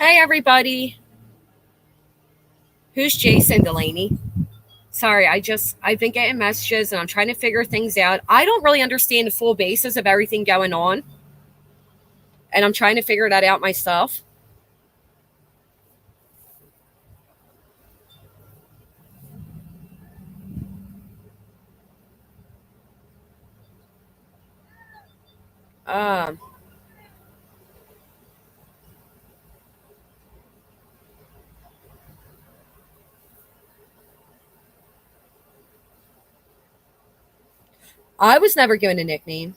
Hey, everybody. Who's Jason Delaney? Sorry, I've been getting messages and I'm trying to figure things out. I don't really understand the full basis of everything going on, and I'm trying to figure that out myself. Um, I was never given a nickname.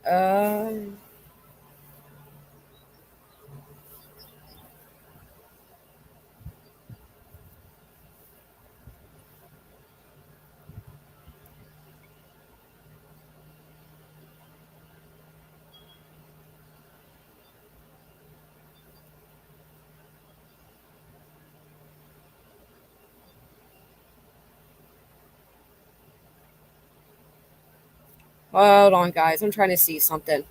Um, Hold on, guys. I'm trying to see something.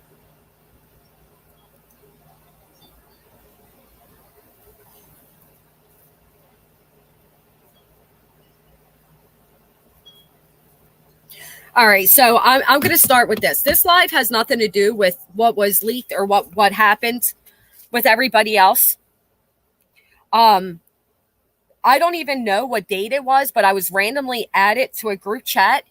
All right, so I'm going to start with this. This live has nothing to do with what was leaked or what happened with everybody else. Um, I don't even know what date it was, but I was randomly added to a group chat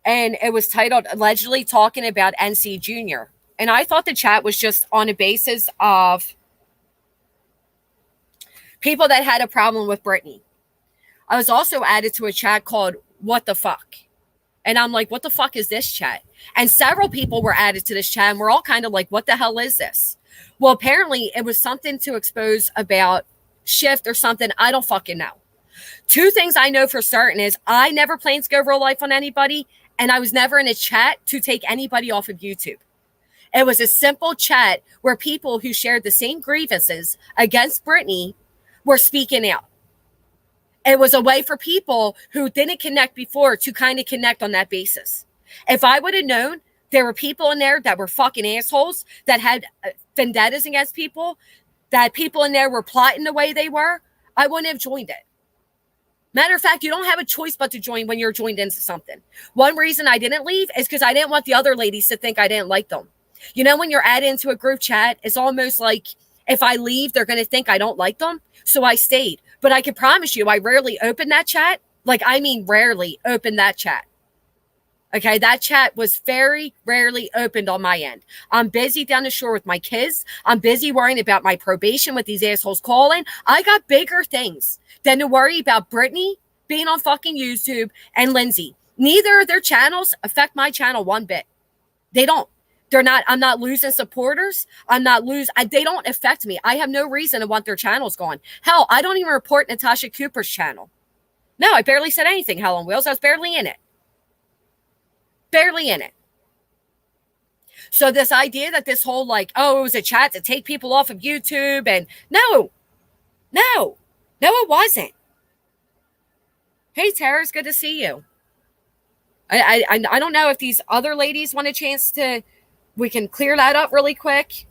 and it was titled allegedly talking about NC Jr. And I thought the chat was just on a basis of people that had a problem with Britney. I was also added to a chat called What the Fuck? And I'm like, what the fuck is this chat? And several people were added to this chat and we're all kind of like, what the hell is this? Well, apparently it was something to expose about Shift or something. I don't fucking know. Two things I know for certain is I never planned to go real life on anybody, and I was never in a chat to take anybody off of YouTube. It was a simple chat where people who shared the same grievances against Britney were speaking out. It was a way for people who didn't connect before to kind of connect on that basis. If I would have known there were people in there that were fucking assholes, that had vendettas against people, that people in there were plotting the way they were, I wouldn't have joined it. Matter of fact, you don't have a choice but to join when you're joined into something. One reason I didn't leave is because I didn't want the other ladies to think I didn't like them. You know, when you're added into a group chat, it's almost like if I leave, they're going to think I don't like them. So I stayed. But I can promise you, I rarely opened that chat. Like, I mean, rarely opened that chat. Okay, that chat was very rarely opened on my end. I'm busy down the shore with my kids. I'm busy worrying about my probation with these assholes calling. I got bigger things than to worry about Brittany being on fucking YouTube and Lindsay. Neither of their channels affect my channel one bit. They don't. I'm not losing supporters. They don't affect me. I have no reason to want their channels gone. Hell, I don't even report Natasha Cooper's channel. No, I barely said anything, Hell on Wheels. I was barely in it. Barely in it. So this idea that this whole like, oh, it was a chat to take people off of YouTube, and no, it wasn't. Hey, Tara, it's good to see you. I don't know if these other ladies want a chance to. We can clear that up really quick.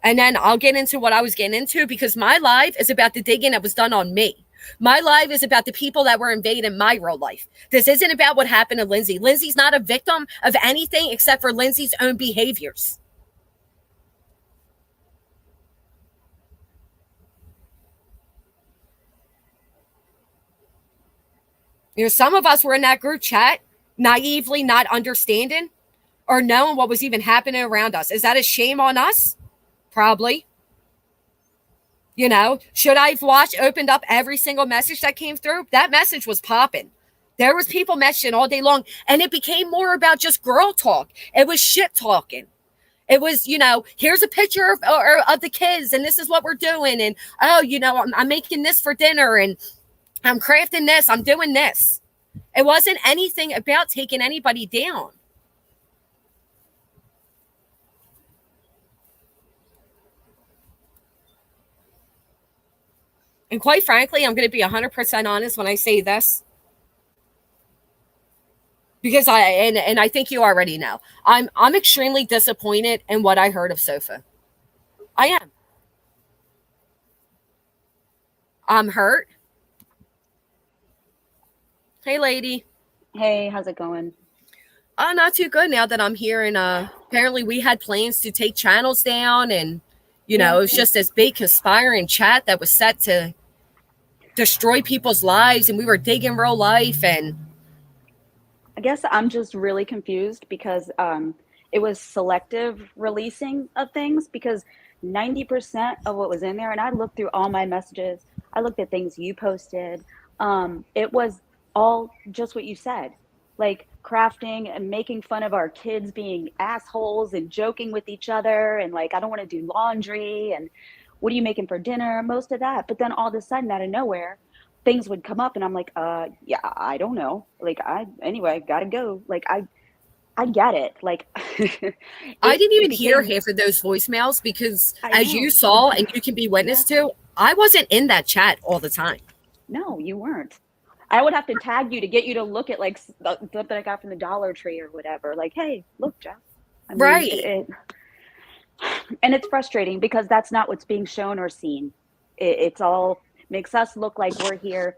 And then I'll get into what I was getting into, because my live is about the digging that was done on me. My live is about the people that were invading my real life. This isn't about what happened to Lindsay. Lindsay's not a victim of anything except for Lindsay's own behaviors. You know, some of us were in that group chat naively not understanding or knowing what was even happening around us. Is that a shame on us? Probably. You know, should I have opened up every single message that came through? That message was popping. There was people messaging all day long, and it became more about just girl talk. It was shit talking. It was, you know, here's a picture of the kids, and this is what we're doing. And, oh, you know, I'm making this for dinner, and I'm crafting this. I'm doing this. It wasn't anything about taking anybody down. And quite frankly, I'm going to be 100% honest when I say this, because I think you already know. I'm extremely disappointed in what I heard of Sofa. I am. I'm hurt. Hey, lady. Hey, how's it going? Not too good now that I'm here. And apparently, we had plans to take channels down, and Yeah, it was just this big conspiring chat that was set to destroy people's lives, and we were digging real life. And I guess I'm just really confused because it was selective releasing of things because 90% of what was in there, and I looked through all my messages, I looked at things you posted. It was all just what you said, like crafting and making fun of our kids being assholes and joking with each other, and like, I don't want to do laundry, and what are you making for dinner? Most of that. But then all of a sudden, out of nowhere, things would come up and I'm like, yeah, I don't know. Like anyway, gotta go. Like I get it. Like I didn't it even hear became, half of those voicemails because, I as you know. saw and you can be Yeah, witness to, I wasn't in that chat all the time. no, you weren't. I would have to tag you to get you to look at like something I got from the Dollar Tree or whatever. Like, hey, look, Jeff. I mean, Right. and it's frustrating because that's not what's being shown or seen. It's all makes us look like we're here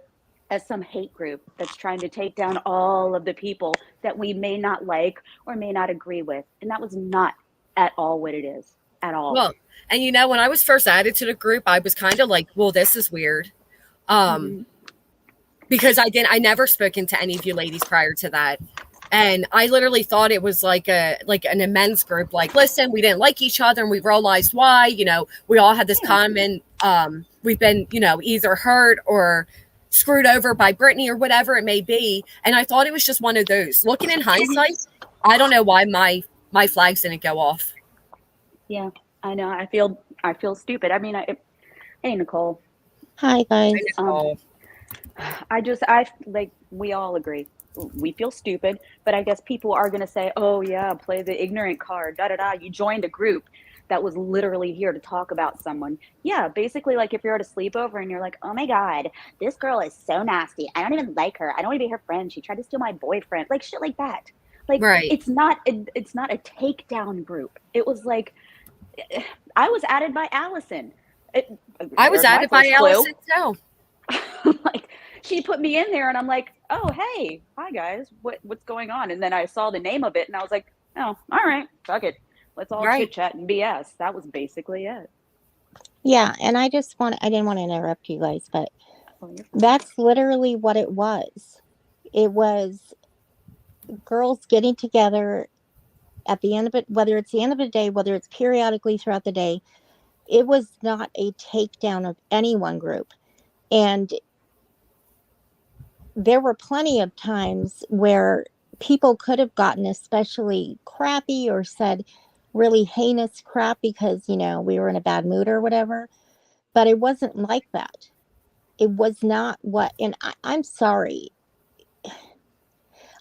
as some hate group that's trying to take down all of the people that we may not like or may not agree with. And that was not at all what it is at all. Well, and when I was first added to the group, I was kind of like, well, this is weird. Um, Mm-hmm. because I never spoken to any of you ladies prior to that. And I literally thought it was like an immense group. Like, listen, we didn't like each other and we realized why. We all had this Yeah. common we've been, either hurt or screwed over by Brittany or whatever it may be. And I thought it was just one of those. Looking in hindsight, I don't know why my flags didn't go off. Yeah, I know. I feel stupid. I mean, hey Nicole. Hi guys. Oh, I like we all agree. We feel stupid, but I guess people are going to say, "Oh yeah, play the ignorant card." Da da da. You joined a group that was literally here to talk about someone. Yeah, basically like if you're at a sleepover and you're like, "Oh my god, this girl is so nasty. I don't even like her. I don't want to be her friend. She tried to steal my boyfriend." Like shit like that. Like right. it's not a takedown group. It was like I was added by Allison. It, I was there's my added by first clue. Allison too. Like she put me in there and I'm like, oh hey, hi guys, what's going on? And then I saw the name of it and I was like, oh, all right, fuck it. Let's all Right. chit chat and BS. That was basically it. Yeah, and I didn't want to interrupt you guys, but Oh, you're fine. that's literally what it was. It was girls getting together at the end of it, whether it's the end of the day, whether it's periodically throughout the day. It was not a takedown of any one group. And there were plenty of times where people could have gotten especially crappy or said really heinous crap because, we were in a bad mood or whatever. But it wasn't like that. It was not what, and I'm sorry.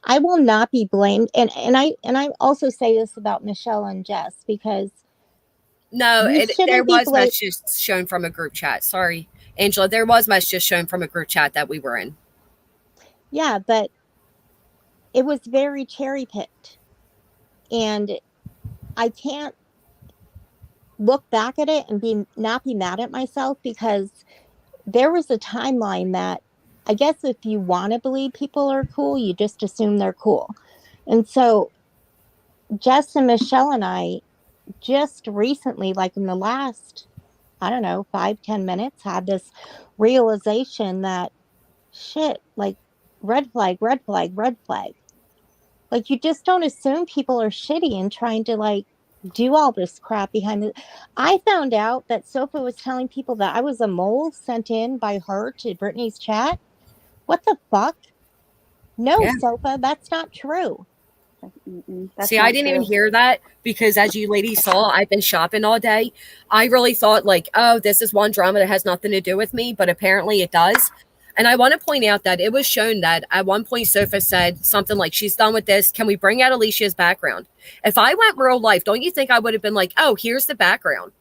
I will not be blamed. And I also say this about Michelle and Jess because No, you there shouldn't be was blamed. messages shown from a group chat. Sorry, Angela. There was messages shown from a group chat that we were in. Yeah, but it was very cherry picked. And I can't look back at it and not be mad at myself because there was a timeline that I guess if you want to believe people are cool, you just assume they're cool. And so Jess and Michelle and I just recently, like in the last, I don't know, 5-10 minutes, had this realization that shit, like red flag, red flag, red flag. Like you just don't assume people are shitty and trying to like do all this crap behind the. I found out that Sophia was telling people that I was a mole sent in by her to Brittany's chat. What the fuck? No, Yeah. Sophia, that's not true. That's See, I not didn't even true. hear that because, as you ladies saw, I've been shopping all day. I really thought, like, oh, this is one drama that has nothing to do with me, but apparently it does. And I want to point out that it was shown that at one point, Sophia said something like, she's done with this. Can we bring out Alicia's background? If I went real life, don't you think I would have been like, oh, here's the background?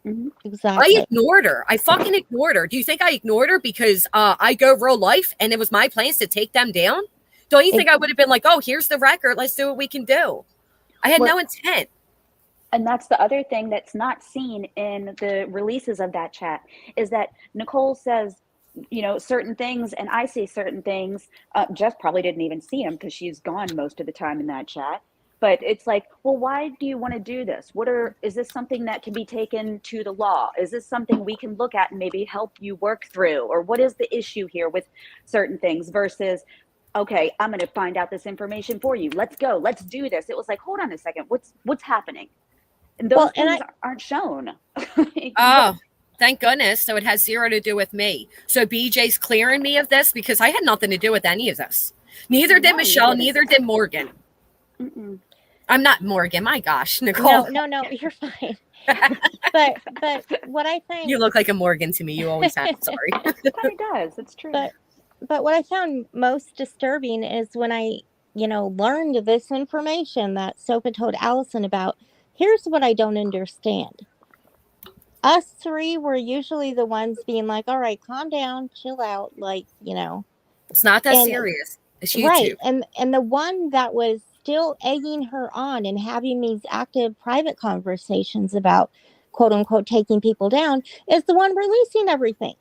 Mhm. I Exactly. ignored her. I fucking ignored her. Do you think I ignored her because I go real life and it was my plans to take them down? Don't you think I would have been like, oh, here's the record. Let's do what we can do. I had Well, no intent. and that's the other thing that's not seen in the releases of that chat is that Nicole says, certain things, and I say certain things. Jess probably didn't even see them because she's gone most of the time in that chat. But it's like, well, why do you want to do this? Is this something that can be taken to the law? Is this something we can look at and maybe help you work through? Or what is the issue here with certain things versus, okay, I'm going to find out this information for you. Let's go. Let's do this. It was like, hold on a second. What's happening? And those things aren't shown. Oh, thank goodness. So it has zero to do with me. So BJ's clearing me of this because I had nothing to do with any of this. Neither did Michelle. Neither did Morgan. Mm-mm. I'm not Morgan. My gosh, Nicole. No, you're fine. but what I think, you look like a Morgan to me. You always have. Sorry. It kind of does. It's true. But what I found most disturbing is when I, learned this information that Sophia told Allison about. Here's what I don't understand. Us three were usually the ones being like, all right, calm down, chill out. Like, It's not that serious. It's YouTube. Right. And the one that was still egging her on and having these active private conversations about quote unquote taking people down is the one releasing everything.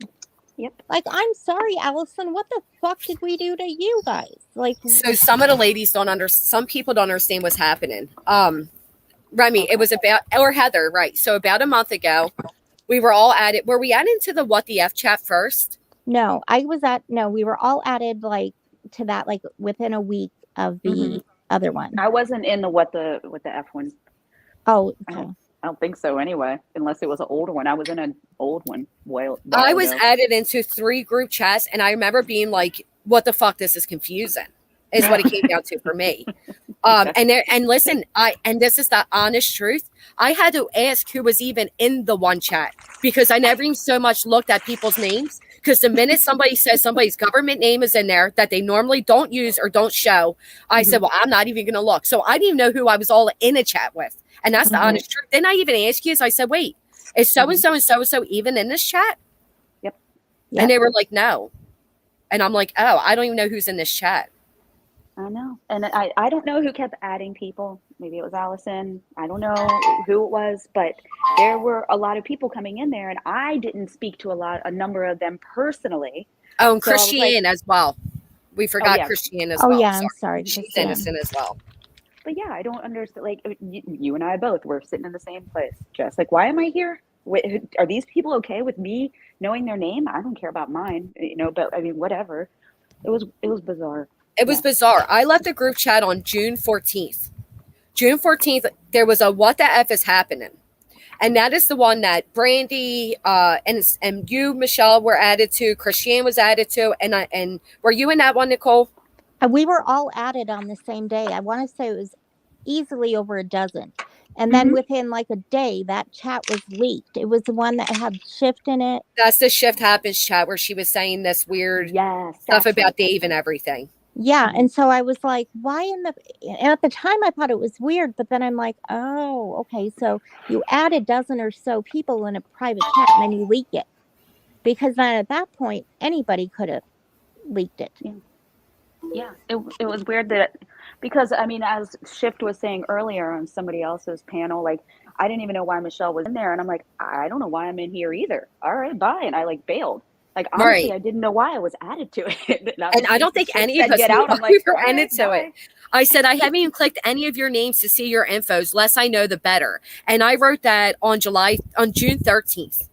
Yep. Like, I'm sorry, Allison, what the fuck did we do to you guys? Like, so some of the ladies some people don't understand what's happening. Remy, it was about, or Heather, right? So about a month ago, we were all added. Were we added into the What the F chat first? No, we were all added like to that, like within a week of the other one. I wasn't in the what the F one. Oh, okay. I don't think so anyway, unless it was an older one. I was in an old one. I was added into 3 group chats, and I remember being like, what the fuck, this is confusing, is what it came down to for me. And listen, and this is the honest truth. I had to ask who was even in the one chat because I never even so much looked at people's names. Because the minute somebody says somebody's government name is in there that they normally don't use or don't show, I said, well, I'm not even going to look. So I didn't even know who I was all in a chat with. And that's the honest truth. Then I even asked you, so I said, wait, is so-and-so and so-and-so even in this chat? Yep. And they were like, no. And I'm like, oh, I don't even know who's in this chat. I know. And I don't know who kept adding people. Maybe it was Allison. I don't know who it was, but there were a lot of people coming in there and I didn't speak to a number of them personally. Oh, and so Christiane as well. We forgot Christiane as well. Oh yeah, I'm sorry. She's innocent as well. But yeah, I don't understand. Like you and I both were sitting in the same place. Just like, why am I here? Are these people okay with me knowing their name? I don't care about mine, but I mean, whatever. It was bizarre. It was bizarre. I left the group chat on June 14th. June 14th, there was a what the F is happening. And that is the one that Brandy and you, Michelle, were added to. Christiane was added to. And were you in that one, Nicole? We were all added on the same day. I want to say it was easily over a dozen. And then within like a day, that chat was leaked. It was the one that had Shift in it. That's the Shift Happens chat where she was saying this weird stuff about Dave and everything. Yeah. And so I was like, and at the time I thought it was weird, but then I'm like, oh, okay. So you add a dozen or so people in a private chat and then you leak it. Because then at that point, anybody could have leaked it. Yeah. It was weird because I mean, as Shift was saying earlier on somebody else's panel, like, I didn't even know why Michelle was in there. And I'm like, I don't know why I'm in here either. All right, bye. And I like bailed. Like, honestly, I didn't know why I was added to it. And I don't think any of us get out. I'm like, we were added to it. I said, I haven't even clicked any of your names to see your infos. Less I know, the better. And I wrote that on June 13th.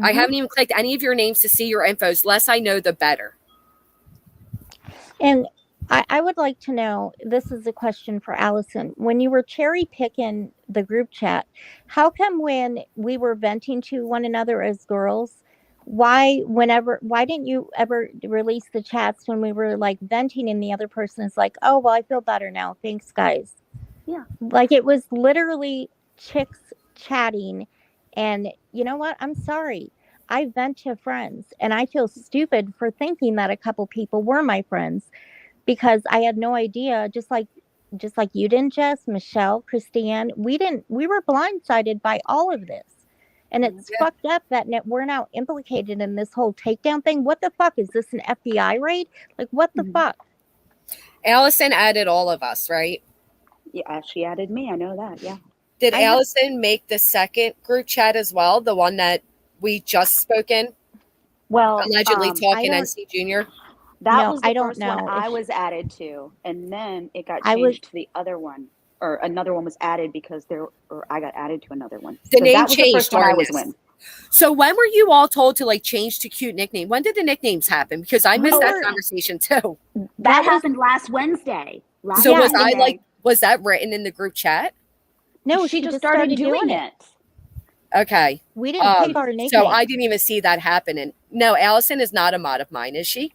I haven't even clicked any of your names to see your infos. Less I know, the better. And I would like to know, this is a question for Allison. When you were cherry picking the group chat, how come when we were venting to one another as girls, why didn't you ever release the chats when we were like venting and the other person is like, oh, well, I feel better now. Thanks, guys. Yeah. Like, it was literally chicks chatting. And you know what? I'm sorry. I vent to friends and I feel stupid for thinking that a couple people were my friends because I had no idea, just like just like you didn't, Jess, Michelle, Christiane, we were blindsided by all of this. And it's fucked up that we're now implicated in this whole takedown thing. What the fuck? Is this an FBI raid? Like, what the fuck? Allison added all of us, right? Yeah, she added me. I know that. Yeah. Did Allison make the second group chat as well? The one that we just spoken? Well, allegedly talking NC Junior? That was the first one I was added to. And then it got changed to the other one. Or another one was added because I got added to another one. The name changed. The first one I was in. So when were you all told to like change to cute nickname? When did the nicknames happen? Because I missed that conversation too. That happened last Wednesday. Was that written in the group chat? No, she just started doing it. Okay. We didn't pick our nickname. So I didn't even see that happening. No, Allison is not a mod of mine, is she?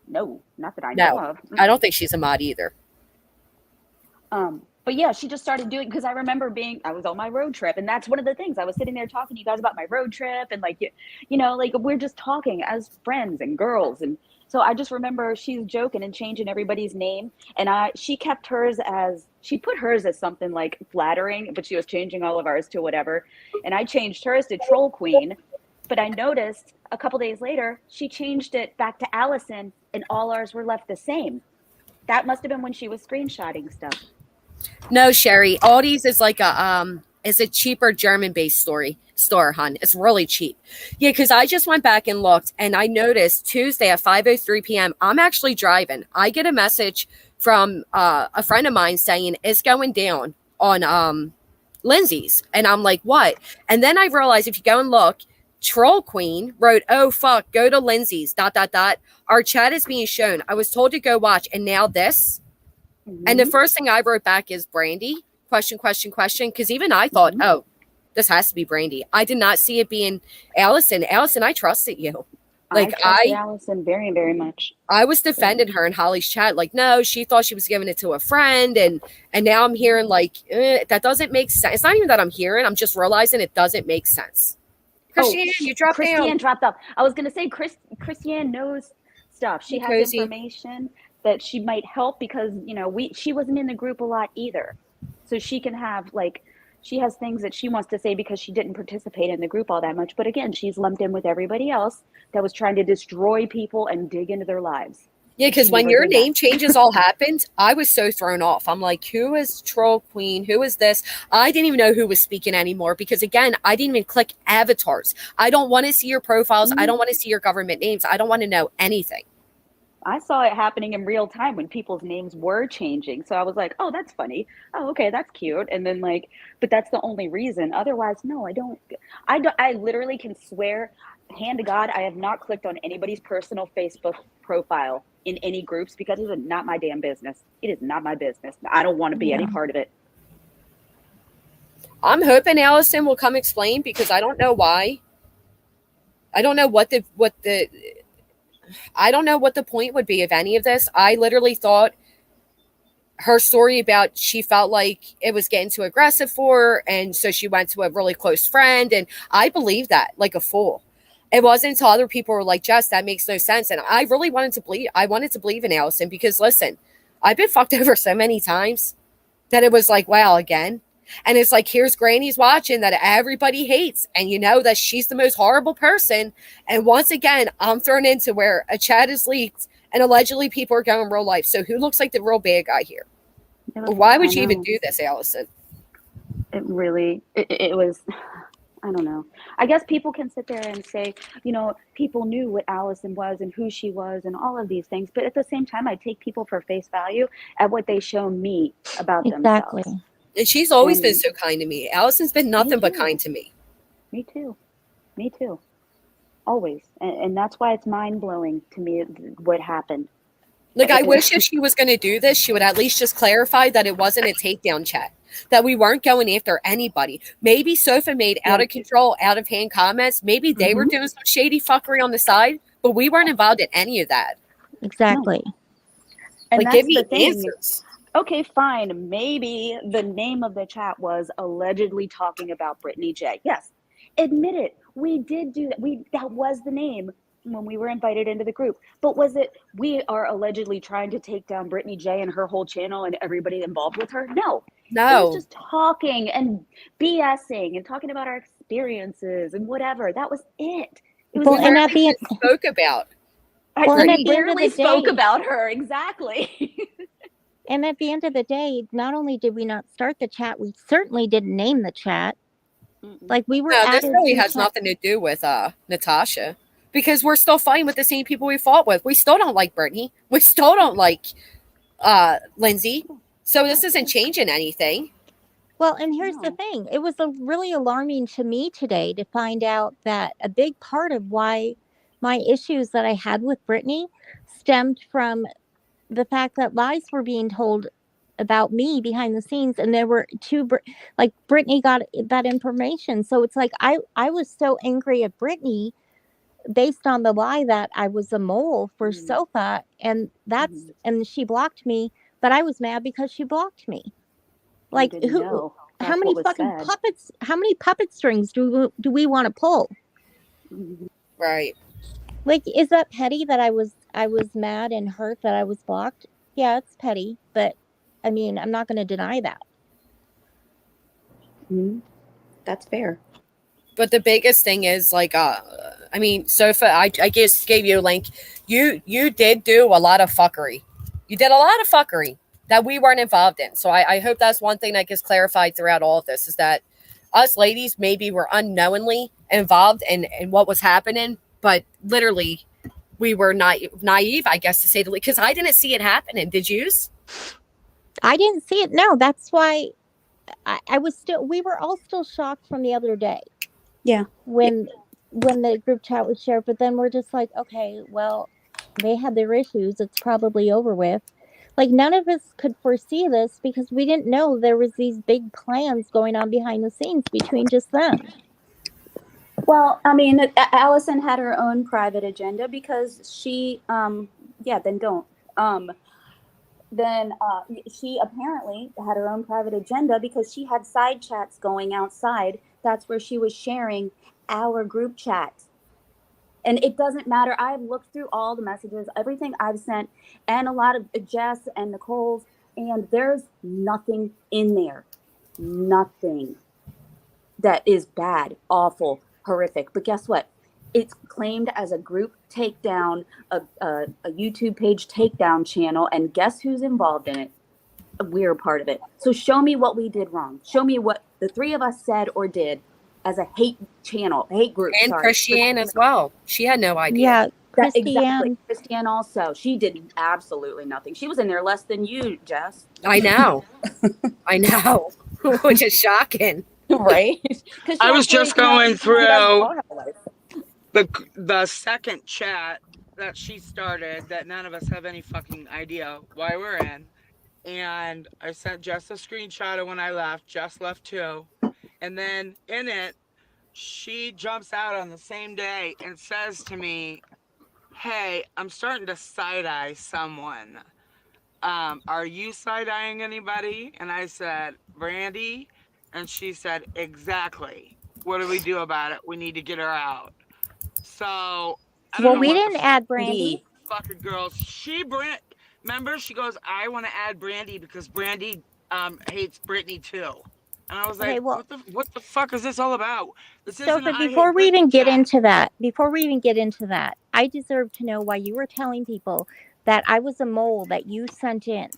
No, not that I know of. I don't think she's a mod either. But yeah, she just started doing, because I remember I was on my road trip, and that's one of the things. I was sitting there talking to you guys about my road trip, and like, you know, like we're just talking as friends and girls. And so I just remember she's joking and changing everybody's name. And she put hers as something like flattering, but she was changing all of ours to whatever. And I changed hers to Troll Queen. But I noticed a couple days later, she changed it back to Allison, and all ours were left the same. That must have been when she was screenshotting stuff. No, Sherry. Aldi's is like a cheaper German-based store, hon. It's really cheap. Yeah, because I just went back and looked, and I noticed Tuesday at 5:03 p.m. I'm actually driving. I get a message from a friend of mine saying it's going down on Lindsay's, and I'm like, what? And then I realized if you go and look, Troll Queen wrote, "Oh fuck, go to Lindsay's. ... Our chat is being shown. I was told to go watch, and now this." And the first thing I wrote back is Brandy, question. Because even I thought, oh, this has to be Brandy. I did not see it being Allison. Allison, I trusted you. Like I trusted Allison very, very much. I was defending her in Holly's chat. Like, no, she thought she was giving it to a friend. And now I'm hearing like, that doesn't make sense. It's not even that I'm hearing. I'm just realizing it doesn't make sense. Christiane, you dropped down. Christiane dropped off. I was going to say Christiane knows stuff. She has information that she might help because, you know, she wasn't in the group a lot either. So she can have she has things that she wants to say because she didn't participate in the group all that much. But again, she's lumped in with everybody else that was trying to destroy people and dig into their lives. Yeah, because when your name changes all happened, I was so thrown off. I'm like, who is Troll Queen? Who is this? I didn't even know who was speaking anymore because, again, I didn't even click avatars. I don't want to see your profiles. I don't want to see your government names. I don't want to know anything. I saw it happening in real time when people's names were changing. So I was like, oh, that's funny. Oh, okay, that's cute. And then but that's the only reason. Otherwise, no, I don't. I literally can swear, hand to God, I have not clicked on anybody's personal Facebook profile in any groups because it is not my damn business. It is not my business. I don't want to be any part of it. I'm hoping Allison will come explain because I don't know why. I don't know what the point would be of any of this. I literally thought her story about she felt like it was getting too aggressive for her, and so she went to a really close friend, and I believed that like a fool. It wasn't until other people were like, Jess, that makes no sense. And I really wanted to believe in Allison because listen, I've been fucked over so many times that it was like, wow, again. And it's like, here's Granny's watching that everybody hates. And you know that she's the most horrible person. And once again, I'm thrown into where a chat is leaked and allegedly people are going real life. So who looks like the real bad guy here? Why would you even do this, Allison? It was, I don't know. I guess people can sit there and say, you know, people knew what Allison was and who she was and all of these things. But at the same time, I take people for face value at what they show me about themselves. And she's always been so kind to me. Allison's been nothing but kind to me. Me too. Always. And that's why it's mind-blowing to me what happened. Like, I wish if she was going to do this, she would at least just clarify that it wasn't a takedown chat, that we weren't going after anybody. Maybe Sofa made out of control, out of hand comments. Maybe they were doing some shady fuckery on the side, but we weren't involved in any of that. Exactly. No. And like, give me answers. Okay, fine. Maybe the name of the chat was allegedly talking about Brittany J. Yes, admit it. We did do that. That was the name. when we were invited into the group. But was it, we are allegedly trying to take down Brittany J and her whole channel and everybody involved with her? No. It was just talking and BSing and talking about our experiences and whatever. That was it. It was and that being spoke about. I barely spoke about her. Exactly. And at the end of the day, not only did we not start the chat, we certainly didn't name the chat. Like we were. No, this really has nothing to do with Natasha, because we're still fighting with the same people we fought with. We still don't like Brittany. We still don't like Lindsay. So this isn't changing anything. Well, and here's the thing. It was really alarming to me today to find out that a big part of why my issues that I had with Brittany stemmed from the fact that lies were being told about me behind the scenes, and there were two, like Brittany got that information. So it's like I was so angry at Brittany based on the lie that I was a mole for Sofa, and that's and she blocked me, but I was mad because she blocked me. Like who? How many fucking puppets? How many puppet strings do we want to pull? Right. Like, is that petty that I was mad and hurt that I was blocked? Yeah, it's petty, but I mean, I'm not going to deny that. That's fair. But the biggest thing is, like, I mean, Sofa, I just gave you a link. You did do a lot of fuckery. You did a lot of fuckery that we weren't involved in. So I hope that's one thing that gets clarified throughout all of this, is that us ladies maybe were unknowingly involved in what was happening, but literally we were naive, I guess, to say the least, because I didn't see it happening. Did you? I didn't see it. No, that's why we were all still shocked from the other day. Yeah. When the group chat was shared, but then we're just like, okay, well, they had their issues. It's probably over with. Like, none of us could foresee this because we didn't know there was these big plans going on behind the scenes between just them. Well, I mean, Allison had her own private agenda because she, then don't. Then she apparently had her own private agenda because she had side chats going outside. That's where she was sharing our group chat. And it doesn't matter. I've looked through all the messages, everything I've sent, and a lot of Jess and Nicole's, and there's nothing in there. Nothing that is bad, awful, horrific. But guess what? It's claimed as a group takedown, a YouTube page takedown channel, and guess who's involved in it? We're part of it. So show me what we did wrong. Show me what the three of us said or did as a hate channel, hate group. And Christiane as well. She had no idea. Yeah, exactly. Christiane also. She did absolutely nothing. She was in there less than you, Jess. I know. I know. Which is shocking. Right? I was just going through the second chat that she started that none of us have any fucking idea why we're in. And I sent Jess a screenshot of when I left. Jess left too. And then in it, she jumps out on the same day and says to me, hey, I'm starting to side-eye someone. Are you side-eyeing anybody? And I said, Brandy. And she said, exactly. What do we do about it? We need to get her out. So, I don't know. We didn't add Brandy. Fucking girls. Remember, she goes, I want to add Brandy because Brandy hates Brittany too. And I was like, what the fuck is this all about? Before we even get into that, I deserve to know why you were telling people that I was a mole that you sent in.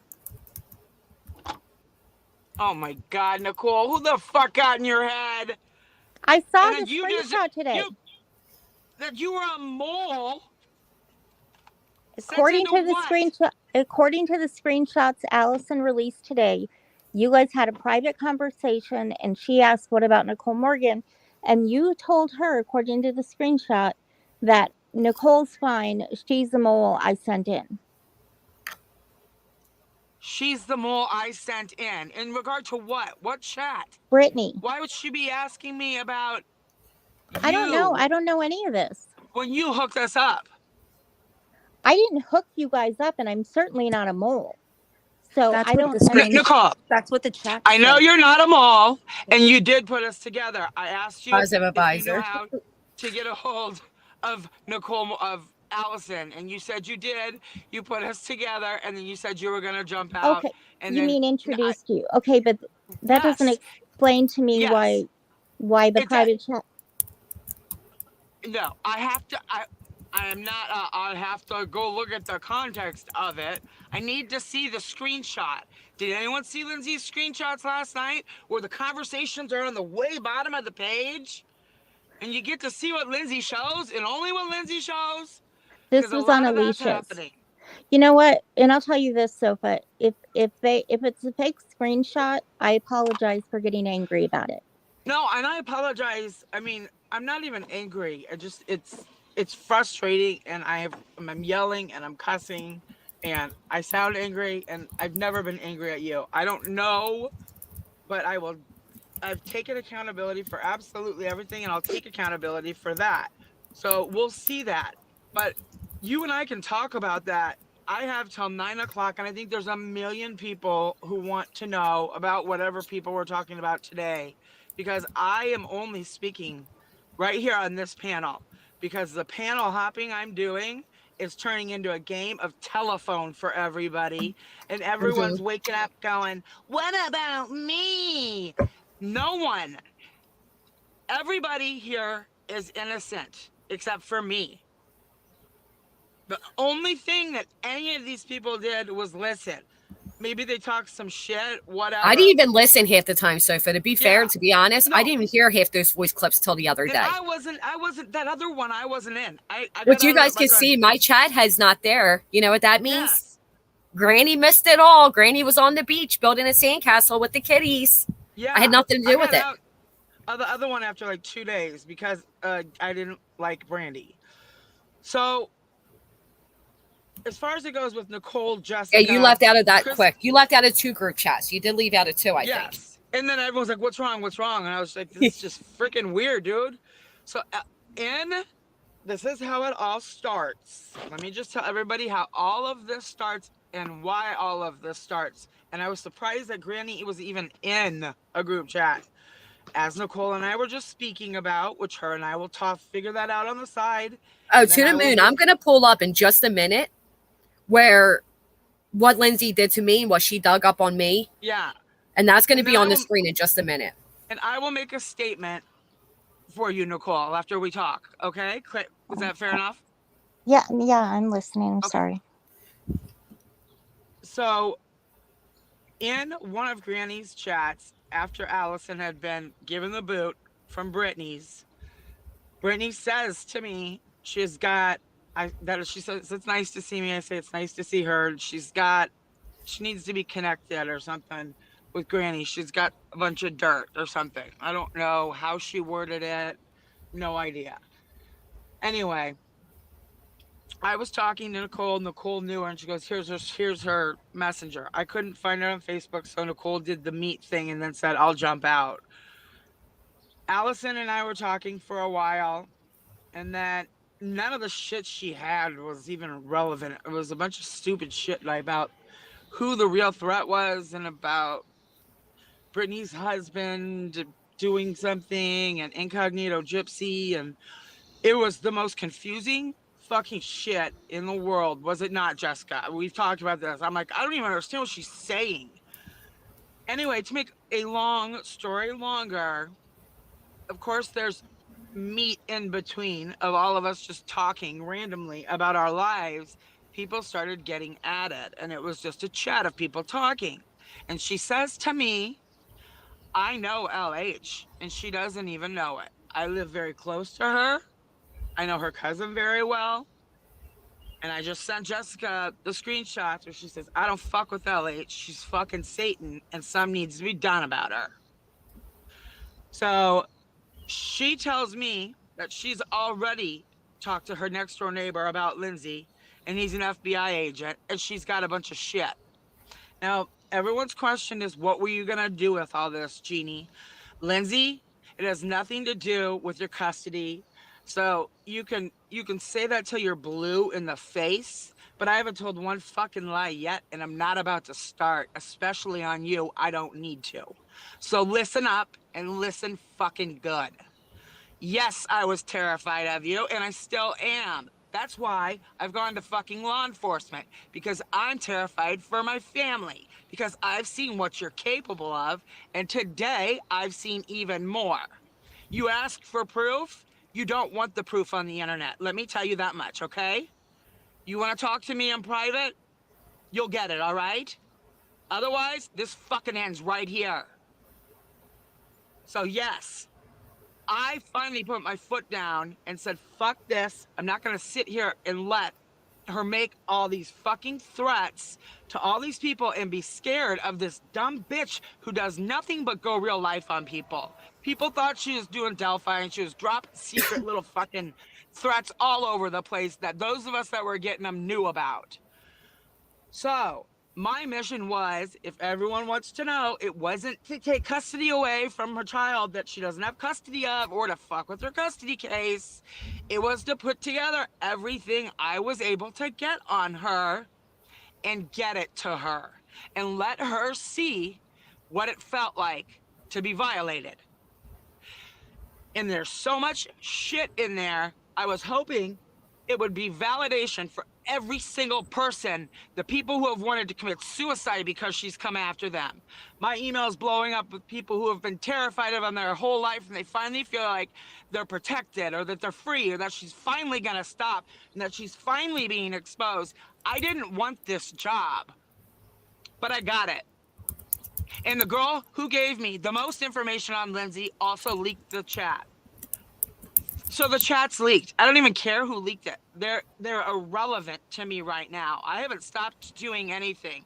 Oh my God, Nicole, who the fuck got in your head? I saw the screenshot today. That you were a mole? According to the screenshots Allison released today, you guys had a private conversation and she asked, what about Nicole Morgan? And you told her, according to the screenshot, that Nicole's fine. She's the mole I sent in. She's the mole I sent in. In regard to what? What chat? Brittany. Why would she be asking me about you? I don't know. I don't know any of this. When you hooked us up. I didn't hook you guys up, and I'm certainly not a mole. So that's I don't. Nicole, that's what the chat. I know you're not a mole, and you did put us together. I asked you Positive if advisor. you know how to get a hold of Nicole, of Allison, and you said you did. You put us together, and then you said you were gonna jump out, Okay, and you then mean introduced you. Okay, but that doesn't yes, explain to me yes, why the it's a private chat. no. I have to. I am not. I have to go look at the context of it. I need to see the screenshot. Did anyone see Lindsay's screenshots last night, where the conversations are on the way bottom of the page, and you get to see what Lindsay shows, and only what Lindsay shows, This because a was on lot of that's Alicia's. happening. You know what? And I'll tell you this, Sofa. If it's a fake screenshot, I apologize for getting angry about it. No, and I apologize. I mean, I'm not even angry. I just it's frustrating, and I'm yelling and I'm cussing, and I sound angry, and I've never been angry at you. I don't know, but I've taken accountability for absolutely everything, and I'll take accountability for that. So we'll see that. But you and I can talk about that. I have till 9 o'clock, and I think there's a million people who want to know about whatever people we're talking about today, because I am only speaking right here on this panel, because the panel hopping I'm doing is turning into a game of telephone for everybody, and everyone's Mhm. waking up going, "What about me?" No one, everybody here is innocent except for me. The only thing that any of these people did was listen. Maybe they talked some shit, I didn't whatever. even listen half the time, Sofa. To be fair, Yeah, to be honest, I no. didn't even hear half those voice clips till the other And day. I wasn't that other one. I wasn't in. I got Which you out of guys it can like on, see, my chat head's not there. You know what that means? yes. Granny missed it all. Granny was on the beach building a sandcastle with the kitties. I had Yeah. nothing to I do with got it. out of the other one after like 2 days because I didn't like Brandy. So as far as it goes with Nicole, Yeah, you Jessica, left out of that Chris, quick. You left out of 2 group chats. You did leave out of 2, I think. yes. And then everyone's like, "What's wrong? What's wrong?" And I was like, "This is just freaking weird, dude." So, in this is how it all starts. Let me just tell everybody how all of this starts and why all of this starts. And I was surprised that Granny was even in a group chat, as Nicole and I were just speaking about, which her and I will talk, figure that out on the side, Oh, and then to the I will moon. I'm give, going to pull up in just a minute where what Lindsay did to me and what she dug up on me. yeah, And that's going to and be then I on the will, screen in just a minute. and I will make a statement for you, Nicole, after we talk. Okay, is that fair enough? Yeah, yeah, I'm listening. I'm Okay. sorry. So, in one of Granny's chats, after Allison had been given the boot from Brittany's, Brittany says to me, she's got, she says, "It's nice to see me." I say, "It's nice to see her." She needs to be connected or something with Granny. She's got a bunch of dirt or something. I don't know how she worded it. No idea. Anyway, I was talking to Nicole. Nicole knew her, and she goes, here's her messenger." I couldn't find it on Facebook, so Nicole did the meet thing and then said, "I'll jump out." Allison and I were talking for a while, and then none of the shit she had was even relevant. It was a bunch of stupid shit like about who the real threat was and about Brittany's husband doing something and incognito gypsy, and it was the most confusing fucking shit in the world, was it not, Jessica? We've talked about this. I'm like, I don't even understand what she's saying. Anyway, to make a long story longer, of course, there's meat in between of all of us just talking randomly about our lives. People started getting added, and it was just a chat of people talking. And she says to me, "I know LH," and she doesn't even know it. I live very close to her. I know her cousin very well. And I just sent Jessica the screenshots where she says, "I don't fuck with LH. She's fucking Satan, and something needs to be done about her." So she tells me that she's already talked to her next door neighbor about Lindsay, and he's an FBI agent, and she's got a bunch of shit. Now, everyone's question is, what were you going to do with all this, Jeannie? Lindsay, it has nothing to do with your custody. So you can say that till you're blue in the face, but I haven't told one fucking lie yet, and I'm not about to start, especially on you. I don't need to. So listen up and listen fucking good. Yes, I was terrified of you, and I still am. That's why I've gone to fucking law enforcement, because I'm terrified for my family, because I've seen what you're capable of, and today I've seen even more. You ask for proof, you don't want the proof on the internet. Let me tell you that much, okay? You want to talk to me in private? You'll get it, all right? Otherwise, this fucking ends right here. So, yes, I finally put my foot down and said, fuck this. I'm not going to sit here and let her make all these fucking threats to all these people and be scared of this dumb bitch who does nothing but go real life on people. People thought she was doing Delphi and she was dropping secret little fucking threats all over the place that those of us that were getting them knew about. So my mission was, if everyone wants to know, it wasn't to take custody away from her child that she doesn't have custody of or to fuck with her custody case. It was to put together everything I was able to get on her and get it to her and let her see what it felt like to be violated. And there's so much shit in there. I was hoping it would be validation for every single person, the people who have wanted to commit suicide because she's come after them. My email's blowing up with people who have been terrified of them their whole life, and they finally feel like they're protected or that they're free or that she's finally gonna stop and that she's finally being exposed. I didn't want this job, but I got it. And the girl who gave me the most information on Lindsay also leaked the chat. So the chat's leaked. I don't even care who leaked it. They're irrelevant to me right now. I haven't stopped doing anything.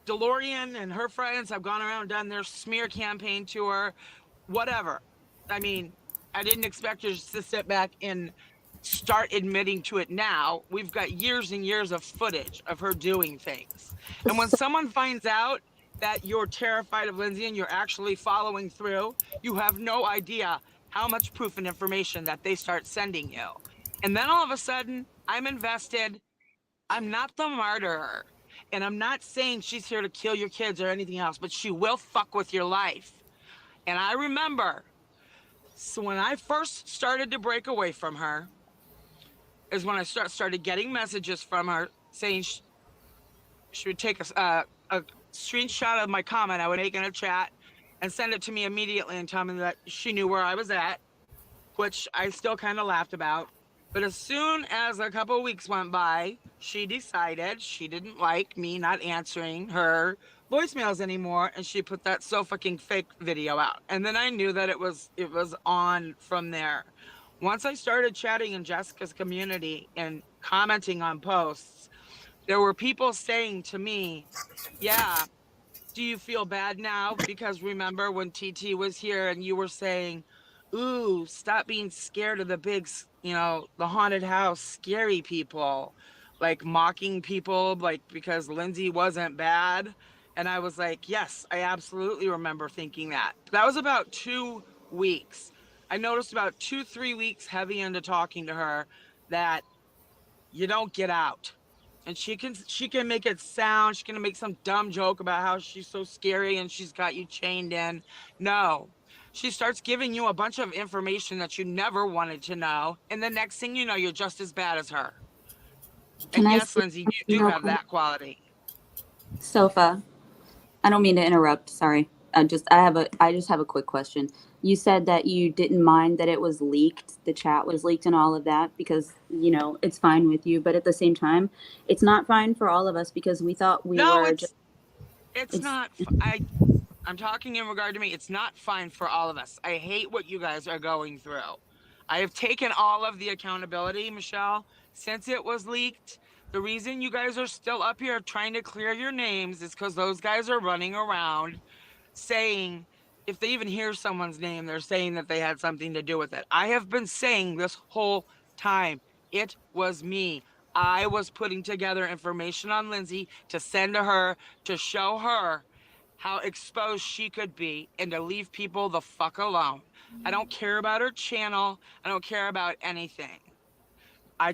DeLorean and her friends have gone around and done their smear campaign to her, whatever. I mean, I didn't expect her to sit back and start admitting to it now. We've got years and years of footage of her doing things. And when someone finds out that you're terrified of Lindsay and you're actually following through, you have no idea how much proof and information that they start sending you. And then all of a sudden, I'm invested. I'm not the murderer. And I'm not saying she's here to kill your kids or anything else, but she will fuck with your life. And I remember, so when I first started to break away from her, is when I started getting messages from her saying she would take a screenshot of my comment I would make in a chat and send it to me immediately and tell me that she knew where I was at, which I still kind of laughed about. But as soon as a couple of weeks went by, she decided she didn't like me not answering her voicemails anymore, and she put that so fucking fake video out. And then I knew that it was on from there. Once I started chatting in Jessica's community and commenting on posts, there were people saying to me, yeah, do you feel bad now? Because remember when TT was here and you were saying, ooh, stop being scared of the big, the haunted house, scary people, like mocking people, like because Lindsay wasn't bad. And I was like, yes, I absolutely remember thinking that. That was about 2 weeks. I noticed about 2-3 weeks heavy into talking to her that you don't get out. And she can make it sound, she's gonna make some dumb joke about how she's so scary and she's got you chained in. No, she starts giving you a bunch of information that you never wanted to know, and the next thing you know, you're just as bad as her. And yes, Lindsay, you do have that quality. Sofa, I don't mean to interrupt. Sorry. I just have a quick question. You said that you didn't mind that it was leaked, the chat was leaked and all of that because, it's fine with you. But at the same time, it's not fine for all of us because we thought we were just... It's not. I'm talking in regard to me. It's not fine for all of us. I hate what you guys are going through. I have taken all of the accountability, Michelle, since it was leaked. The reason you guys are still up here trying to clear your names is because those guys are running around saying, if they even hear someone's name, they're saying that they had something to do with it. I have been saying this whole time, it was me. I was putting together information on Lindsay to send to her, to show her how exposed she could be and to leave people the fuck alone. I don't care about her channel. I don't care about anything. I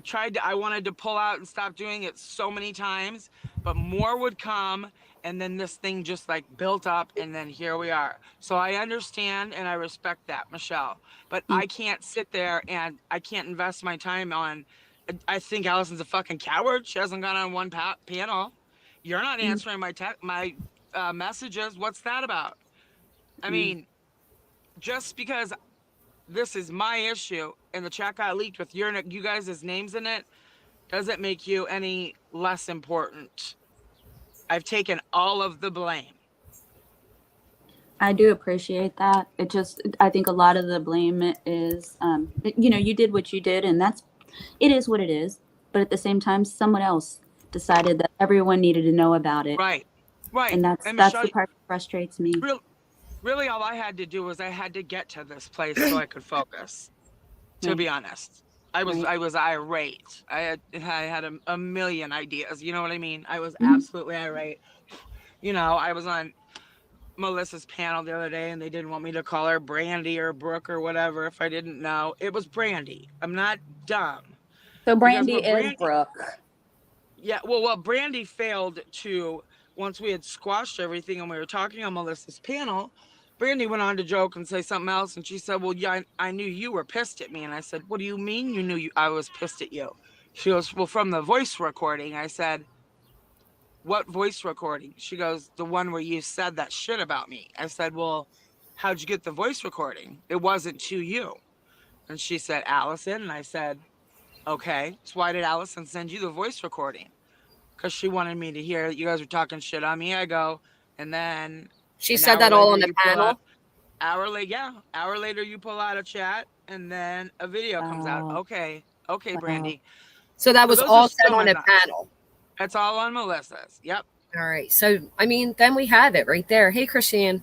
wanted to pull out and stop doing it so many times, but more would come and then this thing just like built up, and then here we are. So I understand and I respect that, Michelle, but I can't sit there and I can't invest my time on. I think Allison's a fucking coward. She hasn't gone on one panel. You're not answering my messages. What's that about? I mean, just because this is my issue and the chat got leaked with you guys' names in it doesn't make you any less important. I've taken all of the blame. I do appreciate that. I think a lot of the blame is, you did what you did, and it is what it is. But at the same time, someone else decided that everyone needed to know about it. Right. And that's Michelle, the part that frustrates me. Really, all I had to do was I had to get to this place so I could focus. To be honest, I was irate. I had a million ideas. You know what I mean? I was absolutely irate. I was on Melissa's panel the other day, and they didn't want me to call her Brandy or Brooke or whatever if I didn't know. It was Brandy. I'm not dumb. So Brandy is Brooke. Yeah, well, Brandy failed to, once we had squashed everything and we were talking on Melissa's panel, Brandy went on to joke and say something else, and she said, well, yeah, I knew you were pissed at me. And I said, what do you mean you knew I was pissed at you? She goes, well, from the voice recording. I said, what voice recording? She goes, the one where you said that shit about me. I said, well, how'd you get the voice recording? It wasn't to you. And she said, Allison. And I said, okay, so why did Allison send you the voice recording? Because she wanted me to hear that you guys were talking shit on me. I go, and then she said that all on the panel. Hour later you pull out a chat, and then a video comes out. Okay, Brandy. So that was all said on the panel. That's all on Melissa's. Yep. All right. So I mean, then we have it right there. Hey, Christiane.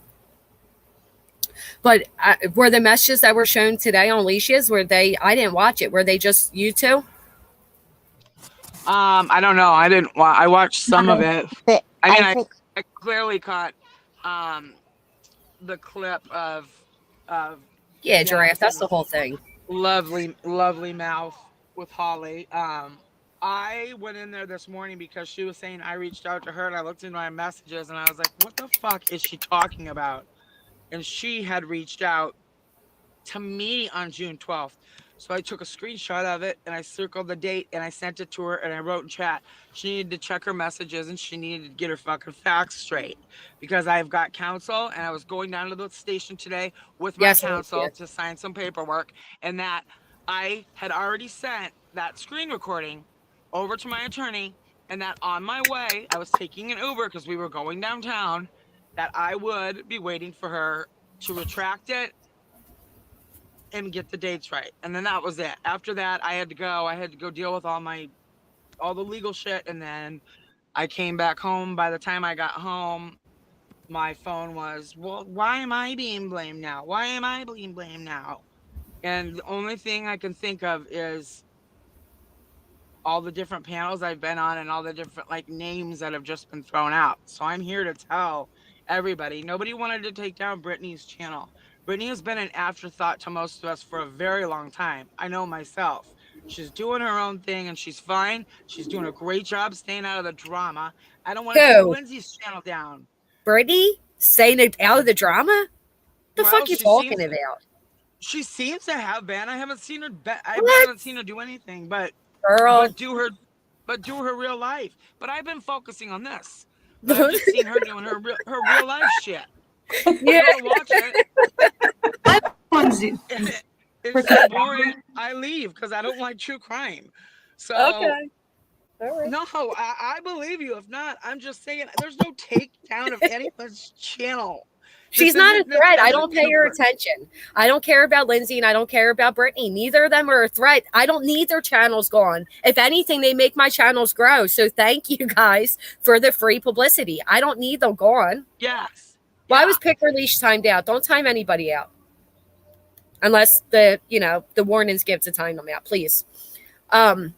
But were the messages that were shown today on Leashes, I didn't watch it. Were they just you two? I don't know. I watched some of it. I clearly caught the clip of Giraffe. That's the whole thing. Lovely mouth with Holly. I went in there this morning because she was saying I reached out to her, and I looked into my messages and I was like, what the fuck is she talking about? And she had reached out to me on June 12th. So I took a screenshot of it and I circled the date and I sent it to her, and I wrote in chat, she needed to check her messages and she needed to get her fucking facts straight, because I've got counsel, and I was going down to the station today with my counsel to sign some paperwork, and that I had already sent that screen recording over to my attorney, and that on my way, I was taking an Uber because we were going downtown, that I would be waiting for her to retract it and get the dates right. And then that was it. After that, I had to go deal with all the legal shit. And then I came back home. By the time I got home, my phone was, well, why am I being blamed now? Why am I being blamed now? And the only thing I can think of is all the different panels I've been on and all the different names that have just been thrown out. So I'm here to tell everybody, nobody wanted to take down Brittany's channel. Brittany has been an afterthought to most of us for a very long time. I know myself. She's doing her own thing and she's fine. She's doing a great job staying out of the drama. I don't want to take Lindsay's channel down. Brittany staying out of the drama? The fuck are you talking about? She seems to have been. I haven't seen her. I haven't seen her do anything, but do her real life. But I've been focusing on this. But I've just seen her doing her real life shit. Yeah. Watch it. It's so boring. I leave because I don't like true crime. So okay. All right. No, I believe you. If not, I'm just saying there's no takedown of anyone's channel. She's not a threat. I don't pay her attention. I don't care about Lindsay and I don't care about Brittany. Neither of them are a threat. I don't need their channels gone. If anything, they make my channels grow. So thank you guys for the free publicity. I don't need them gone. Yes. Why was Pick or Leash timed out? Don't time anybody out. Unless the warnings give to time them out, please. You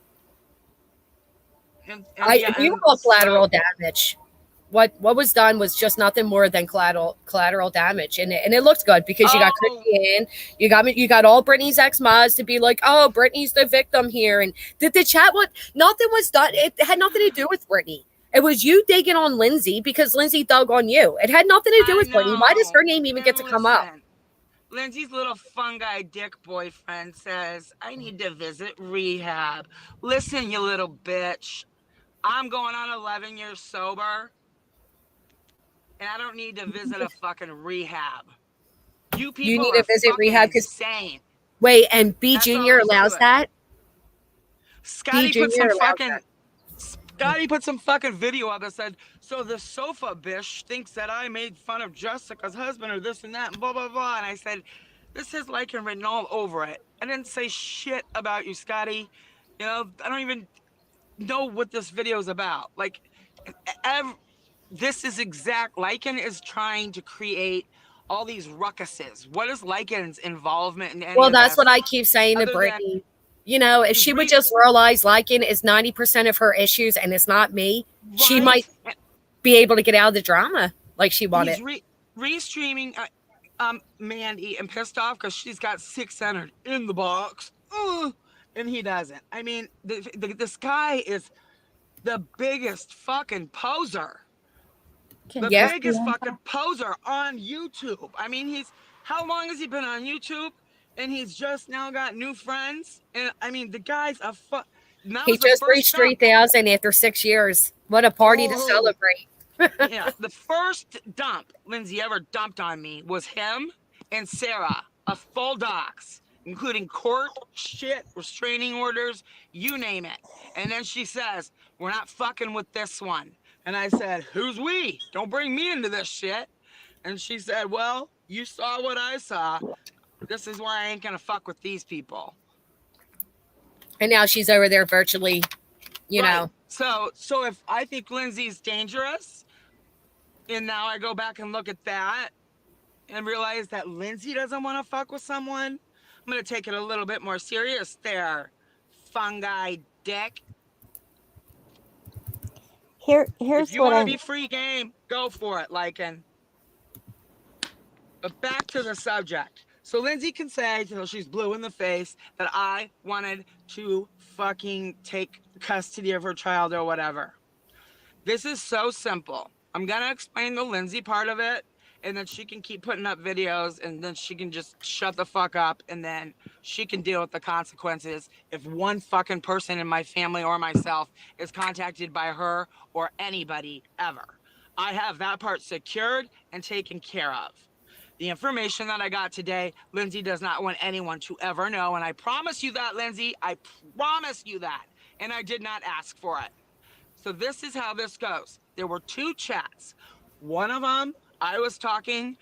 call collateral damage. What was done was just nothing more than collateral damage, and it looked good because you got Christiane, you got all Brittany's ex-mods to be like, oh, Brittany's the victim here, and did the chat nothing was done. It had nothing to do with Brittany. It was you digging on Lindsay because Lindsay dug on you. It had nothing to do with Brittany. Why does her name even get to come up? Lindsay's little fungi dick boyfriend says, I need to visit rehab. Listen, you little bitch. I'm going on 11 years sober, and I don't need to visit a fucking rehab. You people You need to visit rehab because insane. wait, and B That's Junior allows that. Scotty put some fucking video up that said, so the sofa bitch thinks that I made fun of Jessica's husband or this and that and blah, blah, blah. And I said, this is lichen written all over it. I didn't say shit about you, Scotty. You know, I don't even know what this video is about. Like, this is lichen is trying to create all these ruckuses. What is Lycan's involvement in any Well, of that's this? what I keep saying to Brittany. You know, if she would just realize Lycan is 90% of her issues and it's not me, she might be able to get out of the drama like she wanted. He's restreaming Mandy and pissed off because she's got 600 in the box. And he doesn't. I mean, this guy is the biggest fucking poser. Biggest fucking poser on YouTube. I mean, how long has he been on YouTube? And he's just now got new friends. And I mean, the guy's he just reached 3,000 after 6 years. What a party to celebrate. Yeah, the first dump Lindsay ever dumped on me was him and Sarah, a full docs, including court shit, restraining orders, you name it. And then she says, we're not fucking with this one. And I said, who's we? Don't bring me into this shit. And she said, well, you saw what I saw. This is why I ain't gonna fuck with these people. And now she's over there virtually, you know. So if I think Lindsay's dangerous, and now I go back and look at that and realize that Lindsay doesn't want to fuck with someone, I'm gonna take it a little bit more serious there, fungi dick. Here's if you what want to be free game, go for it, Lycan. But back to the subject. So Lindsay can say until she's blue in the face that I wanted to fucking take custody of her child or whatever. This is so simple. I'm going to explain the Lindsay part of it, and then she can keep putting up videos, and then she can just shut the fuck up, and then she can deal with the consequences if one fucking person in my family or myself is contacted by her or anybody ever. I have that part secured and taken care of. The information that I got today, Lindsay does not want anyone to ever know, and I promise you that, Lindsay. I promise you that. And I did not ask for it. So this is how this goes. There were 2 chats. One of them, I was talking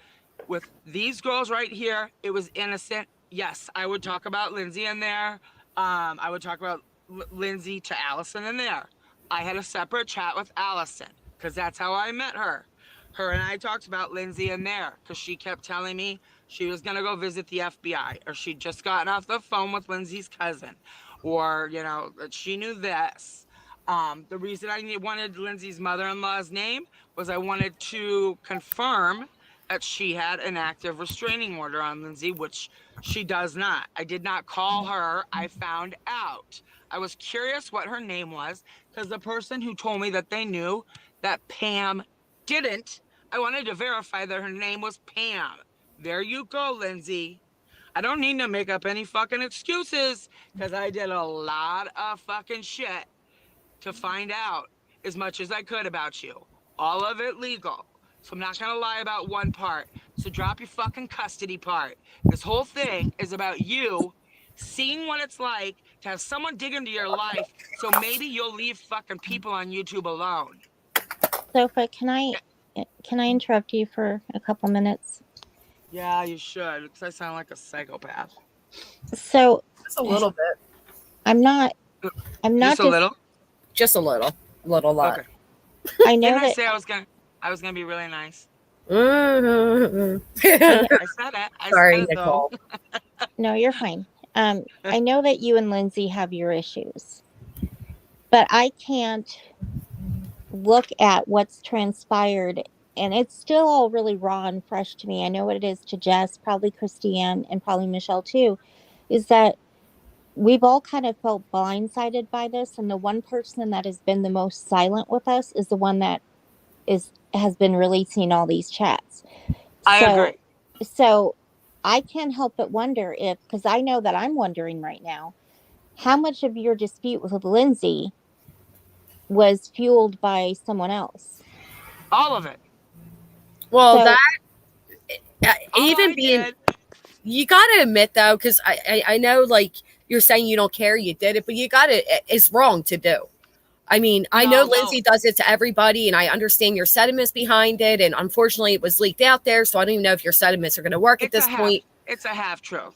with these girls right here. It was innocent. Yes, I would talk about Lindsay in there. I would talk about Lindsay to Allison in there. I had a separate chat with Allison because that's how I met her. Her and I talked about Lindsay in there because she kept telling me she was going to go visit the FBI, or she'd just gotten off the phone with Lindsay's cousin, or, you know, she knew this. The reason I wanted Lindsay's mother-in-law's name was I wanted to confirm that she had an active restraining order on Lindsay, which she does not. I did not call her. I found out. I was curious what her name was because the person who told me that they knew that Pam didn't, I wanted to verify that her name was Pam. There you go, Lindsay. I don't need to make up any fucking excuses because I did a lot of fucking shit to find out as much as I could about you. All of it legal. So I'm not going to lie about one part. So drop your fucking custody part. This whole thing is about you seeing what it's like to have someone dig into your life so maybe you'll leave fucking people on YouTube alone. Sophia, can I interrupt you for a couple minutes? Yeah, you should, because I sound like a psychopath. So Just a little bit. I'm not just a little? Just a little lot. Okay. I know Didn't that I say I was gonna be really nice? Mm-hmm. I said it. Sorry, said it, Nicole. No, you're fine. I know that you and Lindsay have your issues, but I can't look at what's transpired, and it's still all really raw and fresh to me. I know what it is to Jess, probably Christiane, and probably Michelle too, is that we've all kind of felt blindsided by this, and the one person that has been the most silent with us is the one that has been releasing all these chats. I agree. So I can't help but wonder if, because I know that I'm wondering right now, how much of your dispute with Lindsay was fueled by someone else. All of it. Well, So- that even being, you gotta admit though, because I know like you're saying you don't care, you did it, but you gotta, it's wrong to do. I mean, I know Lindsay does it to everybody, and I understand your sentiments behind it. And unfortunately, it was leaked out there, so I don't even know if your sentiments are going to work at this point. It's a half truth.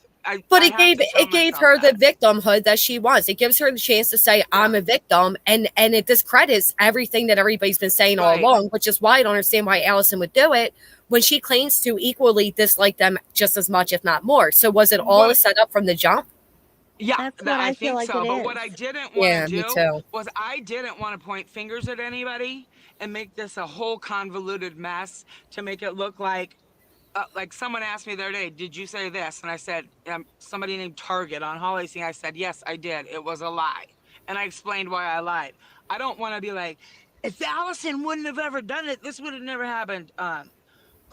But it gave her the victimhood that she wants. It gives her the chance to say, "I'm a victim," and it discredits everything that everybody's been saying all along. Which is why I don't understand why Allison would do it when she claims to equally dislike them just as much, if not more. So was it all a setup from the jump? Yeah, that's what I feel like so. It but is. what I didn't want to me do too. was I didn't want to point fingers at anybody and make this a whole convoluted mess to make it look like someone asked me the other day, did you say this? And I said, somebody named Target on Holly's thing. I said, yes, I did. It was a lie. And I explained why I lied. I don't want to be like, if Allison wouldn't have ever done it, this would have never happened.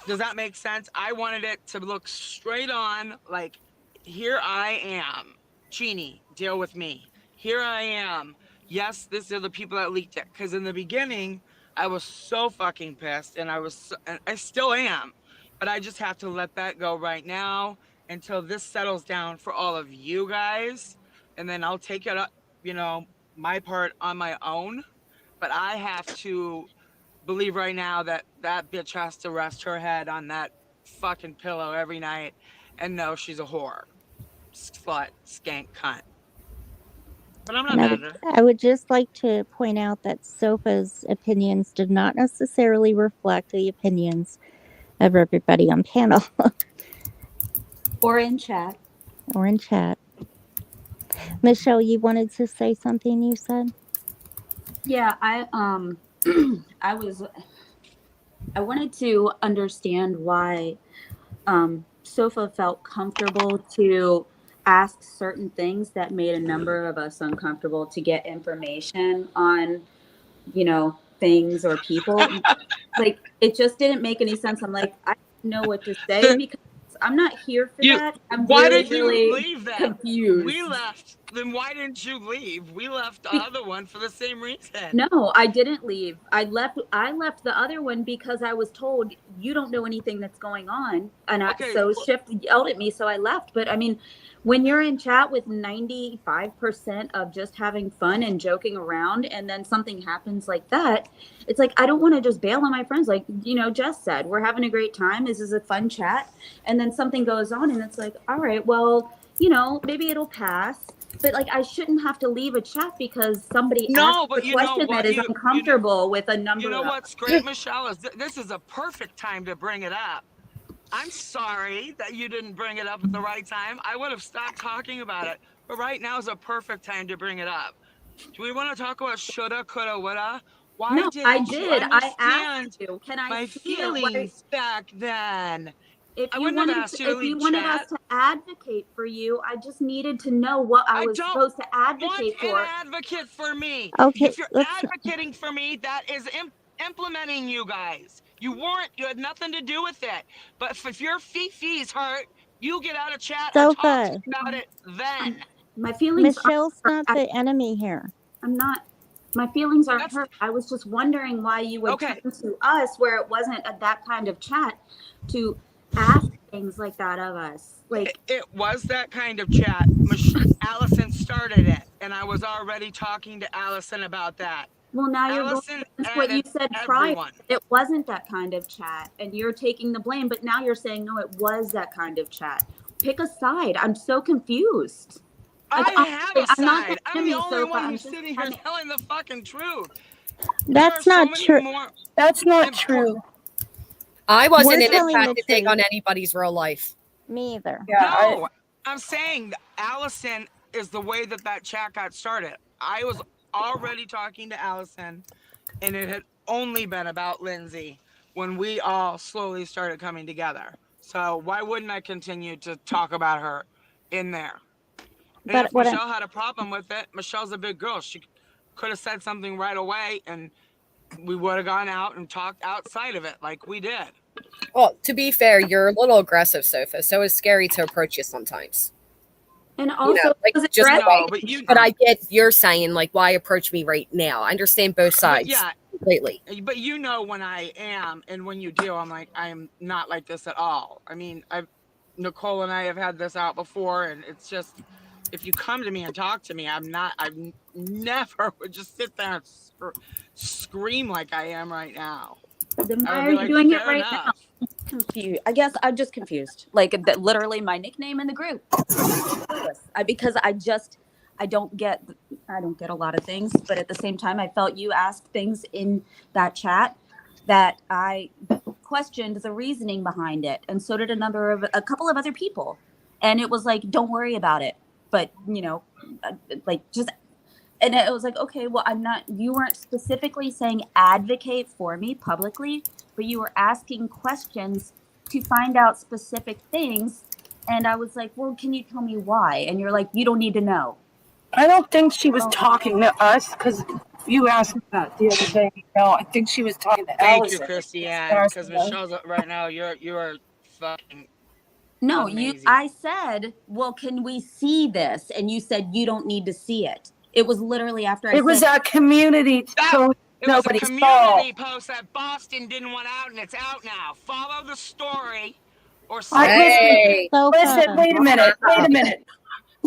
Does that make sense? I wanted it to look straight on, like, here I am. Jeannie, deal with me. Here I am. Yes, these are the people that leaked it. Because in the beginning, I was so fucking pissed, and I still am. But I just have to let that go right now until this settles down for all of you guys. And then I'll take it up, my part on my own. But I have to believe right now that that bitch has to rest her head on that fucking pillow every night and know she's a whore. Slut, skank, cunt. But I'm not mad at her. I would just like to point out that Sofa's opinions did not necessarily reflect the opinions of everybody on panel. Or in chat. Michelle, you wanted to say something, you said? Yeah, I wanted to understand why Sofa felt comfortable to ask certain things that made a number of us uncomfortable to get information on, things or people. Like, it just didn't make any sense. I'm like, I don't know what to say because I'm not here for that. I'm really leave then? confused. We left. Then why didn't you leave? We left the other one for the same reason. No, I didn't leave. I left the other one because I was told you don't know anything that's going on. And so Shift yelled at me, so I left. But I mean, when you're in chat with 95% of just having fun and joking around, and then something happens like that, it's like, I don't want to just bail on my friends. Like, Jess said, we're having a great time. This is a fun chat. And then something goes on and it's like, all right, well, maybe it'll pass. But like, I shouldn't have to leave a chat because somebody asked a question that is uncomfortable with a number. You know what's great, Michelle, is this is a perfect time to bring it up. I'm sorry that you didn't bring it up at the right time. I would have stopped talking about it. But right now is a perfect time to bring it up. Do we want to talk about shoulda, coulda, woulda? No, I did. I asked you. Can I my feelings back then? If you wanted us to advocate for you, I just needed to know what I was supposed to advocate for. Advocate for me. Okay, if you're advocating for me, that is implementing you guys. You had nothing to do with it. But if your fees hurt, you get out of chat and talk about it then. My feelings. Michelle's not the enemy here. I'm not. My feelings are hurt. I was just wondering why you would turn to us where it wasn't that kind of chat to ask things like that of us. Like, it was that kind of chat. Allison started it, and I was already talking to Allison about that. Well, now you're going against what you said prior. It wasn't that kind of chat, and you're taking the blame. But now you're saying, no, it was that kind of chat. Pick a side. I'm so confused. I have a side. I'm the only one who's sitting here telling the fucking truth. That's not true. That's not true. I wasn't in it to take on anybody's real life. Me either. Yeah, no, I'm saying Allison is the way that chat got started. I was already talking to Allison, and it had only been about Lindsay when we all slowly started coming together. So why wouldn't I continue to talk about her in there? And But if what Michelle had a problem with it, Michelle's a big girl. She could have said something right away, and we would have gone out and talked outside of it like we did. Well, to be fair, you're a little aggressive, Sofa, so it's scary to approach you sometimes. And also, like, was it just threat- No, but you. But I get you're saying, like, why approach me right now? I understand both But sides yeah, completely. but you know when I am and when you do, I'm like, I'm not like this at all. I mean, Nicole and I have had this out before, and it's just, if you come to me and talk to me, I've never would just sit there and scream like I am right now. Then I why would are be you doing it fair right enough. now? Confused. I guess I'm just confused. Like that, literally my nickname in the group. Because I don't get a lot of things, but at the same time, I felt you asked things in that chat that I questioned the reasoning behind it, and so did a couple of other people, and it was like, don't worry about it. But like just. And it was like, okay, well, you weren't specifically saying advocate for me publicly, but you were asking questions to find out specific things. And I was like, well, can you tell me why? And you're like, you don't need to know. I don't think she was talking to us because you asked me that the other day. No, I think she was talking to Thank Allison. you, Christiane, because Michelle's right now. You're fucking. No, amazing. I said, well, can we see this? And you said you don't need to see it. It was literally after I said. It was a community post. It was a Nobody community post that Boston didn't want out, and it's out now. Follow the story, or Hey, Listen, wait a minute.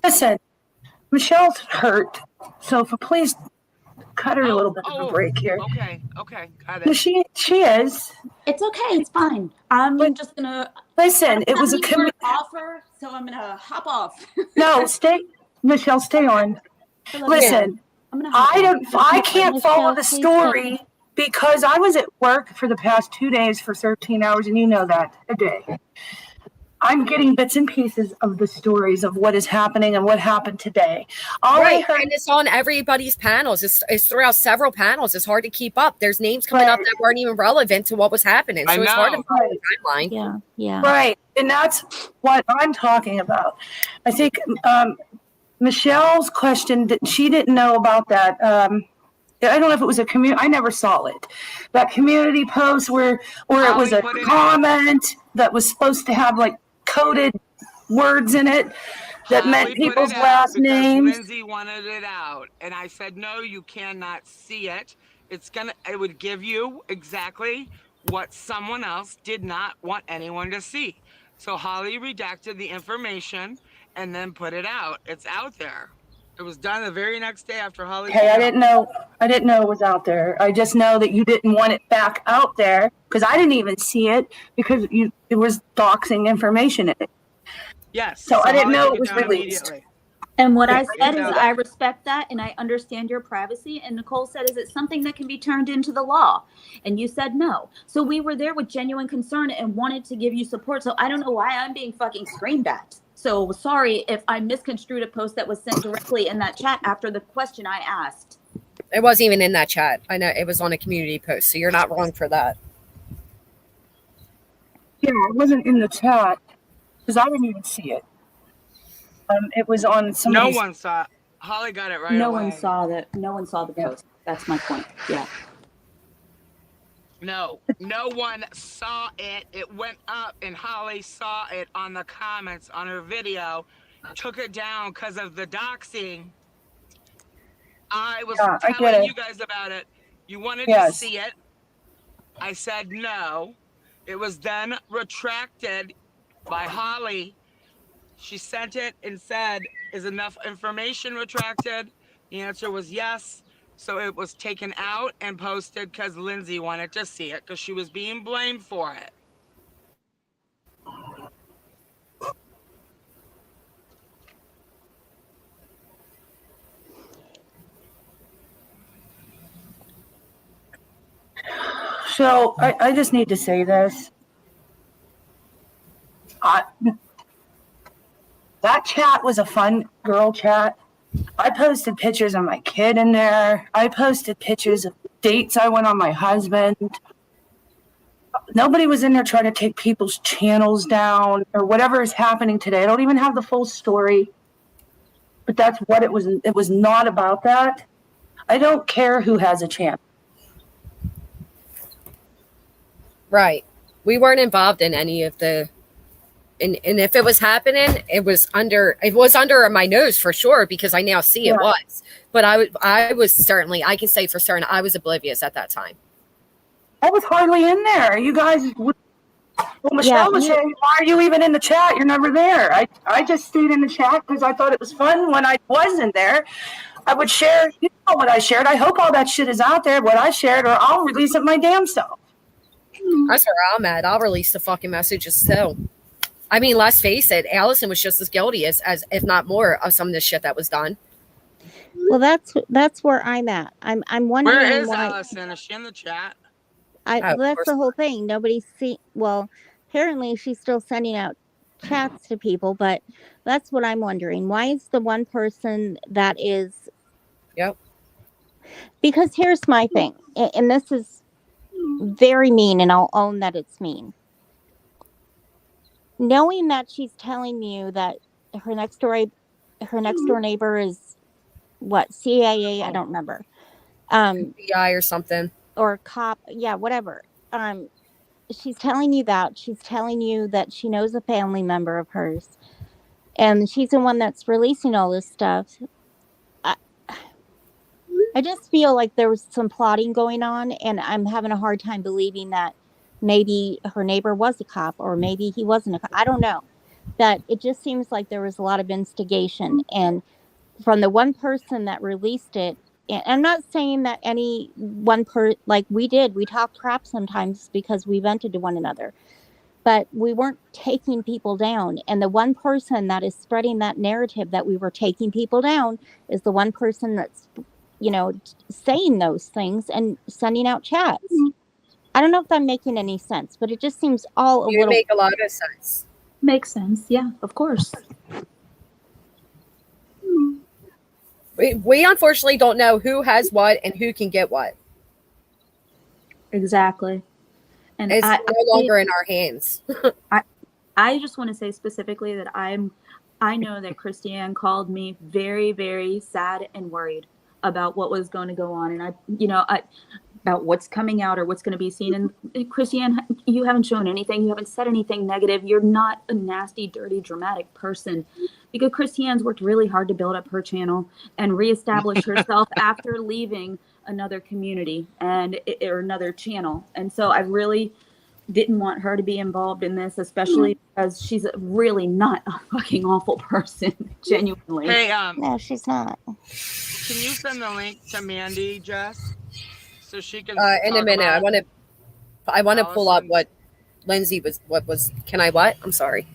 Listen, Michelle's hurt. So please cut her a little bit of a break here. Okay, got it. She is. It's okay. It's fine. I'm just gonna listen. It was a offer, so I'm gonna hop off. No, Michelle, stay on. Listen, I can't follow the story because I was at work for the past 2 days for 13 hours, and you know that a day. I'm getting bits and pieces of the stories of what is happening and what happened today. And it's on everybody's panels. It's throughout several panels. It's hard to keep up. There's names coming up that weren't even relevant to what was happening. So it's hard to follow the timeline. Yeah. Right. And that's what I'm talking about. I think Michelle's question that she didn't know about that. I don't know if it was a community. I never saw it. That community post where it was a comment that was supposed to have like coded words in it that meant people's last names. Lindsay wanted it out, and I said, no, you cannot see it. It would give you exactly what someone else did not want anyone to see. So Holly redacted the information and then put it out. It's out there. It was done the very next day after Holly. Okay, I didn't know it was out there. I just know that you didn't want it back out there because I didn't even see it because it was doxing information in it. Yes. So I didn't know it was released. And what I said is I respect that and I understand your privacy. And Nicole said, is it something that can be turned into the law? And you said no. So we were there with genuine concern and wanted to give you support. So I don't know why I'm being fucking screamed at. So sorry if I misconstrued a post that was sent directly in that chat after the question I asked. It wasn't even in that chat. I know it was on a community post, so you're not wrong for that. Yeah, it wasn't in the chat because I didn't even see it. It was on somebody's. No one saw it. Holly got it right No away. one saw the post. That's my point. Yeah. No one saw it. It went up and Holly saw it on the comments on her video, took it down because of the doxing. I was telling you guys about it. You wanted to see it. I said no. It was then retracted by Holly. She sent it and said, is enough information retracted? The answer was yes. So it was taken out and posted because Lindsay wanted to see it because she was being blamed for it. So I just need to say this. That chat was a fun girl chat. I posted pictures of my kid in there. I posted pictures of dates I went on my husband. Nobody was in there trying to take people's channels down or whatever is happening today. I don't even have the full story. but that's what it was. It was not about that. I don't care who has a channel. Right. We weren't involved in any of the, and if it was happening, it was under my nose for sure, because I now see it was. But I was certainly, I can say for certain, I was oblivious at that time. I was hardly in there. You guys, well, Michelle was saying, why are you even in the chat? You're never there. I just stayed in the chat because I thought it was fun when I wasn't there. I would share, you know, what I shared. I hope all that shit is out there, what I shared, or I'll release it my damn self. That's where I'm at. I'll release the fucking messages too. I mean, let's face it, Allison was just as guilty as if not more of some of this shit that was done. Well, that's where I'm at. I'm wondering Where is why. Allison? Is she in the chat? That's the whole thing. Nobody's seen. Well, apparently she's still sending out chats to people, but that's what I'm wondering. Why is the one person that is? Yep. Because here's my thing, and this is very mean, and I'll own that it's mean. Knowing that she's telling you that her next door neighbor is what, CIA? I don't remember. FBI or something. Or cop, yeah, whatever. She's telling you that. She's telling you that she knows a family member of hers, and she's the one that's releasing all this stuff. I just feel like there was some plotting going on, and I'm having a hard time believing that maybe her neighbor was a cop, or maybe he wasn't a cop. I don't know. That it just seems like there was a lot of instigation, and from the one person that released it, and I'm not saying that any one like we talked crap sometimes because we vented to one another, but we weren't taking people down. And the one person that is spreading that narrative that we were taking people down is the one person that's, saying those things and sending out chats. I don't know if I'm making any sense, but it just seems You make a lot of sense. Makes sense. Yeah, of course. We unfortunately don't know who has what and who can get what. Exactly. And it's no longer in our hands. I just want to say specifically that I know that Christiane called me very, very sad and worried about what was going to go on. And about what's coming out or what's going to be seen. And Christiane, you haven't shown anything. You haven't said anything negative. You're not a nasty, dirty, dramatic person. Because Christiane's worked really hard to build up her channel and reestablish herself after leaving another community or another channel. And so I really didn't want her to be involved in this, especially because she's really not a fucking awful person, genuinely. Hey, no, she's not. Can you send the link to Mandy, Jess? So she can in a minute. I want to pull up what Lindsay was can I what? I'm sorry.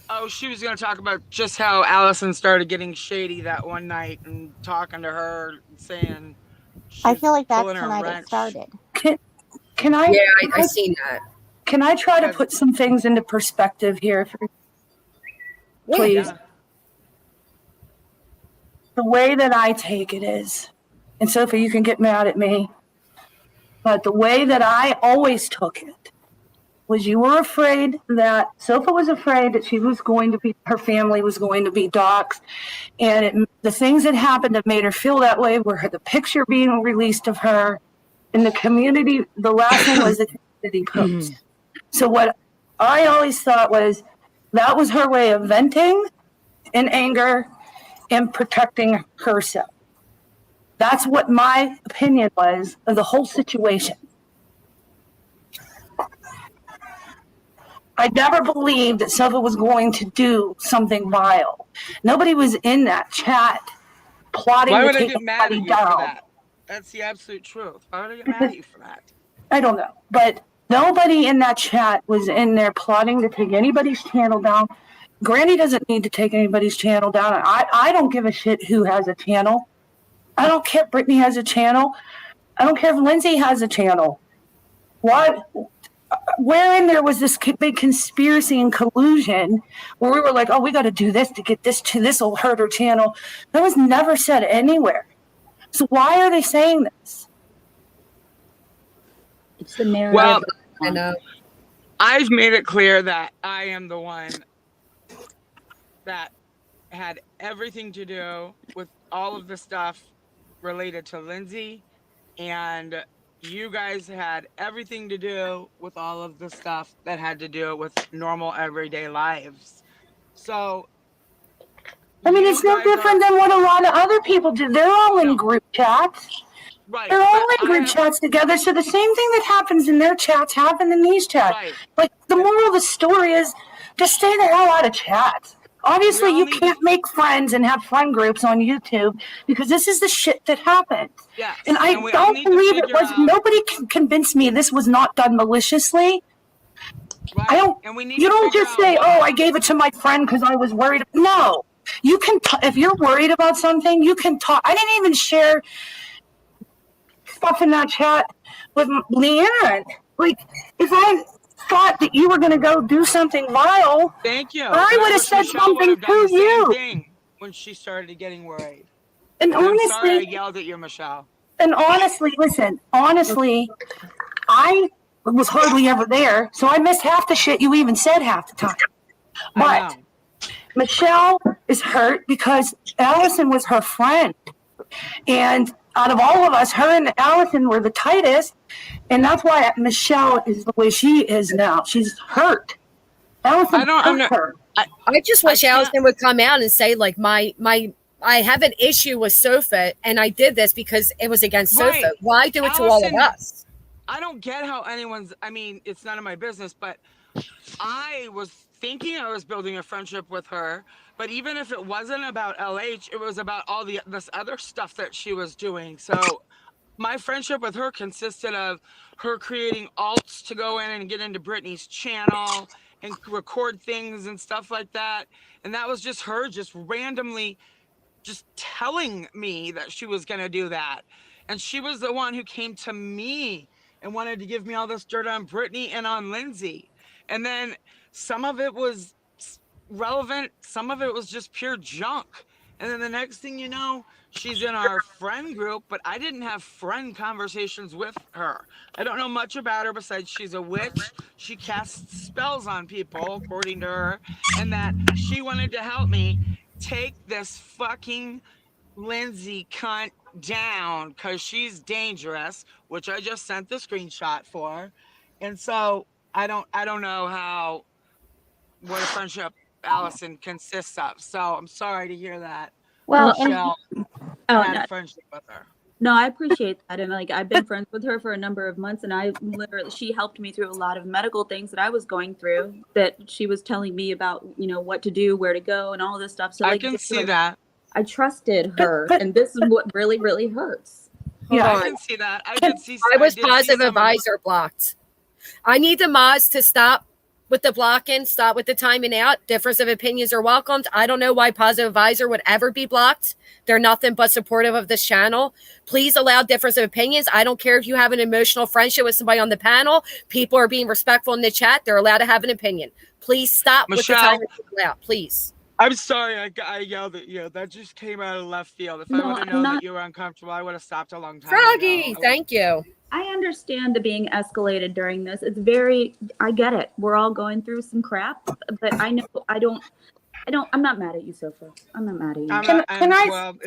Oh, she was going to talk about just how Allison started getting shady that one night and talking to her, saying I feel like that's tonight it started. Can I? Yeah, I seen that. Can I try to put some things into perspective here, please? Yeah. The way that I take it is, and Sophie, you can get mad at me, but the way that I always took it was you were afraid that, Sophie was afraid that her family was going to be doxxed. And the things that happened that made her feel that way were the picture being released of her in the community. The last thing was the community post. So what I always thought was that was her way of venting in anger and protecting herself. That's what my opinion was of the whole situation. I never believed that Sophie was going to do something vile. Nobody was in that chat plotting to take anybody down. For that? That's the absolute truth. Why would I get mad at you for that? I don't know. But nobody in that chat was in there plotting to take anybody's channel down. Granny doesn't need to take anybody's channel down. I don't give a shit who has a channel. I don't care if Brittany has a channel. I don't care if Lindsay has a channel. Wherein there was this big conspiracy and collusion where we were like, oh, we got to do this to get this will hurt her channel. That was never said anywhere. So why are they saying this? It's the narrative. Well, I know. I've made it clear that I am the one that had everything to do with all of the stuff related to Lindsay, and you guys had everything to do with all of the stuff that had to do with normal everyday lives. So I mean, you it's no guys are different than what a lot of other people do. They're all in no group chats. right, They're all but in I group have chats together. So the same thing that happens in their chats happened in these chats. right. Like the And moral of the story is just stay the hell out of chats. we Obviously, all you need to can't make friends and have friend groups on YouTube because this is the shit that happens. And yes, I and we all don't need to believe it figure was, out nobody can convince me this was not done maliciously. I right, don't, and we need you to don't figure just out say, oh, why. I gave it to my friend because I was worried. No, you can, if you're worried about something, you can talk. I didn't even share stuff in that chat with Leanne. Like, if I thought that you were going to go do something vile, Thank you. I And I would have wish said Michelle would something have done to the same you. thing when she started getting worried. And And I'm sorry I honestly, yelled at you, Michelle. listen, honestly, I was hardly ever there, so I missed half the shit you even said half the time. I But know. Michelle is hurt because Allison was her friend. And out of all of us, her and Allison were the tightest. And that's why Michelle is the way she is now. She's hurt. Allison I don't hurt under her. I just I wish can't Allison would come out and say, like, I have an issue with Sofa, and I did this because it was against Sofa. right. Why do it to all of Allison, us? I don't get how anyone's I mean, it's none of my business, but I was thinking I was building a friendship with her, but even if it wasn't about LH, it was about all this other stuff that she was doing. So my friendship with her consisted of her creating alts to go in and get into Britney's channel and record things and stuff like that. And that was just her just randomly just telling me that she was going to do that. And she was the one who came to me and wanted to give me all this dirt on Brittany and on Lindsay. And then some of it was relevant, some of it was just pure junk. And then the next thing you know, she's in our friend group, but I didn't have friend conversations with her. I don't know much about her besides she's a witch. She casts spells on people, according to her, and that she wanted to help me take this fucking Lindsay cunt down because she's dangerous, which I just sent the screenshot for. And so I don't know what a friendship Allison consists of. So I'm sorry to hear that. Well, and Michelle Oh, had no, a friendship with her. no, I appreciate that. And like, I've been friends with her for a number of months, and she helped me through a lot of medical things that I was going through, that she was telling me about, what to do, where to go, and all this stuff. So I like, can see that. I trusted her, But and this is what really, really hurts. Hold yeah, I on. can see that. I Can- did see. I was did see positive some of the- advisor blocked. I need the mods to stop with the blocking, stop with the timing out. Difference of opinions are welcomed. I don't know why positive advisor would ever be blocked. They're nothing but supportive of this channel. Please allow difference of opinions. I don't care if you have an emotional friendship with somebody on the panel. People are being respectful in the chat. They're allowed to have an opinion. Please stop with the Michelle. timing out, please. I'm sorry, I yelled at you. That just came out of left field. If I No, would have I'm known not. that you were uncomfortable, I would have stopped a long time Froggy, ago. thank you. I understand the being escalated during this. I get it. We're all going through some crap, but I know I'm not mad at you, Sofa. I'm not mad at you. I'm Can- not. can I- Well,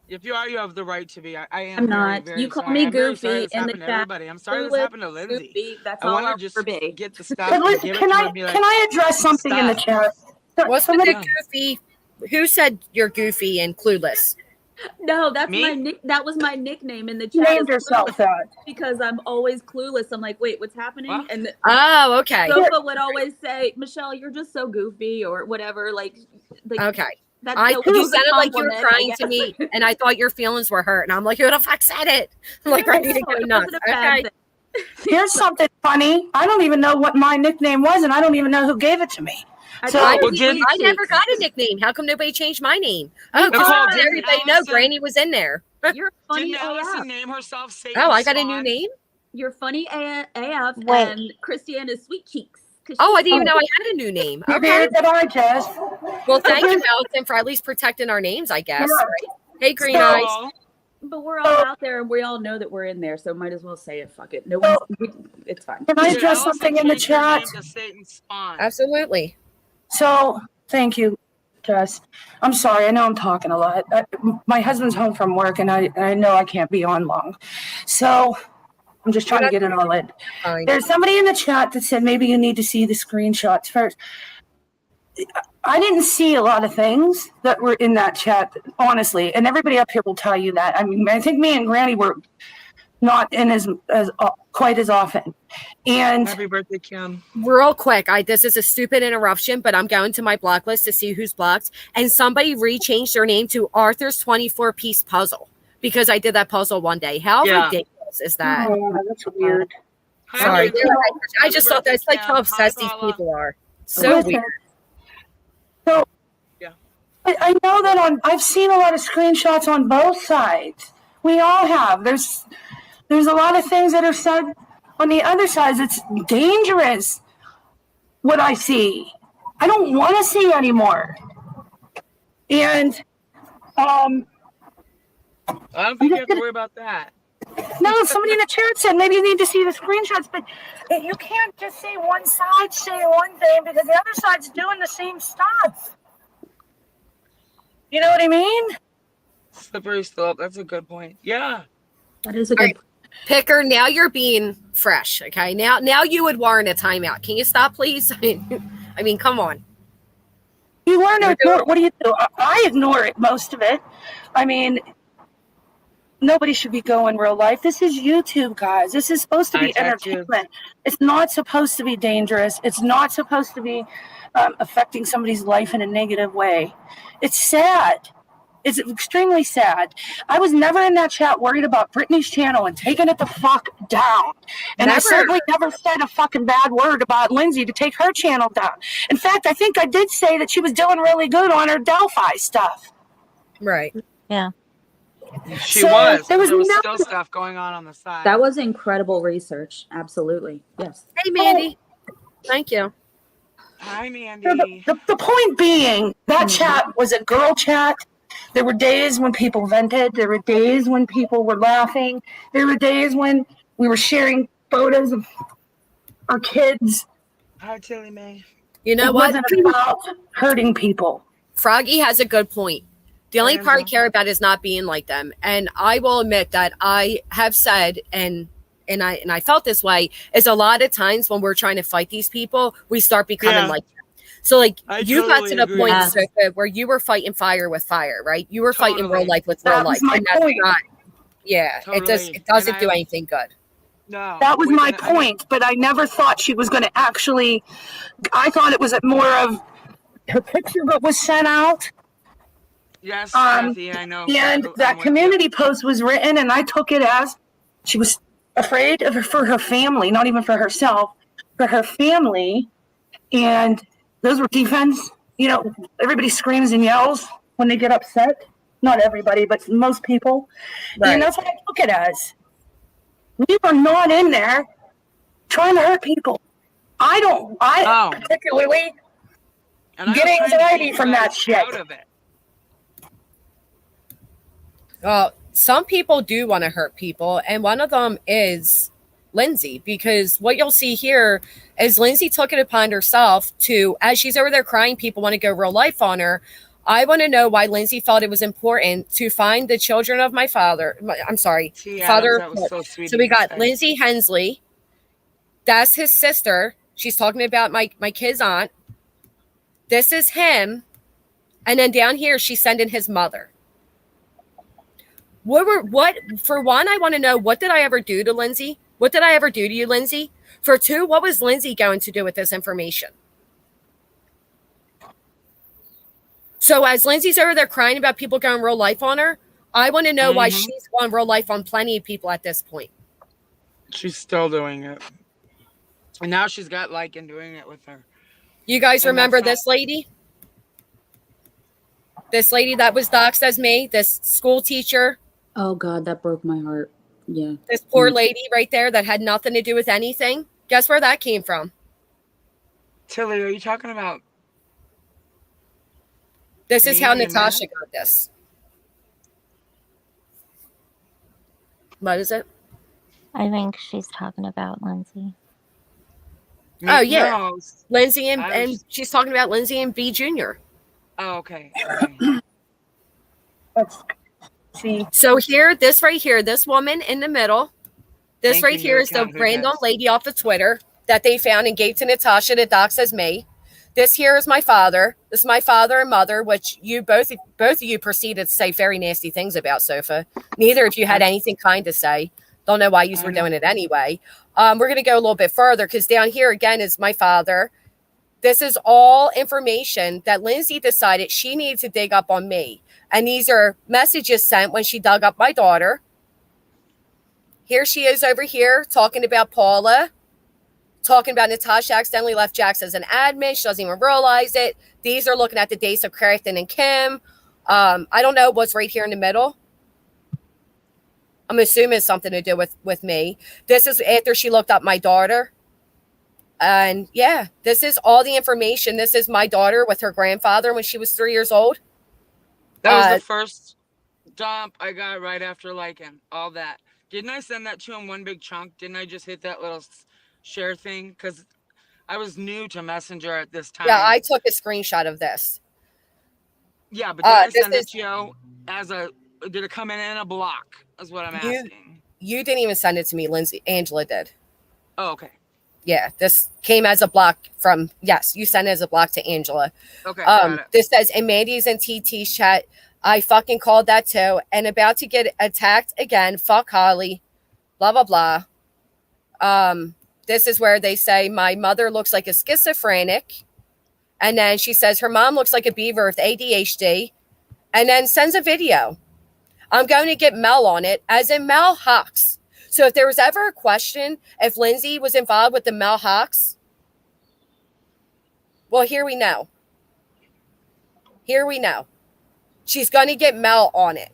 if you are, you have the right to be. I am. I'm very, not. very You call sorry. me I'm very sorry goofy this in the happened to chat. everybody. I'm sorry this Clueless, happened to Lindsay. goofy. That's I all want I'll to just ever be. get the stuff but and listen, give it can to her I and be like, can I address something in the stop. chat? What's with Somebody, the goofy? Who said you're goofy and clueless? No, that's Me? that was my nickname in the you chat. named yourself that. Because I'm always clueless. I'm like, wait, what's happening? What? And Oh, okay. Sofa would always say, Michelle, you're just so goofy or whatever. Like Okay. that's You was a sounded like you were compliment, I crying to guess. me, and I thought your feelings were hurt. And I'm like, who the fuck said it? I'm like, ready to go it nuts. wasn't a bad Okay. thing. Here's something funny. I don't even know what my nickname was, and I don't even know who gave it to me. I So- thought it Well, was did- Sweet I never Cheeks. got a nickname. How come nobody changed my name? Oh, Nicole, just to let didn't everybody know, Allison- Granny was in there. You're funny Didn't Allison AF. name herself Satan? Oh, I got a new Spawn? name? You're funny AF. Wait. And Christiane is Sweet Cheeks. 'Cause Oh, I she's didn't even funny. know I had a new name. You Okay. did that, I just. Well, thank you, Allison, for at least protecting our names, I guess. Yeah. Right? Hey, Green So- Eyes. Nicole, But we're all out there and we all know that we're in there, so might as well say it. Fuck it. No one's it's fine. Can I did address Allison something in the change her chat? name to Satan Spawn? Absolutely. So, thank you. Jess. I'm sorry. I know I'm talking a lot. My husband's home from work, and I know I can't be on long. So I'm just trying to get it all in. Fine. There's somebody in the chat that said maybe you need to see the screenshots first. I didn't see a lot of things that were in that chat, honestly, and everybody up here will tell you that. I mean, I think me and Granny were not in as quite as often. And Happy birthday, Kim. Real quick, this is a stupid interruption, but I'm going to my block list to see who's blocked. And somebody rechanged their name to Arthur's 24-piece puzzle because I did that puzzle one day. How ridiculous is that? Oh, that's weird. Sorry. I just thought that's like how obsessed these people are. So weird. So I know that I've seen a lot of screenshots on both sides. We all have. There's a lot of things that are said on the other side. It's dangerous what I see. I don't want to see anymore. And I don't think you have to worry about that. no, somebody in the chat said maybe you need to see the screenshots, but you can't just say one side saying one thing because the other side's doing the same stuff. You know what I mean? Slippery slope. That's a good point. Yeah. That is a good. Picker, now you're being fresh. Okay, now you would warrant a timeout. Can you stop, please? I mean, come on. You learn to ignore it. What do you do? I ignore it, most of it. I mean, nobody should be going real life. This is YouTube, guys. This is supposed to be entertainment. It's not supposed to be dangerous. It's not supposed to be affecting somebody's life in a negative way. It's sad. It's extremely sad. I was never in that chat worried about Brittany's channel and taking it the fuck down. And I certainly never said a fucking bad word about Lindsay to take her channel down. In fact, I think I did say that she was doing really good on her Delphi stuff. Right. Yeah. She was. There was still stuff going on the side. That was incredible research. Absolutely. Yes. Hey, Mandy. Thank you. Hi, Mandy. The point being, that chat was a girl chat. There were days when people vented. There were days when people were laughing. There were days when we were sharing photos of our kids. Hi, Tilly Mae. You know it what? wasn't about hurting people. Froggy has a good point. The only part I care about is not being like them. And I will admit that I have said, and I felt this way, is a lot of times when we're trying to fight these people, we start becoming like them. So, like, you got to the point, Sophia, where you were fighting fire with fire, right? You were fighting real life with real life. My point. It doesn't do anything good. No. That was my point, but I never thought she was going to actually. I thought it was more of her picture that was sent out. Yes, Kathy, I know. And that community post was written, and I took it as she was afraid of her, for her family, not even for herself, for her family. And those were defense. You know, everybody screams and yells when they get upset. Not everybody, but most people. Right. And that's what I took it as. We were not in there trying to hurt people. I particularly get anxiety from that shit. Well, some people do want to hurt people, and one of them is Lindsay, because what you'll see here is Lindsay took it upon herself to, as she's over there crying, people want to go real life on her. I want to know why Lindsay felt it was important to find the children of my father. Father. That was so sweet. So we got Lindsay Hensley. That's his sister. She's talking about my kid's aunt. This is him. And then down here, she's sending his mother. For one, I want to know, what did I ever do to Lindsay? What did I ever do to you, Lindsay? For two, what was Lindsay going to do with this information? So as Lindsay's over there crying about people going real life on her, I want to know why she's going real life on plenty of people at this point. She's still doing it. And now she's got Lycan doing it with her. You guys remember this lady? This lady that was doxxed as me, this school teacher. Oh, God, that broke my heart. Yeah. This poor lady right there that had nothing to do with anything. Guess where that came from? Tilly, are you talking about? This is how Natasha got this. What is it? I think she's talking about Lindsay. Oh, yeah. Lindsay and she's talking about Lindsay and B Jr. Oh, okay. Okay. Let's see. So here, this right here, this woman in the middle, this Thank right you, here new is the account. Who random dis? lady off of Twitter that they found and gave to Natasha. The doc says me. This here is my father. This is my father and mother, which you both of you proceeded to say very nasty things about, Sofa. Neither of you had anything kind to say. Don't know why you were doing it anyway. We're going to go a little bit further because down here again is my father. This is all information that Lindsay decided she needed to dig up on me. And these are messages sent when she dug up my daughter. Here she is over here talking about Paula, talking about Natasha accidentally left Jax as an admin. She doesn't even realize it. These are looking at the dates of Craigton and Kim. I don't know what's right here in the middle. I'm assuming it's something to do with me. This is after she looked up my daughter. And yeah, this is all the information. This is my daughter with her grandfather when she was 3 years old. That was the first dump I got right after liking all that. Didn't I send that to him one big chunk? Didn't I just hit that little share thing? Because I was new to Messenger at this time. Yeah, I took a screenshot of this. Yeah, but did I send it to you as a? Did it come in a block? Is what I'm asking. You didn't even send it to me, Lindsay. Angela did. Oh, okay. Yeah, this came as a block from, yes, you sent it as a block to Angela. Okay. Got it. This says, in Mandy's and TT's chat, I fucking called that too, and about to get attacked again. Fuck Holly. Blah, blah, blah. This is where they say, my mother looks like a schizophrenic. And then she says, her mom looks like a beaver with ADHD. And then sends a video. I'm going to get Mel on it, as in Mel Hawks. So if there was ever a question if Lindsay was involved with the Mel Hawks, well, here we know. Here we know. She's going to get Mel on it.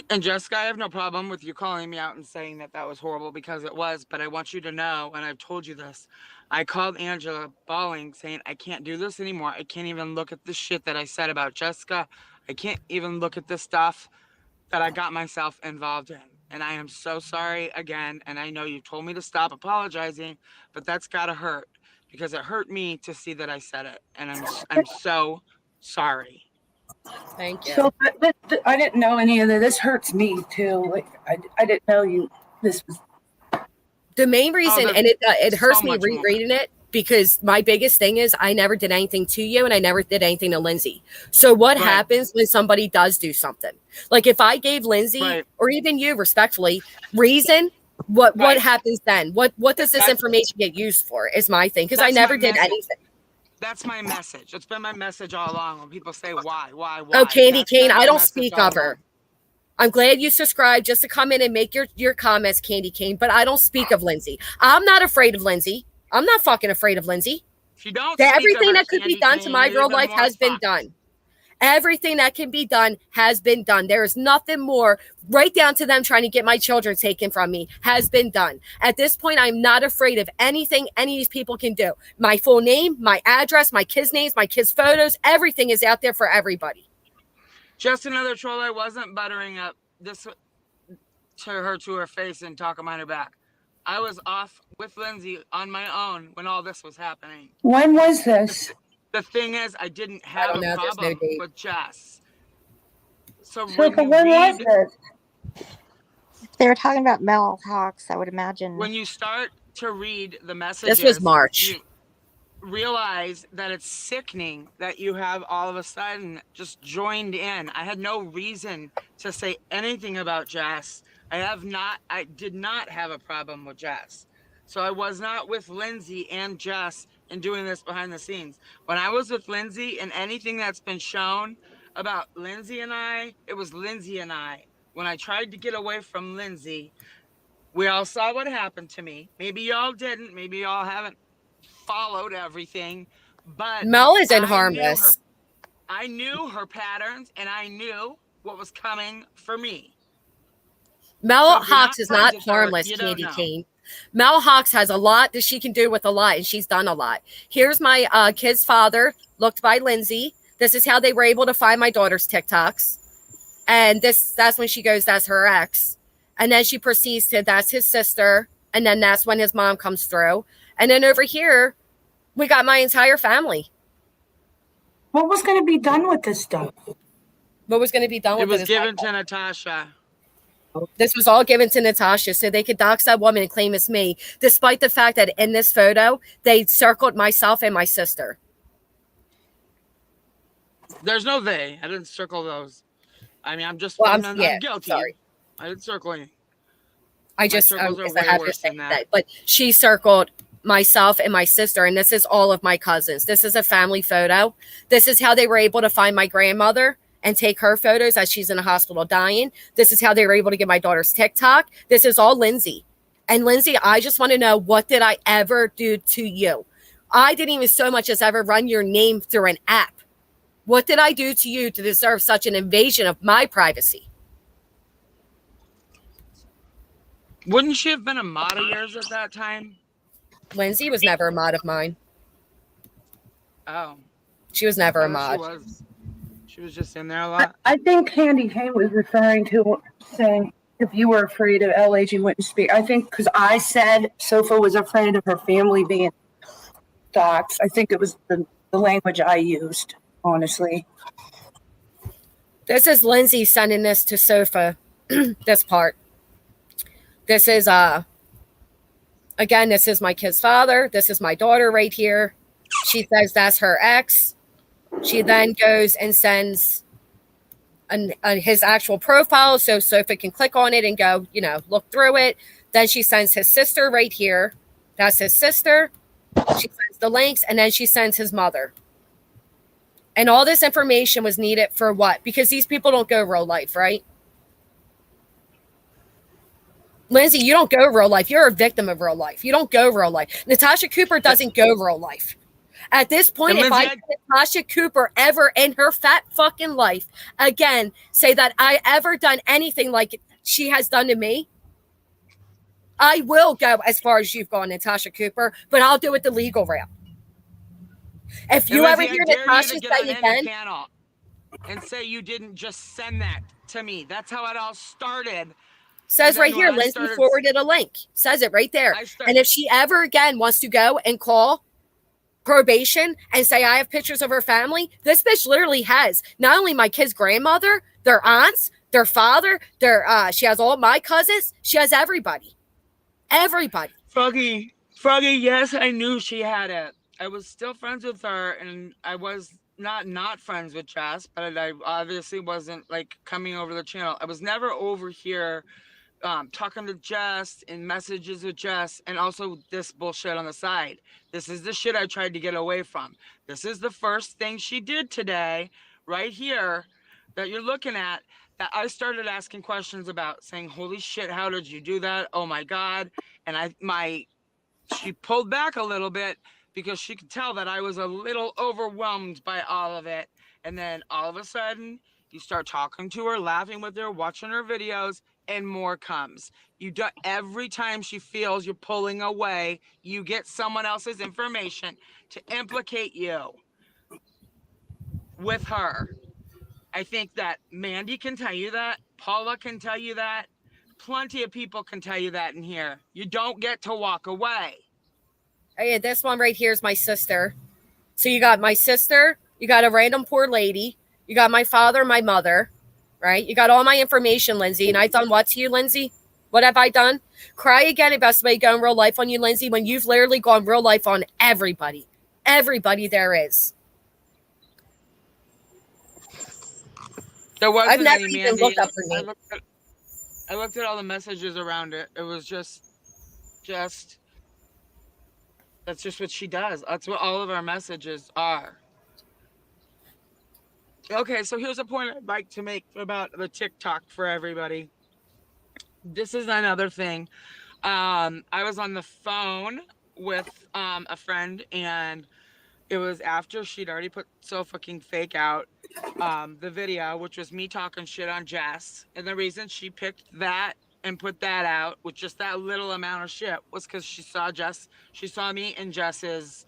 And Jessica, I have no problem with you calling me out and saying that that was horrible, because it was. But I want you to know, and I've told you this, I called Angela bawling, saying, I can't do this anymore. I can't even look at the shit that I said about Jessica. I can't even look at the stuff that I got myself involved in. And I am so sorry again. And I know you told me to stop apologizing, but that's got to hurt, because it hurt me to see that I said it. And I'm so sorry. Thank you. So I didn't know any of that. This hurts me too. Like I didn't know this was the main reason, and it hurts so me much rereading it, because my biggest thing is I never did anything to you and I never did anything to Lindsay. So what happens when somebody does do something? Like if I gave Lindsay or even you respectfully reason, what happens then? What does this information get used for is my thing, because I never did anything. That's my message. It's been my message all along when people say why. Oh, Candy Cane, I don't speak of her. I'm glad you subscribed just to come in and make your comments, Candy Cane, but I don't speak of Lindsay. I'm not afraid of Lindsay. I'm not fucking afraid of Lindsay. If you don't, everything that could be done to my real life has been done. Everything that can be done has been done. There is nothing more, right down to them trying to get my children taken from me, has been done. At this point, I'm not afraid of anything any of these people can do. My full name, my address, my kids' names, my kids' photos, everything is out there for everybody. Just another troll. I wasn't buttering up this to her face and talking behind her back. I was off with Lindsay on my own when all this was happening. When was this? The thing is, I didn't have a problem with Jess. So when was this? If they were talking about Mel Hawks, I would imagine. When you start to read the messages, this was March. You realize that it's sickening that you have all of a sudden just joined in. I had no reason to say anything about Jess. I did not have a problem with Jess. So I was not with Lindsay and Jess in doing this behind the scenes. When I was with Lindsay, and anything that's been shown about Lindsay and I, it was Lindsay and I. When I tried to get away from Lindsay, we all saw what happened to me. Maybe y'all didn't. Maybe y'all haven't followed everything. But Mel isn't harmless. I knew her patterns, and I knew what was coming for me. Mel Hawks is not harmless, Candy Cane. Mel Hawks has a lot that she can do with a lot, and she's done a lot. Here's my kid's father, looked by Lindsay. This is how they were able to find my daughter's TikToks. And that's when she goes, that's her ex. And then she proceeds to, that's his sister. And then that's when his mom comes through. And then over here, We got my entire family. What was going to be done with this stuff? What was going to be done It with was it is my given to Natasha. This was all given to Natasha so they could dox that woman and claim it's me, despite the fact that in this photo, they circled myself and my sister. There's no they. I didn't circle those. I mean, I'm just, Well, I'm guilty. sorry. I didn't circle any. I just, circles are guess I way have to worse say than that. that. But she circled myself and my sister, and this is all of my cousins. This is a family photo. This is how they were able to find my grandmother and take her photos as she's in a hospital dying. This is how they were able to get my daughter's TikTok. This is all Lindsay. And Lindsay, I just want to know, what did I ever do to you? I didn't even so much as ever run your name through an app. What did I do to you to deserve such an invasion of my privacy? Wouldn't she have been a mod of yours at that time? Lindsay was never a mod of mine. Oh. She was never a She mod. was. She was just in there a lot. I think Candy Kane was referring to saying if you were afraid of LH, you wouldn't speak. I think because I said Sofa was afraid of her family being doxxed. I think it was the language I used, honestly. This is Lindsay sending this to Sofa, this part. This is, again, this is my kid's father. This is my daughter right here. She says that's her ex. She then goes and sends his actual profile so Sofa can click on it and go, look through it. Then she sends his sister right here. That's his sister. She sends the links, and then she sends his mother. And all this information was needed for what? Because these people don't go real life, right? Lindsay, you don't go real life. You're a victim of real life. You don't go real life. Natasha Cooper doesn't go real life. At this point, if I Natasha Cooper ever in her fat fucking life again say that I ever done anything like she has done to me, I will go as far as you've gone, Natasha Cooper, but I'll do it the legal route. If you ever hear Natasha say again, and say you didn't just send that to me, that's how it all started. Says right here, Lindsay forwarded a link. Says it right there. And if she ever again wants to go and call probation and say I have pictures of her family, this bitch literally has not only my kid's grandmother, their aunts, their father, she has all my cousins. She has everybody. Everybody. Froggy, yes, I knew she had it. I was still friends with her, and I was not friends with Jess, but I obviously wasn't like coming over the channel. I was never over here talking to Jess and messages with Jess, and also this bullshit on the side. This is the shit I tried to get away from. This is the first thing she did today, right here, that you're looking at, that I started asking questions about, saying, holy shit, how did you do that? Oh my God. And she pulled back a little bit because she could tell that I was a little overwhelmed by all of it. And then all of a sudden, you start talking to her, laughing with her, watching her videos, and more comes. Every time she feels you're pulling away, you get someone else's information to implicate you with her. I think that Mandy can tell you that. Paula can tell you that. Plenty of people can tell you that in here. You don't get to walk away. Hey, this one right here is my sister. So you got my sister, you got a random poor lady, you got my father, my mother, right? You got all my information, Lindsay. And I've done what to you, Lindsay? What have I done? Cry again and best way going real life on you, Lindsay, when you've literally gone real life on everybody. Everybody there is. There wasn't I've never any, even Mandy. looked up her name. I looked at all the messages around it. It was just that's just what she does. That's what all of our messages are. Okay, so here's a point I'd like to make about the TikTok for everybody. This is another thing. I was on the phone with a friend, and it was after she'd already put so fucking fake out the video, which was me talking shit on Jess. And the reason she picked that and put that out with just that little amount of shit was because she saw me and Jess's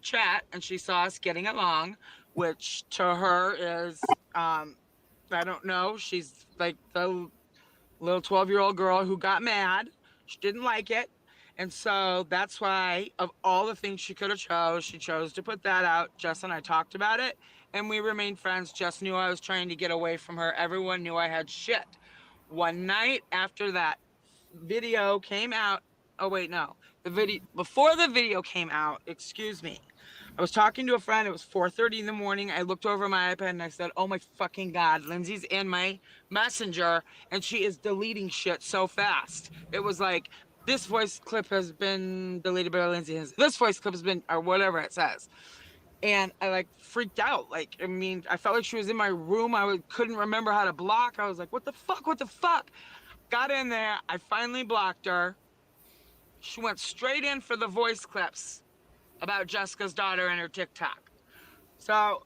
chat, and she saw us getting along, which to her is, I don't know, she's like the little 12-year-old girl who got mad. She didn't like it. And so that's why, of all the things she could have chose, she chose to put that out. Jess and I talked about it, and we remained friends. Jess knew I was trying to get away from her. Everyone knew I had shit. One night after that video came out, oh wait, no, before the video came out, excuse me, I was talking to a friend. It was 4:30 in the morning. I looked over my iPad and I said, oh my fucking God, Lindsay's in my messenger and she is deleting shit so fast. It was like, this voice clip has been deleted by Lindsay. This voice clip has been, or whatever it says. And I like freaked out. Like, I mean, I felt like she was in my room. Couldn't remember how to block. I was like, what the fuck? What the fuck? Got in there. I finally blocked her. She went straight in for the voice clips about Jessica's daughter and her TikTok. So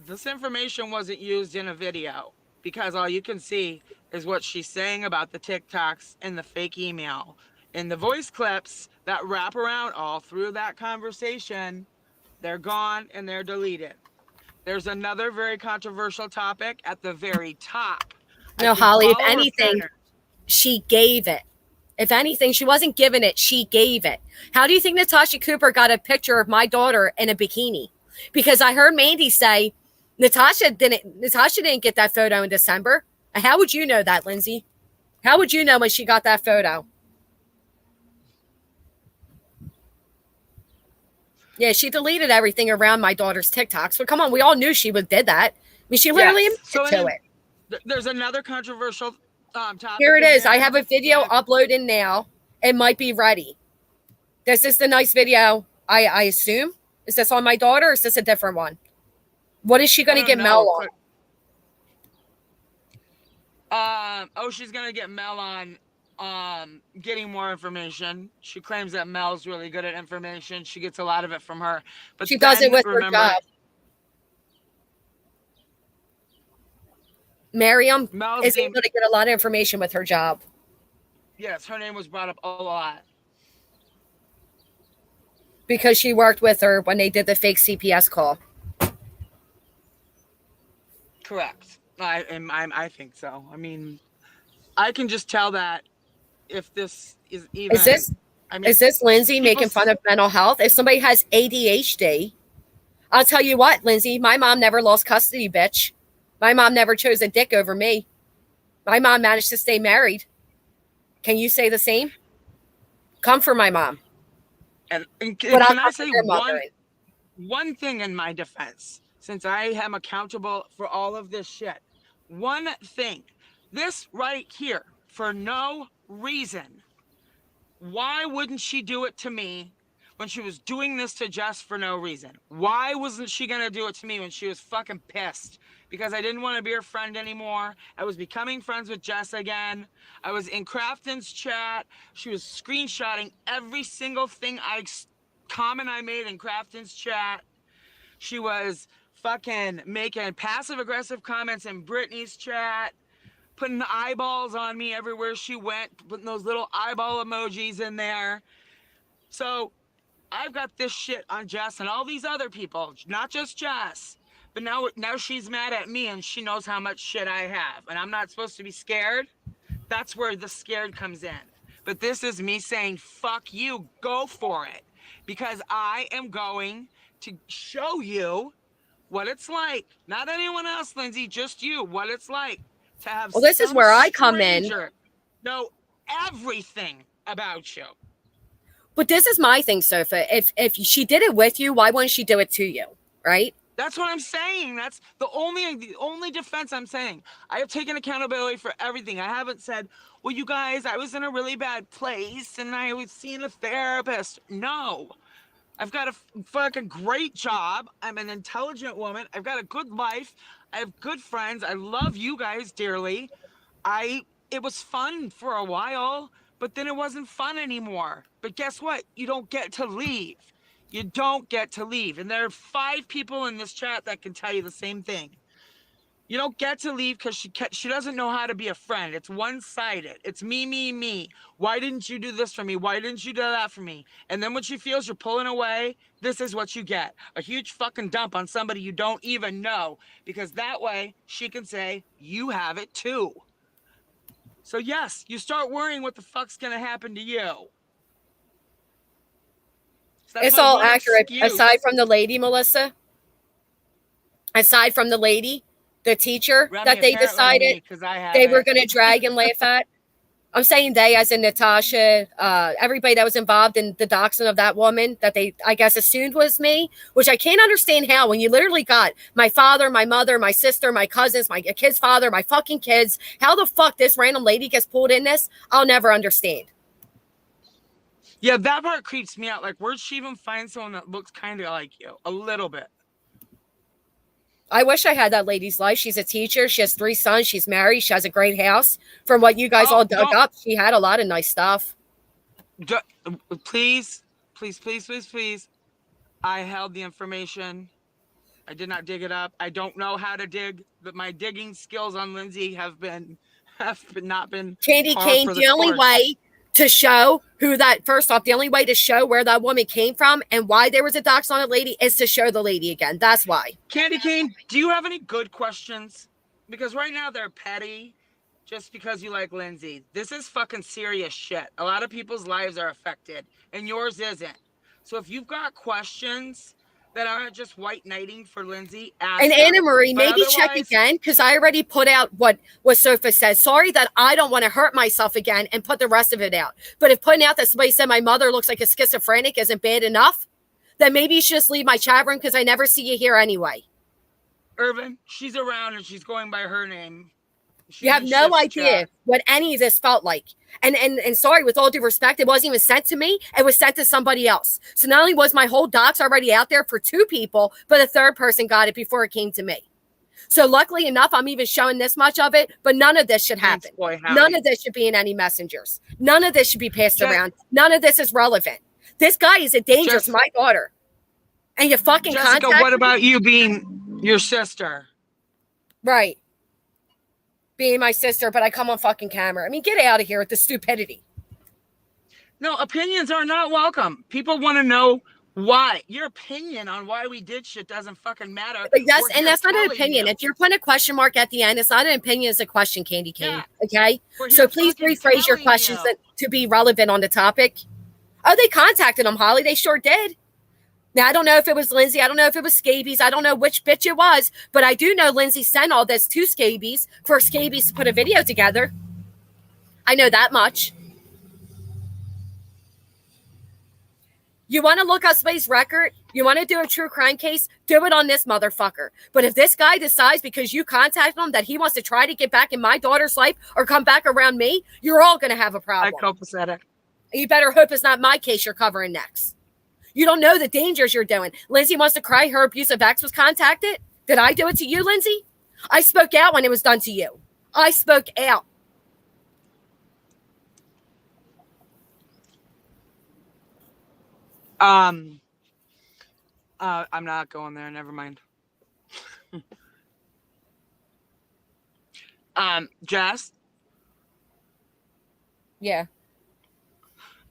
this information wasn't used in a video because all you can see is what she's saying about the TikToks and the fake email. In the voice clips that wrap around all through that conversation, they're gone and they're deleted. There's another very controversial topic at the very top. No, Holly, if anything, she gave it. If anything, she wasn't giving it, she gave it. How do you think Natasha Cooper got a picture of my daughter in a bikini? Because I heard Mandy say Natasha didn't get that photo in December. How would you know that, Lindsay? How would you know when she got that photo? Yeah, she deleted everything around my daughter's TikToks. But come on, we all knew she did that. I mean, she literally admitted to it. There's another controversial topic. Here it is. I have a video uploaded now. It might be ready. This is the nice video, I assume. Is this on my daughter or is this a different one? What is she going to get Mel on? She's going to get Mel on getting more information. She claims that Mel's really good at information. She gets a lot of it from her. But she does it with her job. Miriam is able to get a lot of information with her job. Yes, her name was brought up a lot. Because she worked with her when they did the fake CPS call. Correct. I think so. I mean, I can just tell that if this is even... Is this Lindsay making fun of mental health? If somebody has ADHD, I'll tell you what, Lindsay, my mom never lost custody, bitch. My mom never chose a dick over me. My mom managed to stay married. Can you say the same? Come for my mom. And can I say one thing in my defense, since I am accountable for all of this shit? One thing. This right here, for no reason. Why wouldn't she do it to me when she was doing this to Jess for no reason? Why wasn't she going to do it to me when she was fucking pissed? Because I didn't want to be her friend anymore. I was becoming friends with Jess again. I was in Crafton's chat. She was screenshotting every single comment I made in Crafton's chat. She was fucking making passive-aggressive comments in Brittany's chat, putting eyeballs on me everywhere she went, putting those little eyeball emojis in there. So I've got this shit on Jess and all these other people, not just Jess. But now she's mad at me and she knows how much shit I have. And I'm not supposed to be scared. That's where the scared comes in. But this is me saying, fuck you, go for it. Because I am going to show you what it's like. Not anyone else, Lindsay, just you. What it's like to have this is where I come in. Know everything about you. But this is my thing, Sophia. If she did it with you, why wouldn't she do it to you? Right? That's what I'm saying. That's the only defense I'm saying. I have taken accountability for everything. I haven't said, well, you guys, I was in a really bad place and I was seeing a therapist. No. I've got a fucking great job. I'm an intelligent woman. I've got a good life. I have good friends. I love you guys dearly. It was fun for a while, but then it wasn't fun anymore. But guess what? You don't get to leave. You don't get to leave. And there are 5 people in this chat that can tell you the same thing. You don't get to leave because she doesn't know how to be a friend. It's one-sided. It's me, me, me. Why didn't you do this for me? Why didn't you do that for me? And then when she feels you're pulling away, this is what you get. A huge fucking dump on somebody you don't even know. Because that way she can say, you have it too. So yes, you start worrying what the fuck's going to happen to you. That's It's my all one accurate, excuse. aside from the lady, Melissa. Aside from the lady, the teacher Remy, that they apparently decided me, 'cause I have they were it. going to drag and laugh at. I'm saying they, as in Natasha, everybody that was involved in the doxing of that woman that they, I guess, assumed was me, which I can't understand how, when you literally got my father, my mother, my sister, my cousins, my kid's father, my fucking kids. How the fuck this random lady gets pulled in this, I'll never understand. Yeah, that part creeps me out. Like, where'd she even find someone that looks kind of like you? A little bit. I wish I had that lady's life. She's a teacher. She has 3 sons. She's married. She has a great house. From what you guys all dug up, she had a lot of nice stuff. Please. I held the information. I did not dig it up. I don't know how to dig, but my digging skills on Lindsay have not been. Candy Cane, the only way to show who that, first off, the only way to show where that woman came from and why there was a dox on a lady is to show the lady again. That's why. Candy Cane, do you have any good questions? Because right now they're petty just because you like Lindsay. This is fucking serious shit. A lot of people's lives are affected and yours isn't. So if you've got questions that aren't just white knighting for Lindsay, ask and them. Anna Marie, But maybe check again, because I already put out what Sofa said. Sorry that I don't want to hurt myself again and put the rest of it out. But if putting out that somebody said my mother looks like a schizophrenic isn't bad enough, then maybe you should just leave my chat room because I never see you here anyway. Irvin, she's around and she's going by her name. You have no idea what any of this felt like. And sorry, with all due respect, it wasn't even sent to me. It was sent to somebody else. So not only was my whole docs already out there for 2 people, but a third person got it before it came to me. So luckily enough, I'm even showing this much of it, but none of this should happen. None of this should be in any messengers. None of this should be passed around. None of this is relevant. This guy is a danger to my daughter. And you fucking Jessica, what about you being your sister? Right. Being my sister, but I come on fucking camera. I mean, get out of here with the stupidity. No, opinions are not welcome. People want to know why. Your opinion on why we did shit doesn't fucking matter. But that's not an opinion. If you're putting a question mark at the end, it's not an opinion, it's a question, Candy Cane. Yeah. Okay? So please rephrase your questions to be relevant on the topic. Oh, they contacted him, Holly. They sure did. Now, I don't know if it was Lindsay. I don't know if it was Scabies. I don't know which bitch it was. But I do know Lindsay sent all this to Scabies for Scabies to put a video together. I know that much. You want to look up somebody's record? You want to do a true crime case? Do it on this motherfucker. But if this guy decides because you contacted him that he wants to try to get back in my daughter's life or come back around me, you're all going to have a problem. Copacetic. You better hope it's not my case you're covering next. You don't know the dangers you're doing. Lindsay wants to cry her abusive ex was contacted. Did I do it to you, Lindsay? I spoke out when it was done to you. I spoke out. I'm not going there. Never mind. Jess? Yeah.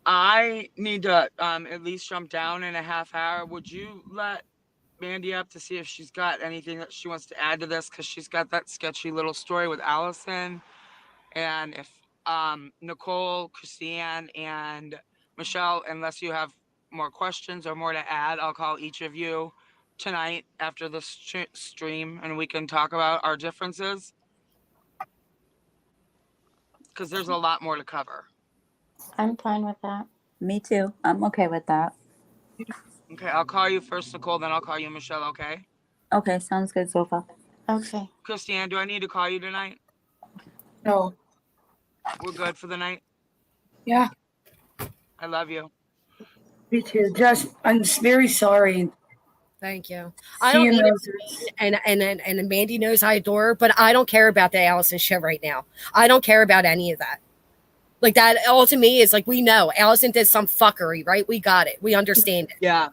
I need to at least jump down in a half hour. Would you let Mandy up to see if she's got anything that she wants to add to this? Because she's got that sketchy little story with Allison. And if Nicole, Christiane, and Michelle, unless you have more questions or more to add, I'll call each of you tonight after the stream and we can talk about our differences. Because there's a lot more to cover. I'm fine with that. Me too. I'm okay with that. Okay, I'll call you first, Nicole, then I'll call you, Michelle, okay? Okay, sounds good, Sofa. Okay. Christiane, do I need to call you tonight? No. We're good for the night? Yeah. I love you. Me too. Just, I'm very sorry. Thank you. I don't need it, and Mandy knows I adore her, but I don't care about the Allison shit right now. I don't care about any of that. Like that all to me is like, we know Allison did some fuckery, right? We got it. We understand it. Yeah.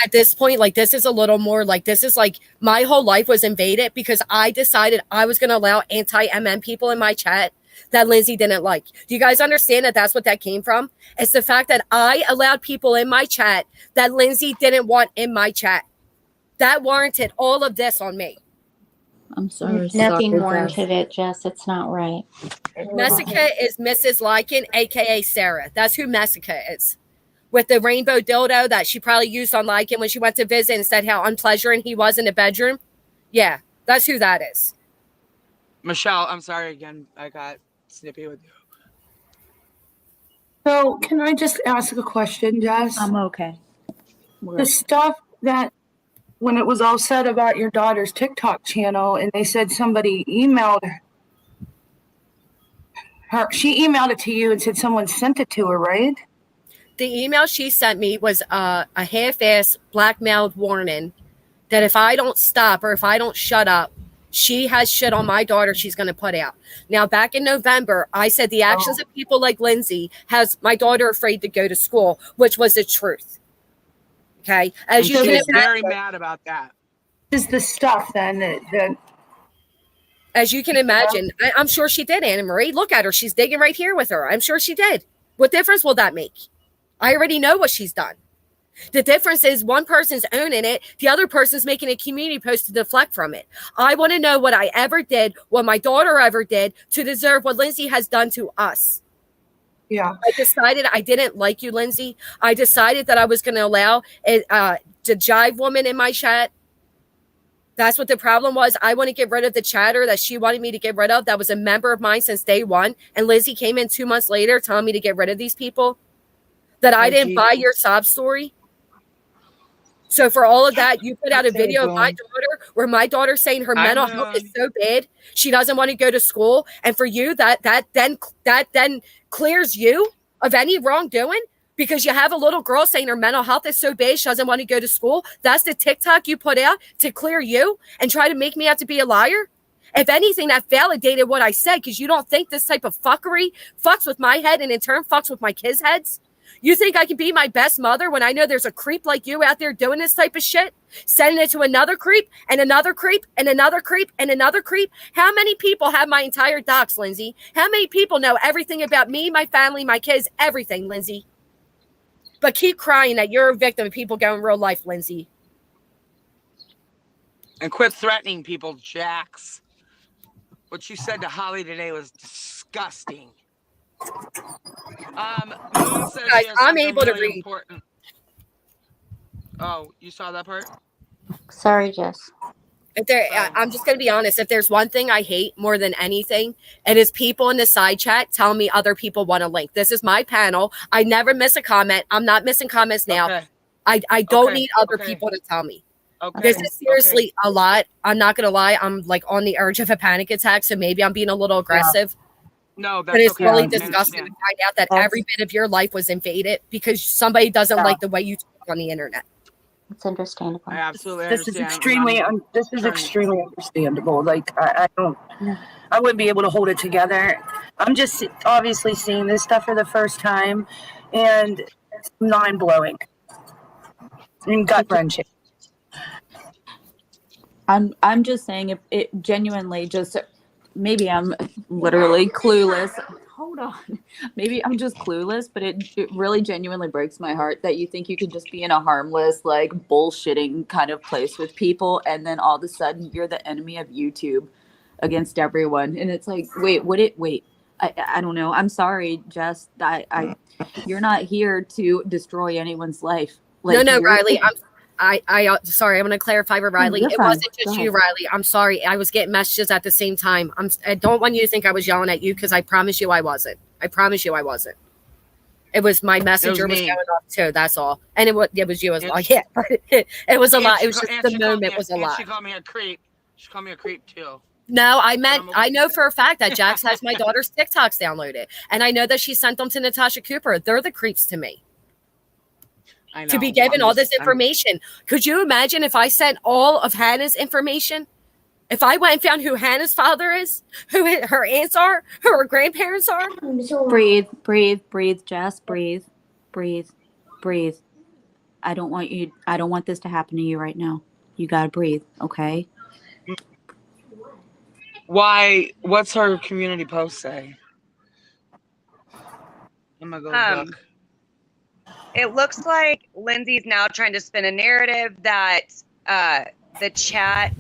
At this point, like this is a little more like, this is like my whole life was invaded because I decided I was going to allow anti-MM people in my chat that Lindsay didn't like. Do you guys understand that that's what that came from? It's the fact that I allowed people in my chat that Lindsay didn't want in my chat. That warranted all of this on me. I'm sorry. Nothing warranted it, Jess. It's not right. Messica is Mrs. Lycan, a.k.a. Sarah. That's who Messica is. with the rainbow dildo that she probably used on Lycan when she went to visit and said how unpleasant he was in the bedroom. Yeah, that's who that is. Michelle, I'm sorry again. I got snippy with you. So can I just ask a question, Jess? I'm okay. The stuff that when it was all said about your daughter's TikTok channel and they said somebody emailed her, she emailed it to you and said someone sent it to her, right? The email she sent me was a half-ass blackmailed warning that if I don't stop or if I don't shut up, she has shit on my daughter she's going to put out. Now, back in November, I said the actions of people like Lindsay has my daughter afraid to go to school, which was the truth. Okay? As you She can was very imagine, mad about that. This is the stuff then that as you can imagine, I'm sure she did, Anna Marie. Look at her. She's digging right here with her. I'm sure she did. What difference will that make? I already know what she's done. The difference is one person's owning it, the other person's making a community post to deflect from it. I want to know what I ever did, what my daughter ever did to deserve what Lindsay has done to us. Yeah. I decided I didn't like you, Lindsay. I decided that I was going to allow the jive woman in my chat. That's what the problem was. I want to get rid of the chatter that she wanted me to get rid of. That was a member of mine since day one. And Lizzie came in 2 months later telling me to get rid of these people. That I didn't buy your sob story. So for all of that, you put out a video of my daughter where my daughter's saying her mental health is so bad she doesn't want to go to school, and for you that then clears you of any wrongdoing because you have a little girl saying her mental health is so bad she doesn't want to go to school. That's the TikTok you put out to clear you and try to make me out to be a liar. If anything, that validated what I said because you don't think this type of fuckery fucks with my head and in turn fucks with my kids' heads. You think I can be my best mother when I know there's a creep like you out there doing this type of shit? Sending it to another creep and another creep and another creep and another creep? How many people have my entire docs, Lindsay? How many people know everything about me, my family, my kids, everything, Lindsay? But keep crying that you're a victim of people going real life, Lindsay. And quit threatening people, Jax. What you said to Holly today was disgusting. Moon says Guys, she has I'm able to really read. Important. Oh, you saw that part? Sorry, Jess. I'm just going to be honest. If there's one thing I hate more than anything, it is people in the side chat telling me other people want a link. This is my panel. I never miss a comment. I'm not missing comments now. Okay. I don't need other people to tell me. Okay. This is seriously a lot. I'm not going to lie. I'm like on the urge of a panic attack. So maybe I'm being a little aggressive. No, that's but it's okay. really I disgusting to understand. find out that every bit of your life was invaded because somebody doesn't like the way you talk on the internet. It's understandable. I absolutely this is understand. extremely understandable. Like I don't, I wouldn't be able to hold it together. I'm just obviously seeing this stuff for the first time, and it's mind blowing and gut wrenching. I'm just saying if it genuinely just maybe I'm literally clueless. Hold on. Maybe I'm just clueless, but it really genuinely breaks my heart that you think you can just be in a harmless, like bullshitting kind of place with people. And then all of a sudden you're the enemy of YouTube against everyone. And it's like, wait. I don't know. I'm sorry, Jess. You're not here to destroy anyone's life. Like, No, Riley. I sorry. I'm going to clarify for Riley. You're It fine. wasn't Go just ahead. you, Riley. I'm sorry. I was getting messages at the same time. I don't want you to think I was yelling at you because I promise you I wasn't. I promise you I wasn't. It was my messenger was me. going off too. That's all. And it was you as well. Yeah, but it was a lot. It was just the moment was a lot. She called me a creep. She called me a creep too. No, I know for a fact that Jax has my daughter's TikToks downloaded. And I know that she sent them to Natasha Cooper. They're the creeps to me. I know. To be given all this information. Could you imagine if I sent all of Hannah's information? If I went and found who Hannah's father is, who her aunts are, who her grandparents are? Breathe, Jess. Breathe. I don't want this to happen to you right now. You gotta breathe, okay? Why? What's her community post say? I'm gonna go look. It looks like Lindsay's now trying to spin a narrative that the chat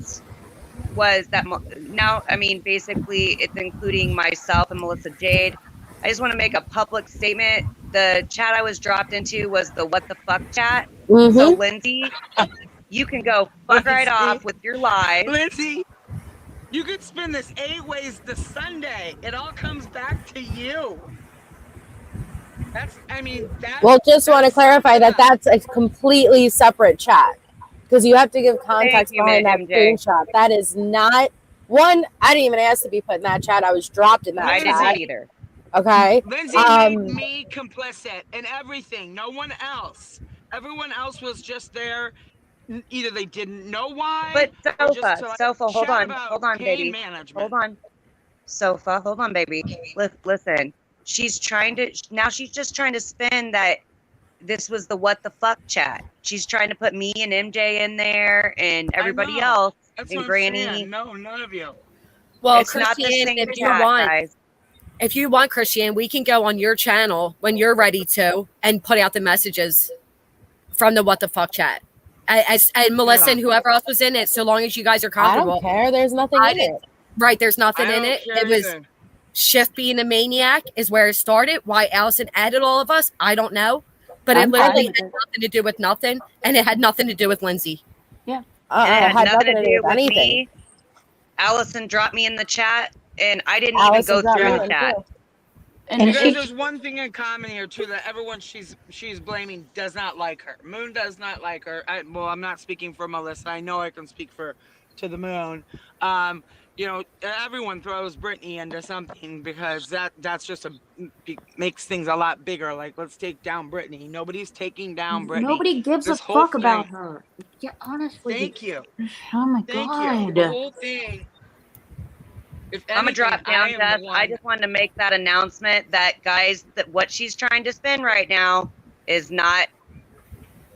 was that now, I mean, basically it's including myself and Melissa Jade. I just want to make a public statement the chat I was dropped into was the what the fuck chat. Mm-hmm. So Lindsay, you can go fuck right Lindsay. off with your lies. Lindsay, you could spin this 8 ways to Sunday. It all comes back to you. That's Well, just want to clarify that that's a completely separate chat because you have to give context you, behind that MJ. screenshot. That is not one. I didn't even ask to be put in that chat. I was dropped in that I chat. didn't either. Okay. Lindsay made me complicit in everything. No one else. Everyone else was just there. Either they didn't know why. But Sofa, hold on, baby. Management. Hold on. Sofa, hold on, baby. Listen, she's just trying to spin that this was the what the fuck chat. She's trying to put me and MJ in there and everybody else. That's and what Granny. I'm saying. No, none of you. Well, It's not the Christian, same if you chat, want, guys. if you want, Christian, we can go on your channel when you're ready to and put out the messages from the what the fuck chat. And Melissa and whoever else was in it, so long as you guys are comfortable. I don't care. There's nothing in it. Right, there's nothing in it. It was Shift being a maniac is where it started. Why Allison added all of us, I don't know. But it literally had nothing to do with nothing, and it had nothing to do with Lindsay. Yeah. And it had nothing to do with anything. Me. Allison dropped me in the chat, and I didn't even go through the chat. And there's one thing in common here too, that everyone she's blaming does not like her. Moon does not like her. I'm not speaking for Melissa. I know I can speak to the Moon. Everyone throws Brittany into something because that's just makes things a lot bigger. Like, let's take down Brittany. Nobody's taking down Brittany. Nobody gives a fuck about her. Yeah, honestly. Thank you. Oh my God. Thank you. The whole thing. I'm gonna drop down, Jeff. I just wanted to make that announcement that, guys, that what she's trying to spin right now is not.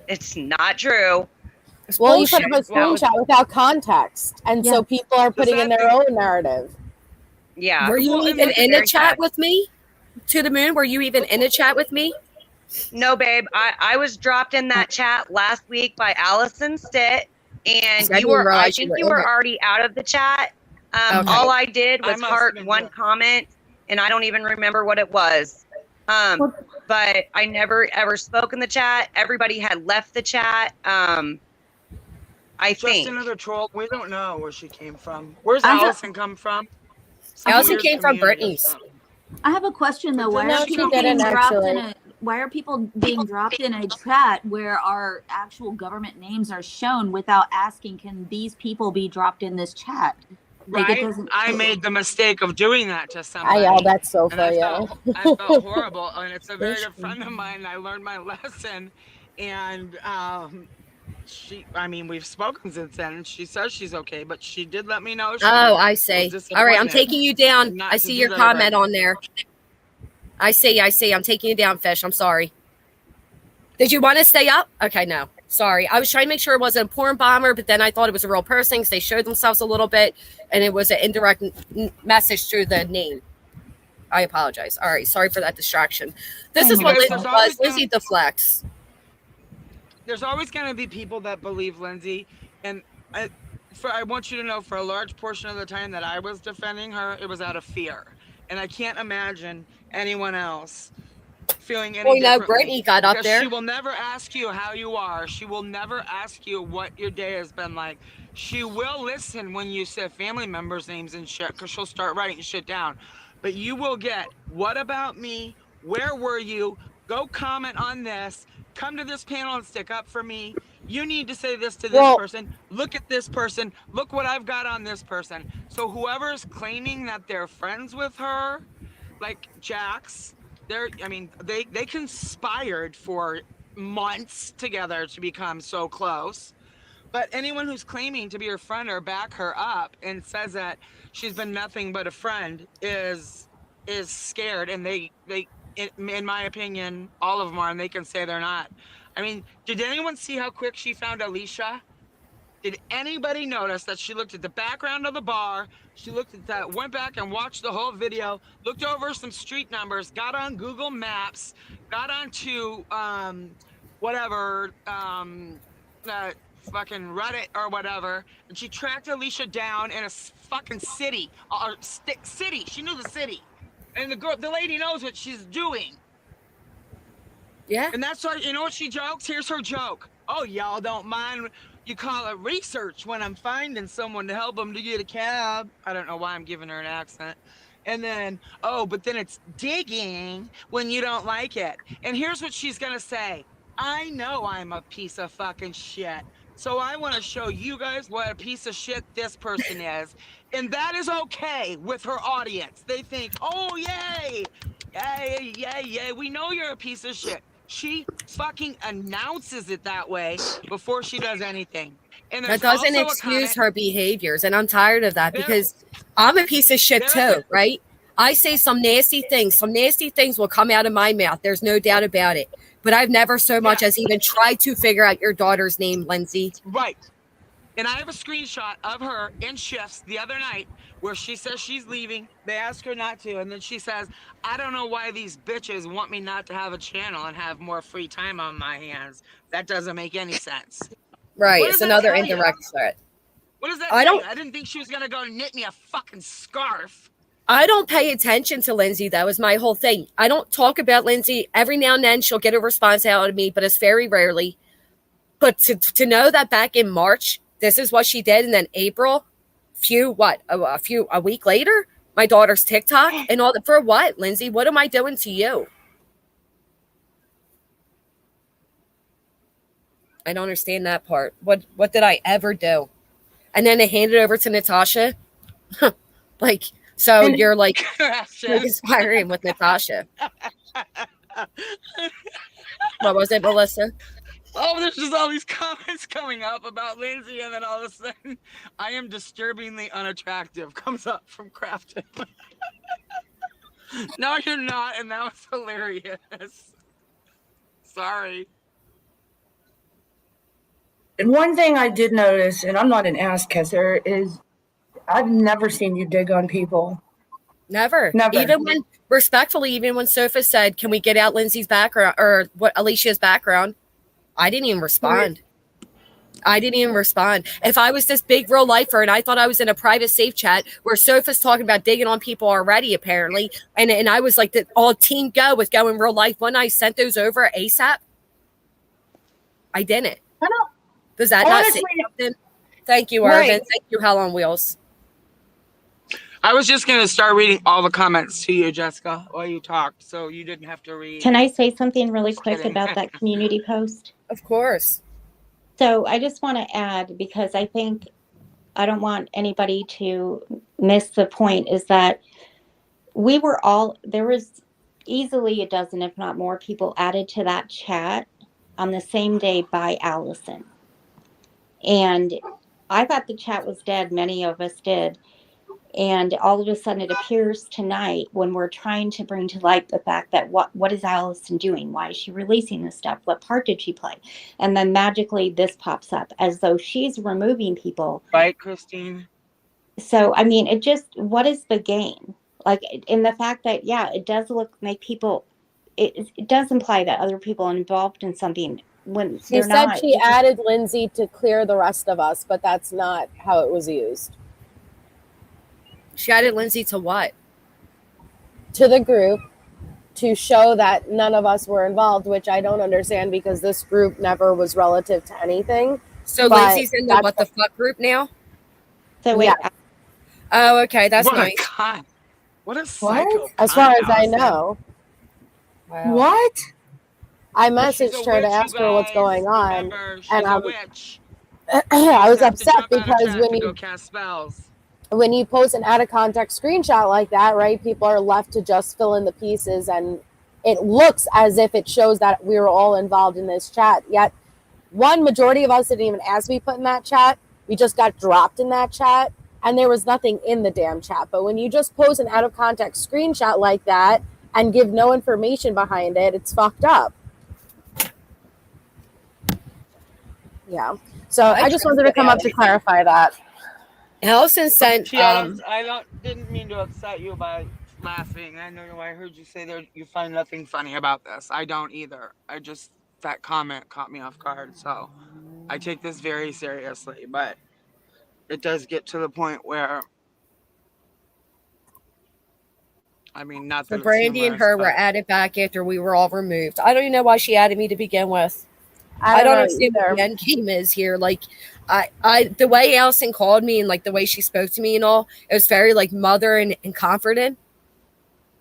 It's not true. Well, you put up a screenshot without context, and so people are putting in their own narrative. Yeah. Were you even in a chat with me? To the Moon? Were you even in a chat with me? No, babe. I was dropped in that chat last week by Allison Stitt, and I think you were already out of the chat. All I did was heart one comment, and I don't even remember what it was. But I never ever spoke in the chat. Everybody had left the chat. I think. Just another troll. We don't know where she came from. Where's Allison come from? Allison came from Brittany's. I have a question though. Why are people being dropped in a? Why are people being dropped in a chat where our actual government names are shown without asking? Can these people be dropped in this chat? Like, right? It doesn't. I made the mistake of doing that to somebody. I yelled at Sofa. I felt horrible, and it's a very good friend of mine. I learned my lesson, and we've spoken since then, and she says she's okay, but she did let me know. I see. All right, I'm taking you down. I see your comment on there. I see. I'm taking you down, Fish. I'm sorry. Did you want to stay up? Okay, no. Sorry. I was trying to make sure it wasn't a porn bomber, but then I thought it was a real person because they showed themselves a little bit, and it was an indirect message through the name. I apologize. All right. Sorry for that distraction. This is what Lindsay was. Lindsay deflects. There's always going to be people that believe Lindsay, and I want you to know, for a large portion of the time that I was defending her, it was out of fear, and I can't imagine anyone else feeling any differently. Brittany got up there. She will never ask you how you are. She will never ask you what your day has been like. She will listen when you say family members' names and shit, because she'll start writing shit down. But you will get, what about me? Where were you? Go comment on this. Come to this panel and stick up for me. You need to say this to this person. Look at this person. Look what I've got on this person. So whoever's claiming that they're friends with her, like Jax, they conspired for months together to become so close. But anyone who's claiming to be her friend or back her up and says that she's been nothing but a friend is scared, and they in my opinion, all of them are, and they can say they're not. I mean, did anyone see how quick she found Alicia? Did anybody notice that she looked at the background of the bar? She looked at that, went back and watched the whole video, looked over some street numbers, got on Google Maps, got onto fucking Reddit or whatever, and she tracked Alicia down in a fucking city. City. She knew the city. And the lady knows what she's doing. Yeah. And that's why, you know what she jokes? Here's her joke. Oh, y'all don't mind you call it research when I'm finding someone to help them to get a cab. I don't know why I'm giving her an accent. And then, oh, but then it's digging when you don't like it. And here's what she's going to say. I know I'm a piece of fucking shit. So I want to show you guys what a piece of shit this person is. And that is okay with her audience. They think, oh, yay. Yay, yay, yay. We know you're a piece of shit. She fucking announces it that way before she does anything. And That there's doesn't also a excuse comment. her behaviors. And I'm tired of that There- because I'm a piece of shit there- too, right? I say some nasty things. Some nasty things will come out of my mouth. There's no doubt about it. But I've never so much as even tried to figure out your daughter's name, Lindsay. Right. And I have a screenshot of her in shifts the other night where she says she's leaving. They ask her not to. And then she says, I don't know why these bitches want me not to have a channel and have more free time on my hands. That doesn't make any sense. Right. What It's does that another tell you? indirect threat. What does that I tell don't- you? I didn't think she was going to go knit me a fucking scarf. I don't pay attention to Lindsay. That was my whole thing. I don't talk about Lindsay. Every now and then she'll get a response out of me, but it's very rarely. But to know that back in March, this is what she did, and then April, a week later, my daughter's TikTok and all that. For what, Lindsay? What am I doing to you? I don't understand that part. What did I ever do? And then they hand it over to Natasha. Like, so And- you're like conspiring with Natasha. What was it, Melissa? Oh, there's just all these comments coming up about Lindsay, and then all of a sudden, I am disturbingly unattractive comes up from Crafton. No, you're not, and that was hilarious. Sorry. And one thing I did notice, and I'm not an ass kisser, is I've never seen you dig on people. Never. Never. Even when, respectfully, even when Sophia said, can we get out Lindsay's background or what Alicia's background? I didn't even respond. If I was this big real lifer and I thought I was in a private safe chat where Sophia's talking about digging on people already, apparently, and I was like, all team go with going real life. When I sent those over ASAP, I didn't. I know. Does that Honestly, not say something? Thank you, Right. Irvin. Thank you, Hell on Wheels. I was just going to start reading all the comments to you, Jessica, while you talked, so you didn't have to read. Can I say something really Just quick kidding. about that community post? Of course. So I just want to add, because I think I don't want anybody to miss the point, is that there was easily a dozen, if not more, people added to that chat on the same day by Allison. And I thought the chat was dead. Many of us did. And all of a sudden it appears tonight when we're trying to bring to light the fact that what is Allison doing? Why is she releasing this stuff? What part did she play? And then magically this pops up as though she's removing people. Right, Christine? So, I mean, what is the game? Like, in the fact that, yeah, it does make people, it does imply that other people are involved in something when She they're said not. she added Lindsay to clear the rest of us, but that's not how it was used. She added Lindsay to what? To the group to show that none of us were involved, which I don't understand because this group never was relative to anything. So But Lindsay's in the what the fuck group now? So wait, Yeah. Oh, okay. That's what nice. a con. What a psycho. As far as I Allison. know, Wow. What? I She's a messaged her to witch, ask you her what's guys. going on. Remember, she's and a witch. I was You have to upset jump out of because chat to go cast spells. when you post an out of context screenshot like that, right, people are left to just fill in the pieces, and it looks as if it shows that we were all involved in this chat. Yet, majority of us didn't even ask to be put in that chat. We just got dropped in that chat, and there was nothing in the damn chat. But when you just post an out of context screenshot like that and give no information behind it, it's fucked up. Yeah. So I just wanted to come up to clarify that. Allison sent I didn't mean to upset you by laughing. I know I heard you say there you find nothing funny about this. I don't either. That comment caught me off guard, so I take this very seriously, but it does get to the point where I mean, not So that it's Brandy and humorous, her were but added back after we were all removed. I don't even know why she added me to begin with. I don't know understand what either. the end game is here. Like, the way Allison called me and like the way she spoke to me and all, it was very like mother and comforting.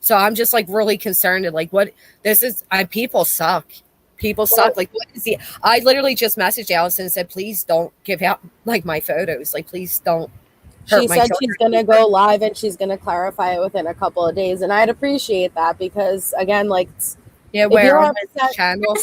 So I'm just like really concerned at like what this is. People suck. People suck. Like, what is the? I literally just messaged Allison and said, please don't give out like my photos. Like, please don't hurt She my said children. she's going to go live and she's going to clarify it within a couple of days. And I'd appreciate that because, again, like, Yeah, if where you're on upset, this channel?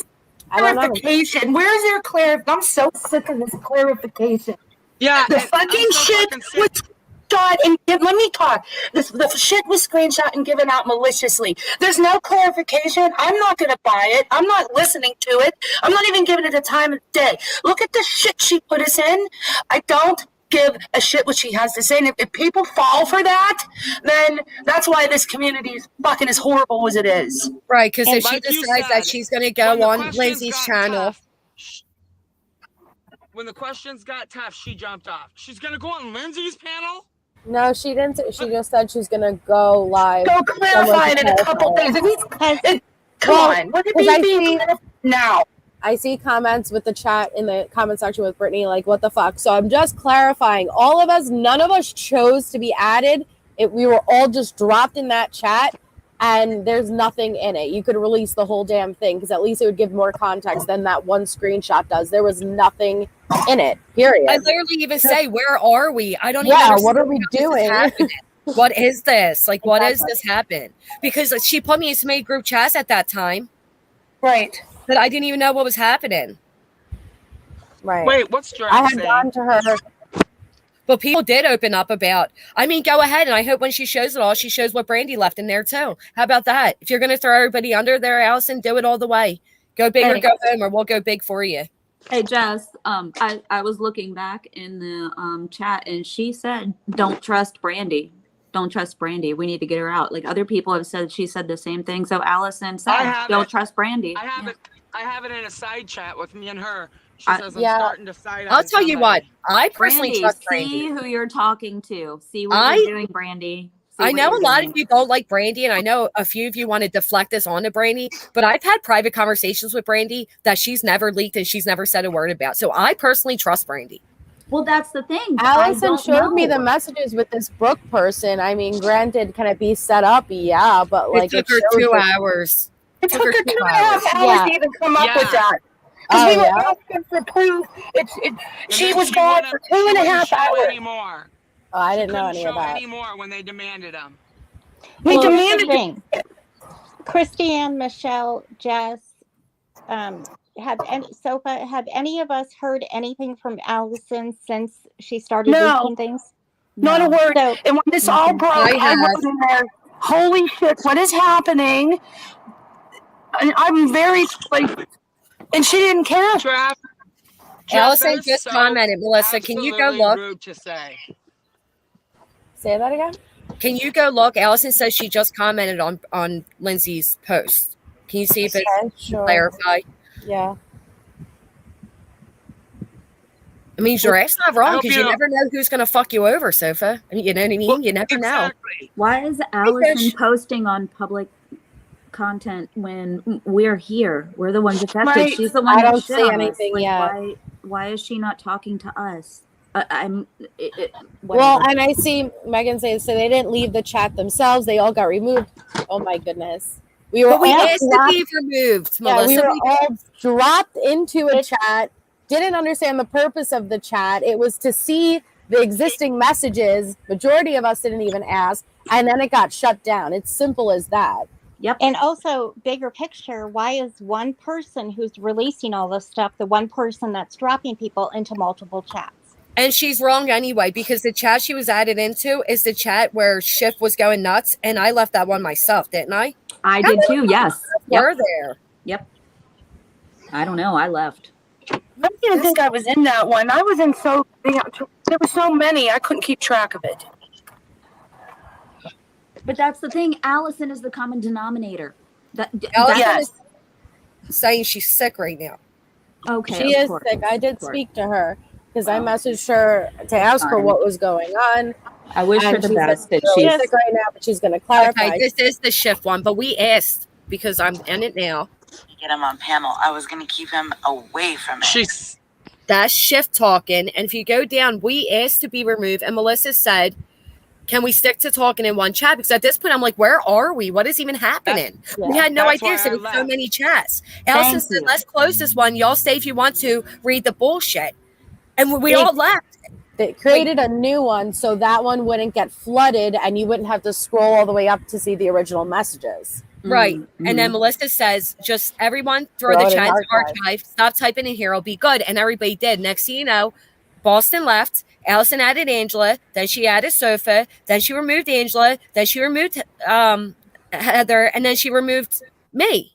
I don't know. Clarification. Where's your I'm so sick of this clarification. yeah, The and I'm fucking so shit fucking sick. was shot and let me talk. The shit was screenshot and given out maliciously. There's no clarification. I'm not gonna buy it. I'm not listening to it. I'm not even giving it a time of day. Look at the shit she put us in. I don't give a shit what she has to say. And if people fall for that, then that's why this community is fucking as horrible as it is. Right, because if she Like you decides that said, she's going to when go the on questions Lindsay's got channel. tough, when the questions got tough, she jumped off. She's gonna go on Lindsay's panel. No, she didn't. She just said she's going to go live. Go clarify it in a couple days. Come on. Look at me being now. I see comments with the chat in the comment section with Brittany, like, what the fuck? So I'm just clarifying. All of us, none of us chose to be added. We were all just dropped in that chat, and there's nothing in it. You could release the whole damn thing, because at least it would give more context than that one screenshot does. There was nothing in it, period. I literally even say, where are we? I don't even Yeah, understand what are we doing? What is this? Like, what is this happen? Because she put me in so many group chats at that time. Right. That I didn't even know what was happening. Right. Wait, what's Drag I had saying? gone to her. But people did open up about, I mean, go ahead. And I hope when she shows it all, she shows what Brandy left in there too. How about that? If you're going to throw everybody under there, Allison, do it all the way. Go big or go home, or we'll go big for you. Hey Jess, I was looking back in the chat and she said, "Don't trust Brandy. Don't trust Brandy. We need to get her out." Like other people have said, she said the same thing. So Allison said, "Don't trust Brandy." I have it. I have it in a side chat with me and her. She says I'm starting to side. I'll tell you what. I personally Brandy, trust Brandy. see who you're talking to. See what you're doing, Brandy. I know a lot of you don't like Brandy, and I know a few of you want to deflect this onto Brandy, but I've had private conversations with Brandy that she's never leaked and she's never said a word about. So I personally trust Brandy. Well, that's the thing. Allison showed me the messages with this Brooke person. I mean, granted, can it be set up? Yeah, but like it took her 2 hours. It took her 2.5 hours to even come up with that. Because we were asking for proof. She was gone for 2.5 hours. Anymore. Oh, I didn't know any of that. Anymore when they demanded them. We demanded Christy and Michelle, Jess, have any of us heard anything from Allison since she started leaking things? Not a word. So, and when this all broke, I wrote in there, "Holy shit, what is happening?" And I'm very like, and she didn't care. Allison just commented, Melissa, can you go look? Rude to say. Say that again? Can you go look? Allison says she just commented on Lindsay's post. Can you see if it's clarified? Yeah. I mean, Giraffe's not wrong because you never know who's going to fuck you over, Sofa. I mean, you know what I mean? You never know. Why is Allison posting on public content when we're here? We're the ones affected. Right. She's the one. I don't see anything yet. Why is she not talking to us? Well, and I see Megan say so they didn't leave the chat themselves. They all got removed. Oh my goodness. We asked to be removed, Melissa. We were all dropped into a chat. Didn't understand the purpose of the chat. It was to see the existing messages. Majority of us didn't even ask, and then it got shut down. It's simple as that. Yep. And also, bigger picture, why is one person who's releasing all this stuff the one person that's dropping people into multiple chats? And she's wrong anyway, because the chat she was added into is the chat where Schiff was going nuts, and I left that one myself, didn't I? I did too, yes. Were there? Yep. I don't know. I left. I didn't think I was in that one. I was in there were so many, I couldn't keep track of it. But that's the thing. Allison is the common denominator. Allison is saying she's sick right now. Okay. She is sick. I did speak to her because I messaged her to ask her what was going on. I wish her And the she's best. That really she's sick right now, but she's going to clarify. Okay, this is the shift one, but we asked because I'm in it now. Get him on panel. I was going to keep him away from it. That's shift talking. And if you go down, we asked to be removed. And Melissa said, can we stick to talking in one chat? Because at this point, I'm like, where are we? What is even happening? We had no idea. So there's so many chats. Allison said, let's close this one. Y'all stay if you want to read the bullshit. And we all left. They created a new one so that one wouldn't get flooded and you wouldn't have to scroll all the way up to see the original messages. Right. And then Melissa says, just everyone throw the chat archive. Stop typing in here. It'll be good. And everybody did. Next thing you know, Boston left. Allison added Angela. Then she added Sofa. Then she removed Angela. Then she removed Heather. And then she removed me.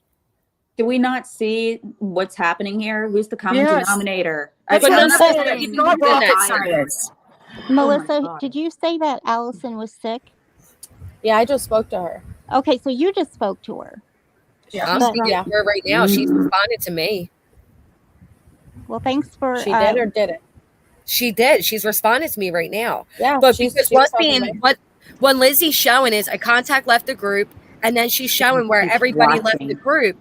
Do we not see what's happening here? Who's the common denominator? It's not rocket science. Melissa, did you say that Allison was sick? Yeah, I just spoke to her. Okay, so you just spoke to her. Yeah, I'm speaking to her right now. She's responded to me. Well, thanks for... She did or didn't? She did. She's responded to me right now. Yeah, but because what Lizzie's showing is a contact left the group, and then she's showing where everybody left the group.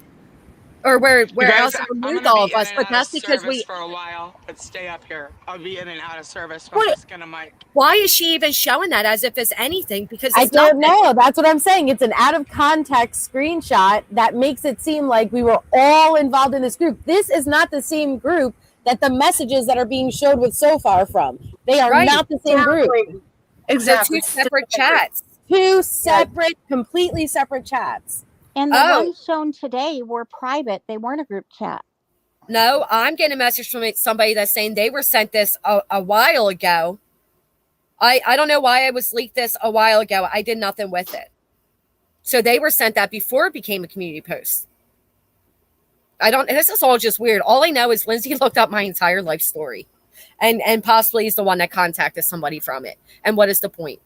Or where Allison removed all of us, but that's because we for a while. But stay up here. I'll be in and out of service. So I'm just gonna mic. Why is she even showing that as if it's anything? Because I don't know. That's what I'm saying. It's an out of context screenshot that makes it seem like we were all involved in this group. This is not the same group that the messages that are being showed with Sofa are from. They are not the same group. Exactly. Two separate chats. Two separate, completely separate chats. And the ones shown today were private. They weren't a group chat. No, I'm getting a message from somebody that's saying they were sent this a while ago. I don't know why I was leaked this a while ago. I did nothing with it. So they were sent that before it became a community post. This is all just weird. All I know is Lindsay looked up my entire life story and possibly is the one that contacted somebody from it. And what is the point?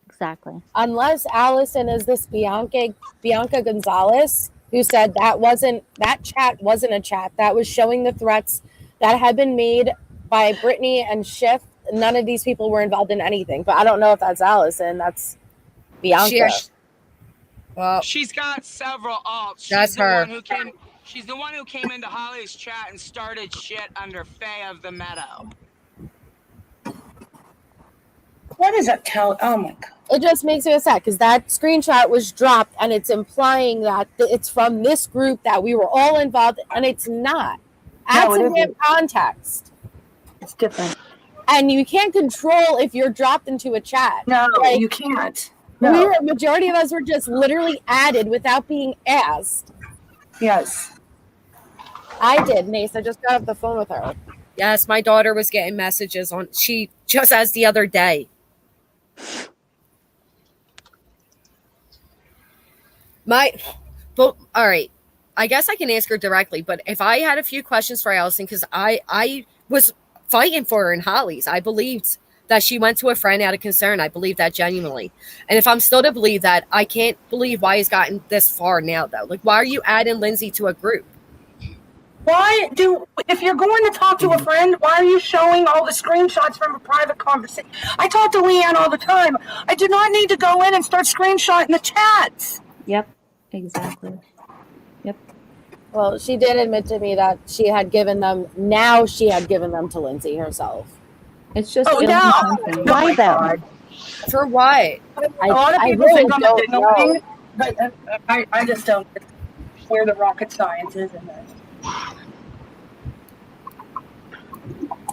Exactly. Unless Allison is this Bianca Gonzalez who said that chat wasn't a chat. That was showing the threats that had been made by Brittany and Schiff. None of these people were involved in anything. But I don't know if that's Allison. That's Bianca. Well, she's got several alts. That's her. She's the one who came into Holly's chat and started shit under Faye of the Meadow. What is that oh my God. It just makes me upset because that screenshot was dropped and it's implying that it's from this group that we were all involved in, and it's not. Add some damn context. It's different. And you can't control if you're dropped into a chat. No, you can't. No. Majority of us were just literally added without being asked. Yes. I did, Nace. I just got off the phone with her. Yes, my daughter was getting messages on. She just as the other day. All right. I guess I can ask her directly, but if I had a few questions for Allison, because I was fighting for her in Holly's. I believed that she went to a friend out of concern. I believe that genuinely. And if I'm still to believe that, I can't believe why he's gotten this far now, though. Like, why are you adding Lindsay to a group? If you're going to talk to a friend, why are you showing all the screenshots from a private conversation? I talk to Leanne all the time. I do not need to go in and start screenshotting the chats. Yep, exactly. Yep. Well, she did admit to me that she had given them to Lindsay herself. It's just Why though? For what? A lot of people think I'm annoying, but I just don't get where the rocket science is in this.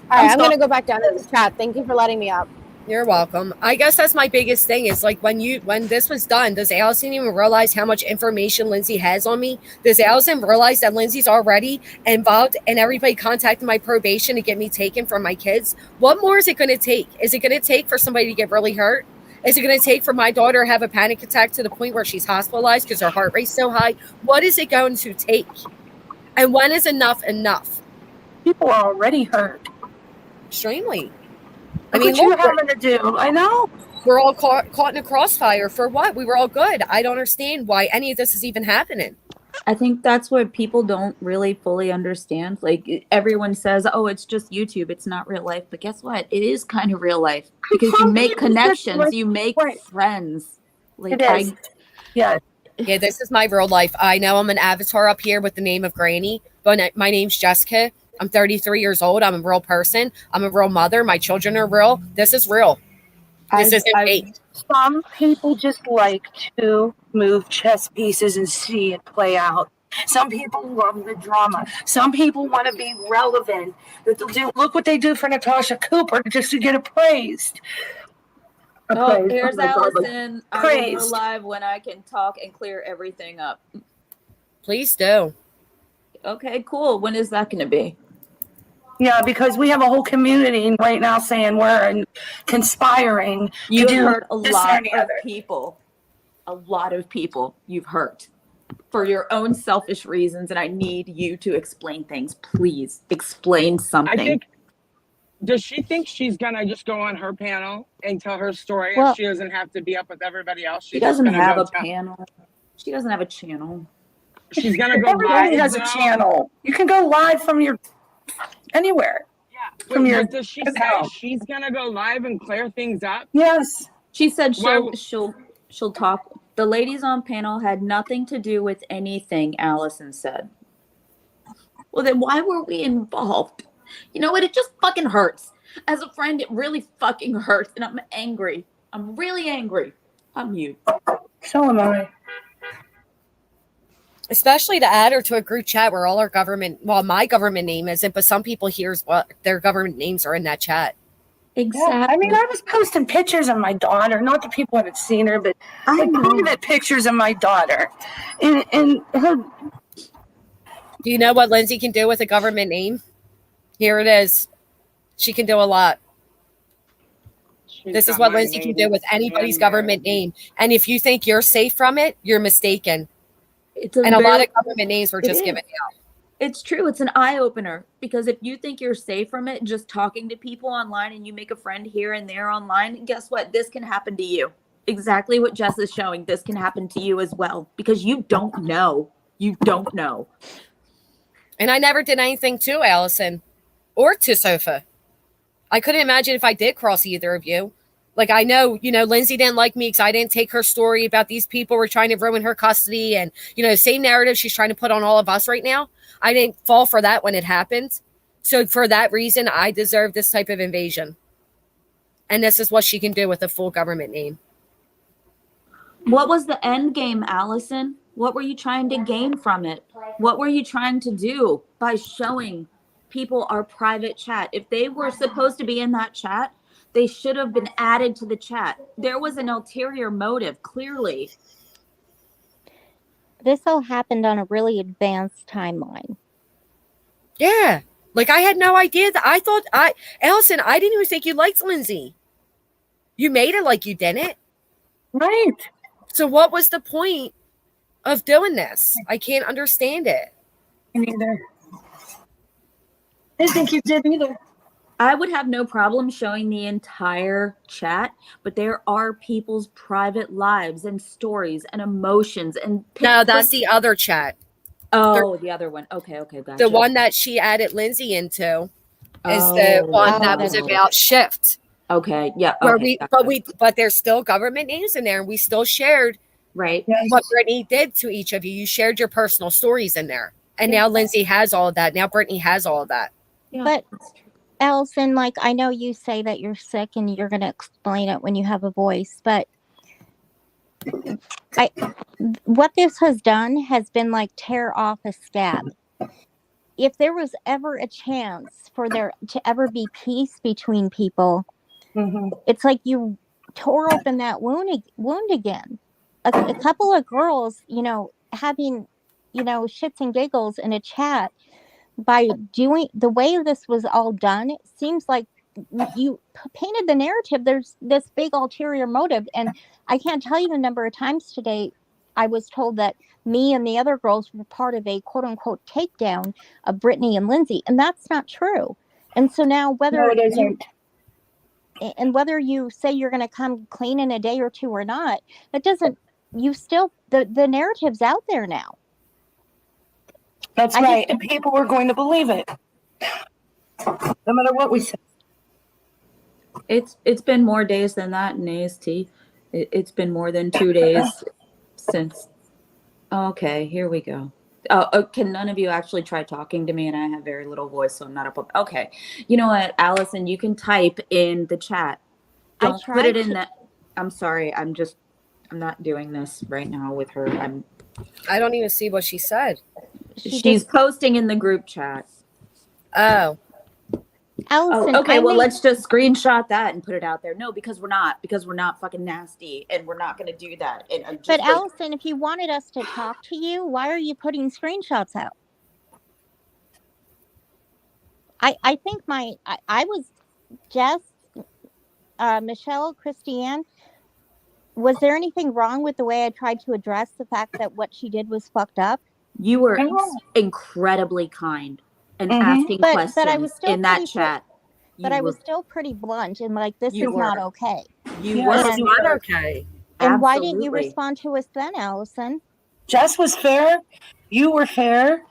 All right, I'm going to go back down to the chat. Thank you for letting me up. You're welcome. I guess that's my biggest thing is like when this was done, does Allison even realize how much information Lindsay has on me? Does Allison realize that Lindsay's already involved and everybody contacted my probation to get me taken from my kids? What more is it going to take? Is it going to take for somebody to get really hurt? Is it going to take for my daughter to have a panic attack to the point where she's hospitalized because her heart rate's so high? What is it going to take? And when is enough enough? People are already hurt. Extremely. I mean, what you having to do? I know. We're all caught in a crossfire for what? We were all good. I don't understand why any of this is even happening. I think that's what people don't really fully understand. Like everyone says, "Oh, it's just YouTube. It's not real life." But guess what? It is kind of real life because you make connections, you make friends. Like it is. Yeah. Yeah, this is my real life. I know I'm an avatar up here with the name of Granny, but my name's Jessica. I'm 33 years old. I'm a real person. I'm a real mother. My children are real. This is real. This isn't fake. Some people just like to move chess pieces and see it play out. Some people love the drama. Some people want to be relevant. Look what they do for Natasha Cooper just to get appraised. Oh, here's Allison. I will go live when I can talk and clear everything up. Please do. Okay, cool. When is that going to be? Yeah, because we have a whole community right now saying we're conspiring. You've hurt a lot of people. A lot of people you've hurt for your own selfish reasons, and I need you to explain things. Please explain something. Does she think she's gonna just go on her panel and tell her story, and she doesn't have to be up with everybody else? She doesn't have a panel. She doesn't have a channel. She's gonna go Everybody live. has a channel. You can go live from your anywhere. Yeah. But does she say she's gonna go live and clear things up? Yes. She said she'll talk. The ladies on panel had nothing to do with anything, Allison said. Well, then why were we involved? You know what? It just fucking hurts. As a friend, it really fucking hurts. And I'm angry. I'm really angry. I'm mute. So am I. Especially to add her to a group chat where all our government, well, my government name isn't, but some people here's what their government names are in that chat. Exactly. Yeah, I mean, I was posting pictures of my daughter. Not that people haven't seen her, but private pictures of my daughter. And her. Do you know what Lindsay can do with a government name? Here it is. She can do a lot. This is what Lindsay can do with anybody's government name. And if you think you're safe from it, you're mistaken. A lot of government names were just given out. It's true. It's an eye-opener because if you think you're safe from it, just talking to people online and you make a friend here and there online, guess what? This can happen to you. Exactly what Jess is showing. This can happen to you as well because you don't know. You don't know. And I never did anything to Allison or to Sofa. I couldn't imagine if I did cross either of you. Like, I know, Lindsay didn't like me because I didn't take her story about these people were trying to ruin her custody. And, same narrative she's trying to put on all of us right now. I didn't fall for that when it happened. So for that reason, I deserve this type of invasion. And this is what she can do with a full government name. What was the end game, Allison? What were you trying to gain from it? What were you trying to do by showing people our private chat? If they were supposed to be in that chat, they should have been added to the chat. There was an ulterior motive, clearly. This all happened on a really advanced timeline. Yeah. Like, I had no idea that Allison, I didn't even think you liked Lindsay. You made it like you didn't. Right. So what was the point of doing this? I can't understand it. Me neither. I didn't think you did either. I would have no problem showing the entire chat, but there are people's private lives and stories and emotions and pictures. No, that's the other chat. Oh, the other one. Okay, gotcha. The one that she added Lindsay into is the one that was about Shift. Okay, yeah. But there's still government names in there, and we still shared what Brittany did to each of you. You shared your personal stories in there, and now Lindsay has all of that. Now Brittany has all of that. Yeah. But Allison, like, I know you say that you're sick and you're going to explain it when you have a voice, but what this has done has been like tear off a scab. If there was ever a chance for there to ever be peace between people, it's like you tore open that wound again. A couple of girls, having, shits and giggles in a chat. By doing the way this was all done, it seems like you painted the narrative. There's this big ulterior motive. And I can't tell you the number of times today I was told that me and the other girls were part of a quote unquote takedown of Brittany and Lindsay. And that's not true. And so now whether you say you're going to come clean in a day or two or not, that doesn't, the narrative's out there now. That's right. And people are going to believe it. No matter what we say. It's been more days than that in AST. It's been more than 2 days since. Okay, here we go. Can none of you actually try talking to me? And I have very little voice, so I'm not up. Okay. You know what, Allison, you can type in the chat. Don't put it in that. I'm sorry. I'm not doing this right now with her. I don't even see what she said. She's posting in the group chat. Oh. Allison, okay. Well, let's just screenshot that and put it out there. No, because we're not fucking nasty, and we're not going to do that. But Allison, if you wanted us to talk to you, why are you putting screenshots out? I think I was Jess, Michelle, Christiane. Was there anything wrong with the way I tried to address the fact that what she did was fucked up? You were incredibly kind and asking questions but I was still in that chat. But I was still pretty blunt and like, this is not okay. You were not okay. And Absolutely. Why didn't you respond to us then, Allison? Jess was fair. You were fair.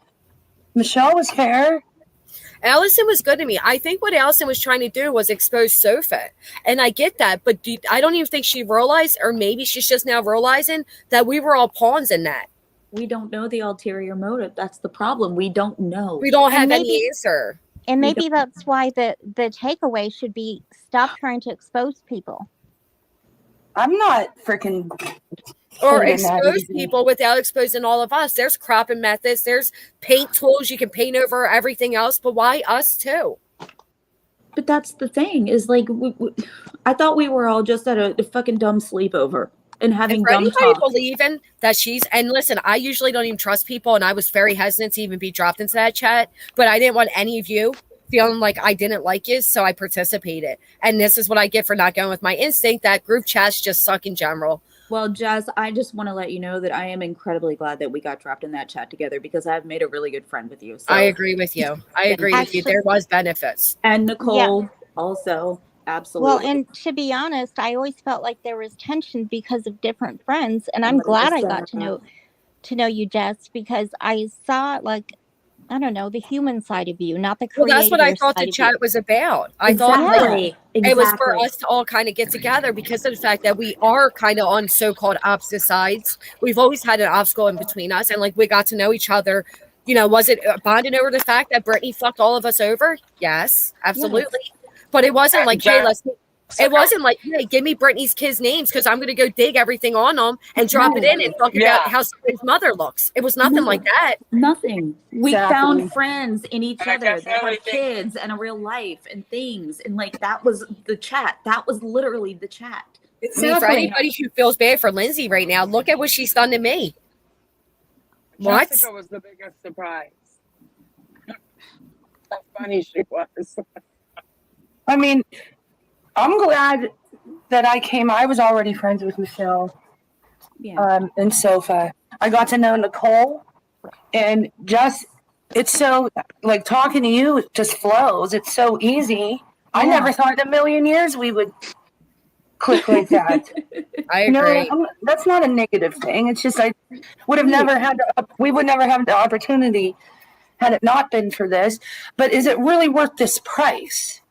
Michelle was fair. Allison was good to me. I think what Allison was trying to do was expose Sofa. And I get that, but I don't even think she realized, or maybe she's just now realizing that we were all pawns in that. We don't know the ulterior motive. That's the problem. We don't know. We don't have any answer. And maybe that's why the takeaway should be stop trying to expose people. I'm not freaking... Or expose people without exposing all of us. There's cropping methods. There's paint tools. You can paint over everything else. But why us too? But that's the thing is like, I thought we were all just at a fucking dumb sleepover and having dumb talk. Believing that and listen, I usually don't even trust people. And I was very hesitant to even be dropped into that chat. But I didn't want any of you feeling like I didn't like you. So I participated. And this is what I get for not going with my instinct that group chats just suck in general. Well, Jazz, I just want to let you know that I am incredibly glad that we got dropped in that chat together because I've made a really good friend with you. So. I agree with you. There was benefits. And Nicole also, absolutely. Well, and to be honest, I always felt like there was tension because of different friends. And I'm glad I got to know you, Jess, because I saw I don't know, the human side of you, not the creative. Well, that's what I thought the chat was about. I thought it was for us to all kind of get together because of the fact that we are kind of on so-called opposite sides. We've always had an obstacle in between us, and we got to know each other. You know, was it bonding over the fact that Brittany fucked all of us over? Yes, absolutely. Yes. But it wasn't like, hey, it wasn't like, hey, give me Brittany's kids' names because I'm going to go dig everything on them and drop it in and talk about how his mother looks. It was nothing like that. Nothing. We found friends in each other that had kids and a real life and things. And that was the chat. That was literally the chat. For anybody who feels bad for Lindsay right now, look at what she's done to me. What? Jessica was the biggest surprise. How funny she was. I mean... I'm glad that I came. I was already friends with Michelle and Sofa. I got to know Nicole and it's so talking to you, it just flows. It's so easy. I never thought in a million years we would click like that. I agree. That's not a negative thing. It's just we would never have the opportunity had it not been for this. But is it really worth this price?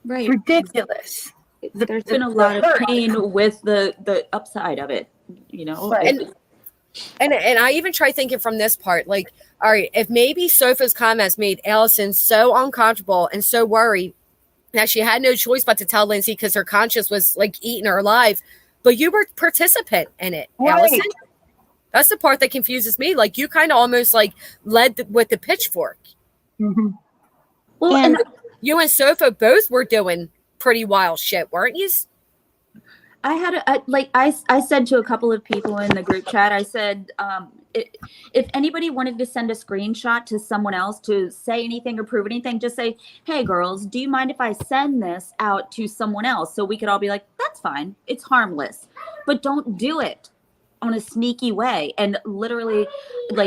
Right. Ridiculous. There's been a lot of pain with the upside of it, you know. Right. And I even try thinking from this part, all right, if maybe Sofa's comments made Allison so uncomfortable and so worried that she had no choice but to tell Lindsay because her conscience was eating her alive, but you were participant in it, right. Allison. That's the part that confuses me. You kind of almost led with the pitchfork. Mm-hmm. Well, and you and Sofa both were doing pretty wild shit, weren't you? I had I said to a couple of people in the group chat, I said, if anybody wanted to send a screenshot to someone else to say anything or prove anything, just say, hey girls, do you mind if I send this out to someone else? So we could all be like, that's fine. It's harmless, but don't do it on a sneaky way. And literally go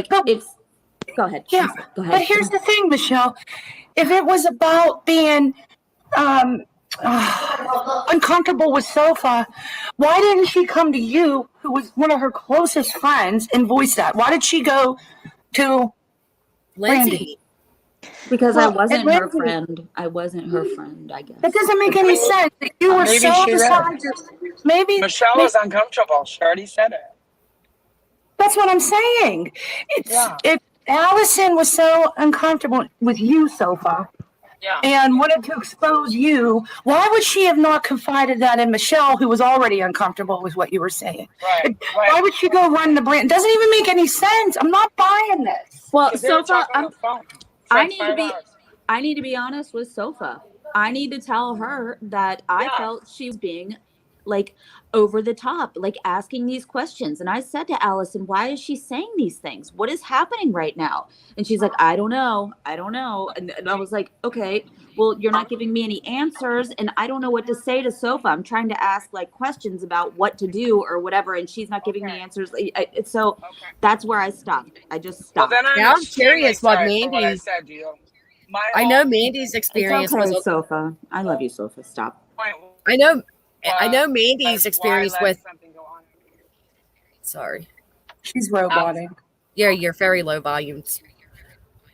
ahead. Yeah. Go ahead. But here's the thing, Michelle. If it was about being uncomfortable with Sofa, why didn't she come to you, who was one of her closest friends, and voice that? Why did she go to Lindsay. Because Well, I wasn't and her Lindsay- friend. I wasn't her friend, I guess. That doesn't make any sense. You were Maybe so she did. beside maybe Michelle was uncomfortable. She already said it. that's what I'm saying. If Allison was so uncomfortable with you, Sofa, and wanted to expose you, why would she have not confided that in Michelle, who was already uncomfortable with what you were saying? Right. Why would she go run the brand? It doesn't even make any sense. I'm not buying this. Well, Because they were Sofa, talking on the phone for I like need to 5 be hours. I need to be honest with Sofa. I need to tell her that I felt she was being like over the top, like asking these questions. And I said to Allison, why is she saying these things? What is happening right now? And she's like, I don't know. And I was like, okay, well, you're not giving me any answers. And I don't know what to say to Sofa. I'm trying to ask like questions about what to do or whatever. And she's not giving me answers. So that's where I stopped. I just stopped. Well, then Now I'm extremely curious what sorry for what I Mandy. said to you. I know Mandy's experience it's okay, was. Sofa. I love you, Sofa. Stop. I know Mandy's experience with. Something go on. Sorry. She's roboting. Yeah, you're very low volumes.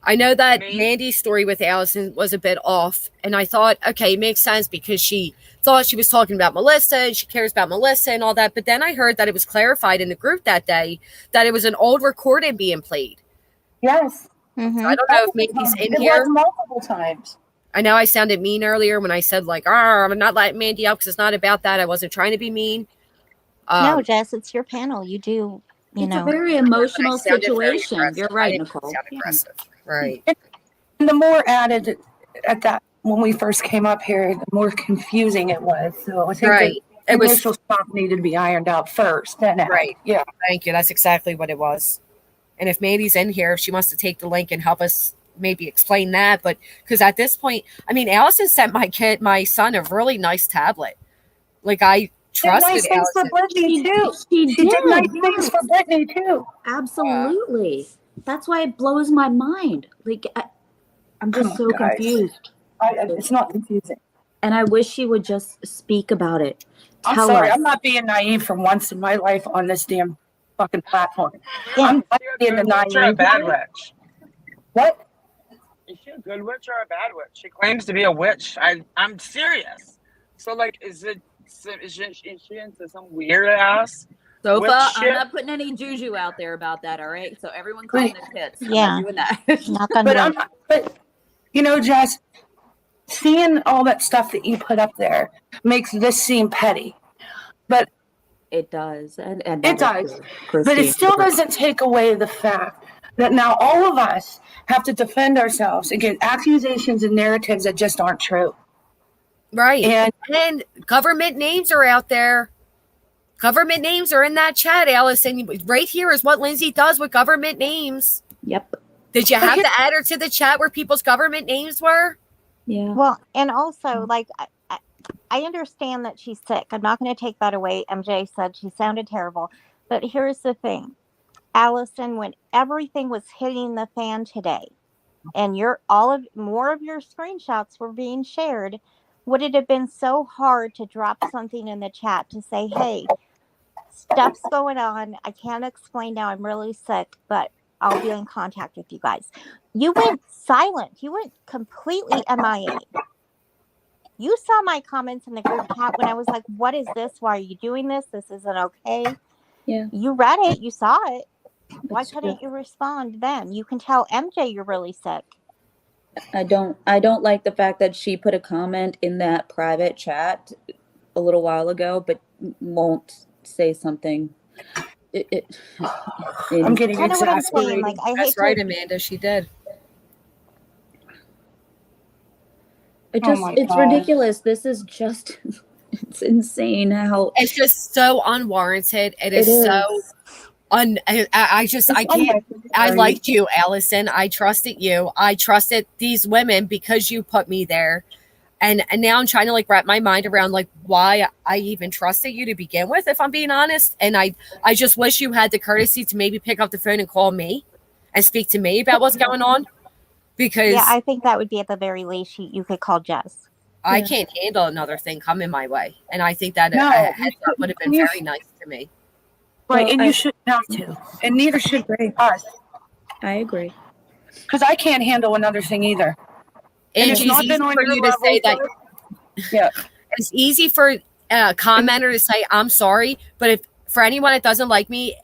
I know that Mandy's story with Allison was a bit off, and I thought, okay, it makes sense because she thought she was talking about Melissa and she cares about Melissa and all that. But then I heard that it was clarified in the group that day that it was an old recording being played. Yes. Mm-hmm. So I don't know if Mandy's in It here. was multiple times. I know I sounded mean earlier when I said like, I'm not letting Mandy up because it's not about that. I wasn't trying to be mean. No, Jess, it's your panel. You do, It's a very emotional situation. You're right, Aggressive. Nicole. Sound aggressive. Right. And the more added at that when we first came up here, the more confusing it was. So I think Right. the It was initial stuff needed to be ironed out first. Then right. Yeah. Thank you. That's exactly what it was. And if Mandy's in here, if she wants to take the link and help us maybe explain that, but because at this point, I mean, Allison sent my son a really nice tablet. Like I trusted nice things Allison. for Brittany too. She did did, nice things for Brittany too. Absolutely. That's why it blows my mind. Like I'm just so guys. confused. It's not confusing. And I wish she would just speak about it. I'm Tell sorry. us. I'm not being naive for once in my life on this damn fucking platform. Yeah. I'm not being the Witch or a naive. bad witch? What? Is she a good witch or a bad witch? She claims to be a witch. I'm serious. So like, is she into some weird ass? Sofa, I'm shit? not putting any juju out there about that, all right? So everyone calm their tits. I'm Yeah. not doing that. Knock on But wood. I'm not, but you know, Jess, seeing all that stuff that you put up there makes this seem petty. But It does. And it does. But it still doesn't take away the fact that now all of us have to defend ourselves against accusations and narratives that just aren't true. Right. And government names are out there. Government names are in that chat, Allison. Right here is what Lindsay does with government names. Yep. Did you have to add her to the chat where people's government names were? Yeah. Well, and also, like, I understand that she's sick. I'm not going to take that away. MJ said she sounded terrible. But here's the thing. Allison, when everything was hitting the fan today, and more of your screenshots were being shared, would it have been so hard to drop something in the chat to say, hey, stuff's going on. I can't explain now. I'm really sick, but I'll be in contact with you guys. You went silent. You went completely MIA. You saw my comments in the group chat when I was like, what is this? Why are you doing this? This isn't okay. Yeah. You read it. You saw it. Why couldn't you respond then? You can tell MJ you're really sick. I don't like the fact that she put a comment in that private chat a little while ago, but won't say something. I'm getting kind of what I'm saying. exasperated. Like, I hate That's right, to, Amanda. She did. It's ridiculous. This is just, it's insane how. It's just so unwarranted. It is so I can't. I liked you, Allison. I trusted you. I trusted these women because you put me there. And now I'm trying to like wrap my mind around like why I even trusted you to begin with, if I'm being honest. And I just wish you had the courtesy to maybe pick up the phone and call me and speak to me about what's going on. Because I think that would be at the very least you could call Jess. I can't handle another thing coming my way. And I think that No, a heads up would have been very nice to me. Right, and you shouldn't have to. And neither should they us. I agree. Because I can't handle another thing either. And it's Angie's not easy been on for your you to say that. level. Yeah. It's easy for a commenter to say, I'm sorry. But if for anyone that doesn't like me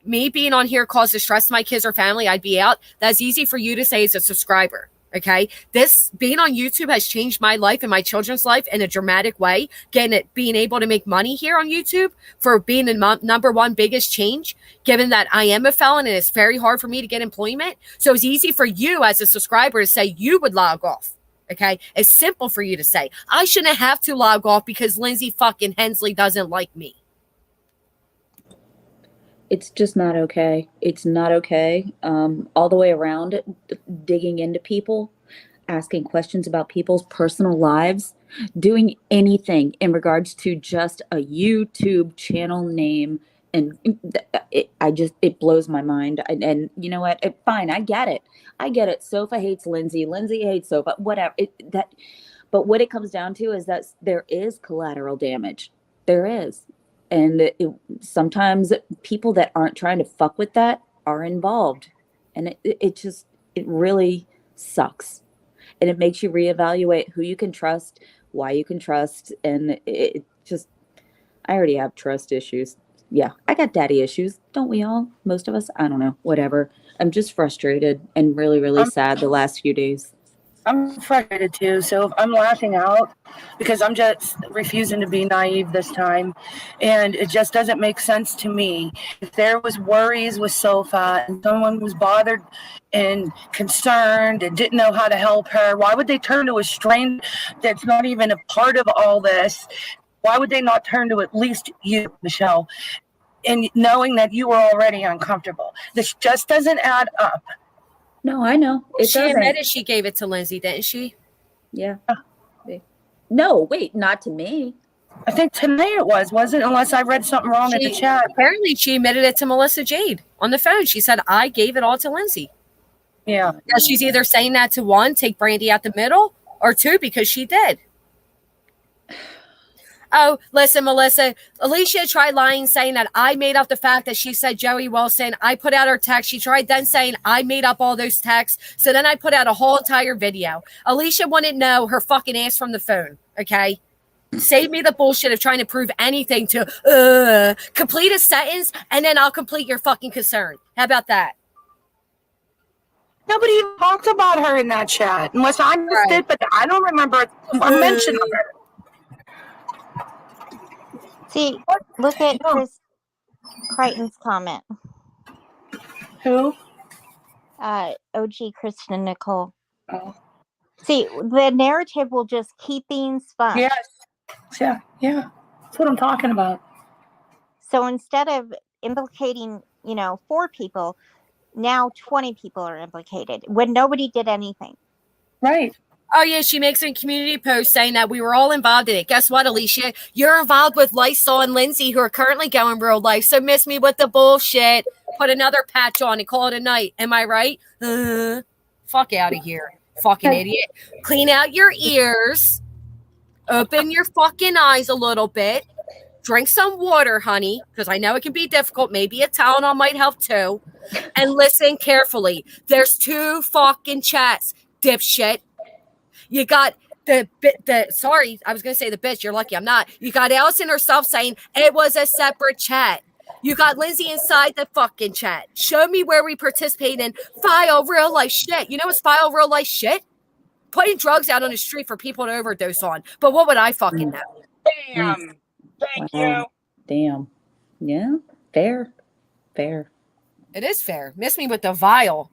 being on here causes stress to my kids or family, I'd be out. That's easy for you to say as a subscriber. Okay. This being on YouTube has changed my life and my children's life in a dramatic way. Being able to make money here on YouTube for being the number one biggest change, given that I am a felon and it's very hard for me to get employment. So it's easy for you as a subscriber to say you would log off. Okay. It's simple for you to say, I shouldn't have to log off because Lindsay fucking Hensley doesn't like me. It's just not okay. It's not okay. All the way around, digging into people, asking questions about people's personal lives, doing anything in regards to just a YouTube channel name. And it blows my mind. And you know what? Fine, I get it. Sofa hates Lindsay. Lindsay hates Sofa. Whatever. But what it comes down to is that there is collateral damage. There is. And sometimes people that aren't trying to fuck with that are involved. And it really sucks. And it makes you reevaluate who you can trust, why you can trust. And I already have trust issues. Yeah, I got daddy issues. Don't we all? Most of us? I don't know. Whatever. I'm just frustrated and really, really sad the last few days. I'm frustrated too, so I'm laughing out because I'm just refusing to be naive this time, and it just doesn't make sense to me. If there was worries with Sofa and someone was bothered and concerned and didn't know how to help her, why would they turn to a stranger that's not even a part of all this? Why would they not turn to at least you, Michelle, and knowing that you were already uncomfortable? This just doesn't add up. No, I know. She admitted she gave it to Lindsay, didn't she? Yeah. No, wait, not to me. I think today it wasn't, unless I read something wrong in the chat. Apparently she admitted it to Melissa Jade on the phone. She said, I gave it all to Lindsay. Yeah. Now she's either saying that to one, take Brandy out the middle, or two, because she did. Oh, listen, Melissa, Alicia tried lying, saying that I made up the fact that she said Joey Wilson. I put out her text. She tried then saying I made up all those texts. So then I put out a whole entire video. Alicia wouldn't know her fucking ass from the phone, okay? Save me the bullshit of trying to prove anything to complete a sentence, and then I'll complete your fucking concern. How about that? Nobody even talked about her in that chat, unless I missed it, but I don't remember a mention of her. See, look at Chris Crichton's comment. Who? OG Kristen Nicole. Oh. See, the narrative will just keep being spun. Yes. Yeah. That's what I'm talking about. So instead of implicating, 4 people, now 20 people are implicated when nobody did anything. Right. Oh, yeah, she makes a community post saying that we were all involved in it. Guess what, Alicia? You're involved with Lysol and Lindsay, who are currently going real life. So miss me with the bullshit. Put another patch on and call it a night. Am I right? Fuck out of here. Fucking idiot. Clean out your ears. Open your fucking eyes a little bit. Drink some water, honey, because I know it can be difficult. Maybe a Tylenol might help too. And listen carefully. There's 2 fucking chats, dipshit. You got sorry, I was going to say the bitch. You're lucky I'm not. You got Allison herself saying it was a separate chat. You got Lindsay inside the fucking chat. Show me where we participate in file real life shit. You know what's file real life shit? Putting drugs out on the street for people to overdose on. But what would I fucking know? Damn. Thank you. Damn. Yeah. Fair. It is fair. Miss me with the vile.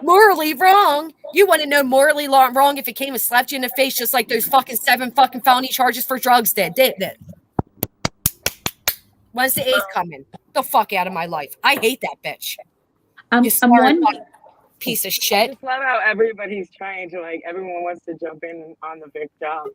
Morally wrong. You want to know morally wrong if it came and slapped you in the face just like those fucking 7 fucking felony charges for drugs didn't it? When's the 8th coming? Get the fuck out of my life. I hate that bitch. I'm one piece of shit. I just love how everybody's trying to, everyone wants to jump in on the victim.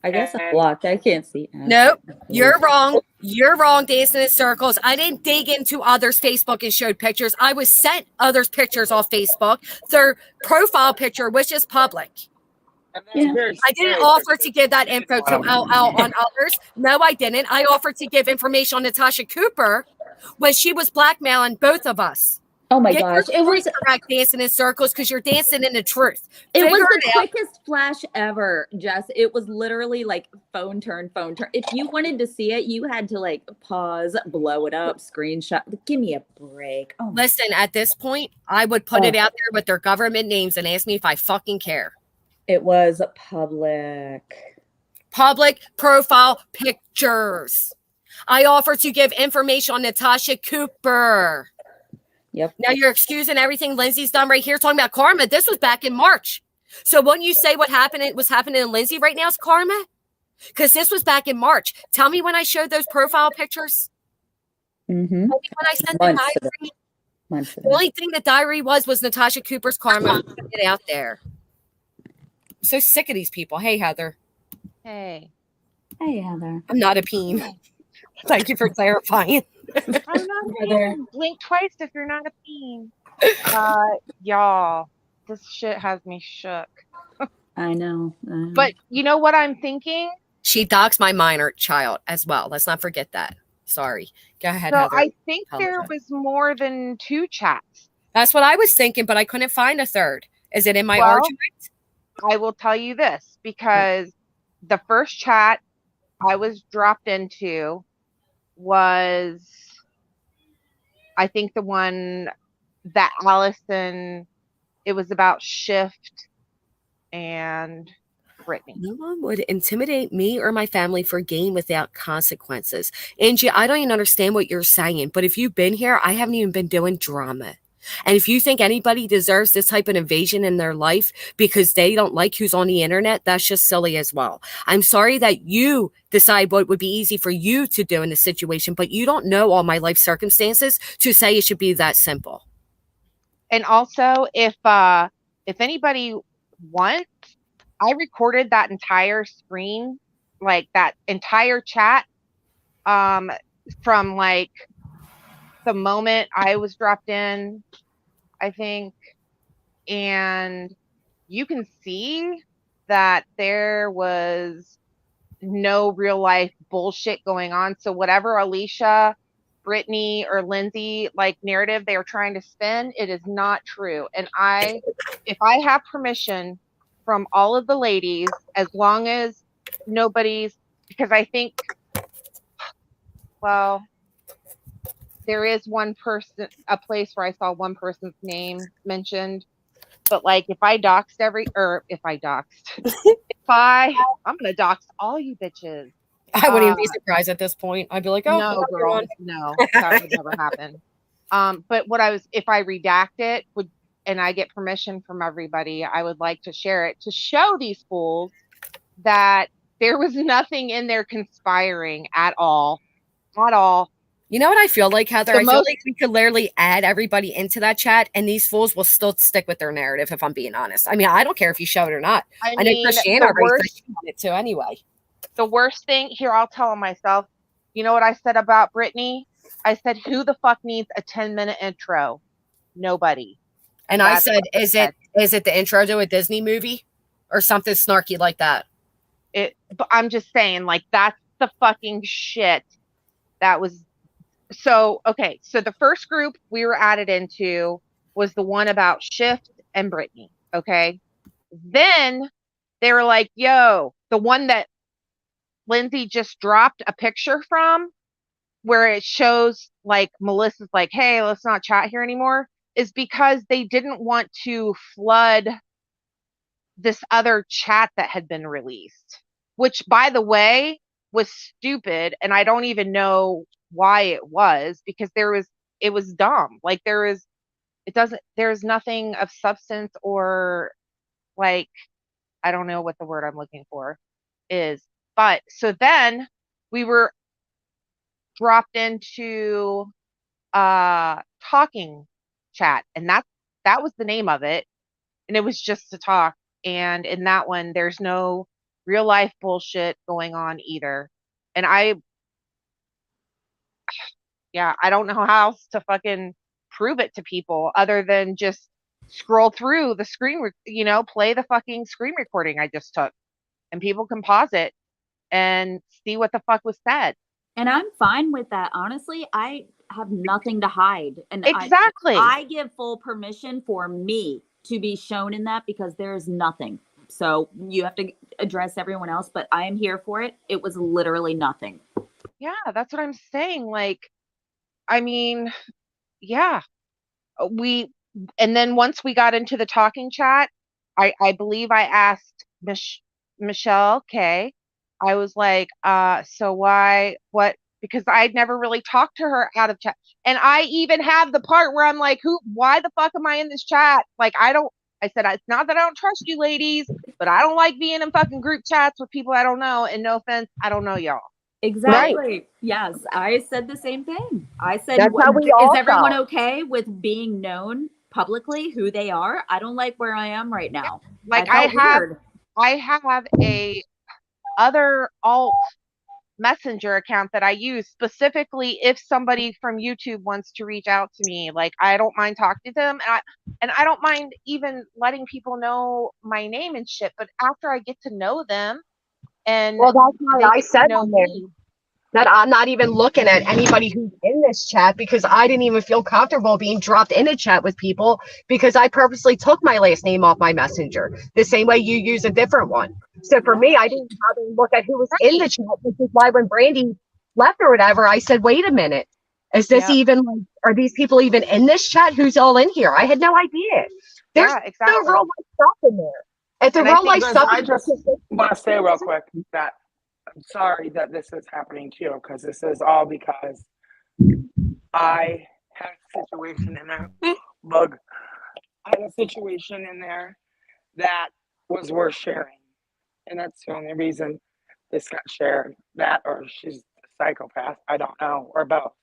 I guess I'm blocked. I can't see. Nope. You're wrong. You're wrong, dancing in circles. I didn't dig into others' Facebook and showed pictures. I was sent others' pictures off Facebook. Their profile picture, which is public. Yeah. I didn't offer to give that info to out on others. No, I didn't. I offered to give information on Natasha Cooper when she was blackmailing both of us. Oh my Get gosh. your It was voice correct dancing in circles because you're dancing in the truth. it was Figure the it out. quickest flash ever, Jess. It was literally like phone turn. If you wanted to see it, you had to like pause, blow it up, screenshot. Give me a break. Oh my Listen, at this point, I would put it out there with their government names and ask me if I fucking care. It was public. Public profile pictures. I offer to give information on Natasha Cooper. Yep. Now you're excusing everything Lindsay's done right here, talking about karma. This was back in March. So when you say what was happening to Lindsay right now is karma? Because this was back in March. Tell me when I showed those profile pictures. Mm-hmm. Tell me when I sent the diary. The only thing the diary was Natasha Cooper's karma. Put it out there. I'm so sick of these people. Hey, Heather. Hey. Hey, Heather. I'm not a peen. Thank you for clarifying. I'm not Heather. Blink twice if you're not a peen. Y'all, this shit has me shook. I know. But you know what I'm thinking? She doxed my minor child as well. Let's not forget that. Sorry. Go ahead, So Heather. I think there was more than 2 chats. That's what I was thinking, but I couldn't find a third. Is it in my archives? I will tell you this, because the first chat I was dropped into was, I think, the one that Allison, it was about Shift and Brittany. No one would intimidate me or my family for gain without consequences. Angie, I don't even understand what you're saying, but if you've been here, I haven't even been doing drama. And if you think anybody deserves this type of invasion in their life because they don't like who's on the internet, that's just silly as well. I'm sorry that you decide what would be easy for you to do in this situation, but you don't know all my life circumstances to say it should be that simple. And also, if anybody wants, I recorded that entire screen, like that entire chat, from like the moment I was dropped in, I think, and you can see that there was no real life bullshit going on. So whatever Alicia, Brittany, or Lindsay like narrative they were trying to spin, it is not true. And if I have permission from all of the ladies, as long as nobody's, because I think, well, there is one person, a place where I saw one person's name mentioned, but like if I doxed I'm gonna dox all you bitches. I wouldn't even be surprised at this point. I'd be like, oh, no, girl, no, that would never happen. But if I redact it and I get permission from everybody, I would like to share it to show these fools that there was nothing in there conspiring at all. You know what I feel like, Heather? I feel like we could literally add everybody into that chat and these fools will still stick with their narrative, if I'm being honest. I mean, I don't care if you show it or not. I know Christiana raised it too anyway. The worst thing, here, I'll tell them myself. You know what I said about Brittany? I said, who the fuck needs a 10-minute intro? Nobody. And I said, is it the intro to a Disney movie or something snarky like that? But I'm just saying, like, that's the fucking shit that was. So, okay. So the first group we were added into was the one about Shift and Brittany. Okay. Then they were like, yo, the one that Lindsay just dropped a picture from where it shows like Melissa's like, hey, let's not chat here anymore, is because they didn't want to flood this other chat that had been released, which, by the way, was stupid. And I don't even know why it was, because it was dumb. Like there's nothing of substance, or like, I don't know what the word I'm looking for is. But so then we were dropped into talking chat, and that was the name of it. And it was just to talk. And in that one, there's no real life bullshit going on either. And I don't know how else to fucking prove it to people other than just scroll through the screen, play the fucking screen recording I just took, and people can pause it and see what the fuck was said. And I'm fine with that. Honestly, have nothing to hide. And exactly. I give full permission for me to be shown in that because there's nothing. So you have to address everyone else, but I am here for it. It was literally nothing. Yeah, that's what I'm saying. Like, I mean, yeah, and then once we got into the talking chat, I believe I asked Michelle K. I was like, so what? Because I'd never really talked to her out of chat. And I even have the part where I'm like, why the fuck am I in this chat? Like, I said, it's not that I don't trust you ladies, but I don't like being in fucking group chats with people I don't know. And no offense, I don't know y'all. Exactly. Right. Yes, I said the same thing. I said, That's how we all is everyone felt. okay with being known publicly who they are? I don't like where I am right now. Like I have a other alt messenger account that I use specifically if somebody from YouTube wants to reach out to me. Like, I don't mind talking to them, and I don't mind even letting people know my name and shit. But after I get to know them, and well, that's why I said on there that I'm not even looking at anybody who's in this chat because I didn't even feel comfortable being dropped in a chat with people because I purposely took my last name off my messenger the same way you use a different one. So for me, I didn't have to look at who was in the chat, which is why when Brandy left or whatever, I said, wait a minute, is this even like, are these people even in this chat? Who's all in here? I had no idea. There's no real life stuff in there. If the real life stuff, I just want to say real quick that I'm sorry that this is happening to you because this is all because I had a situation in there. I had a situation in there that was worth sharing. And that's the only reason this got shared. That or she's a psychopath. I don't know. Or both.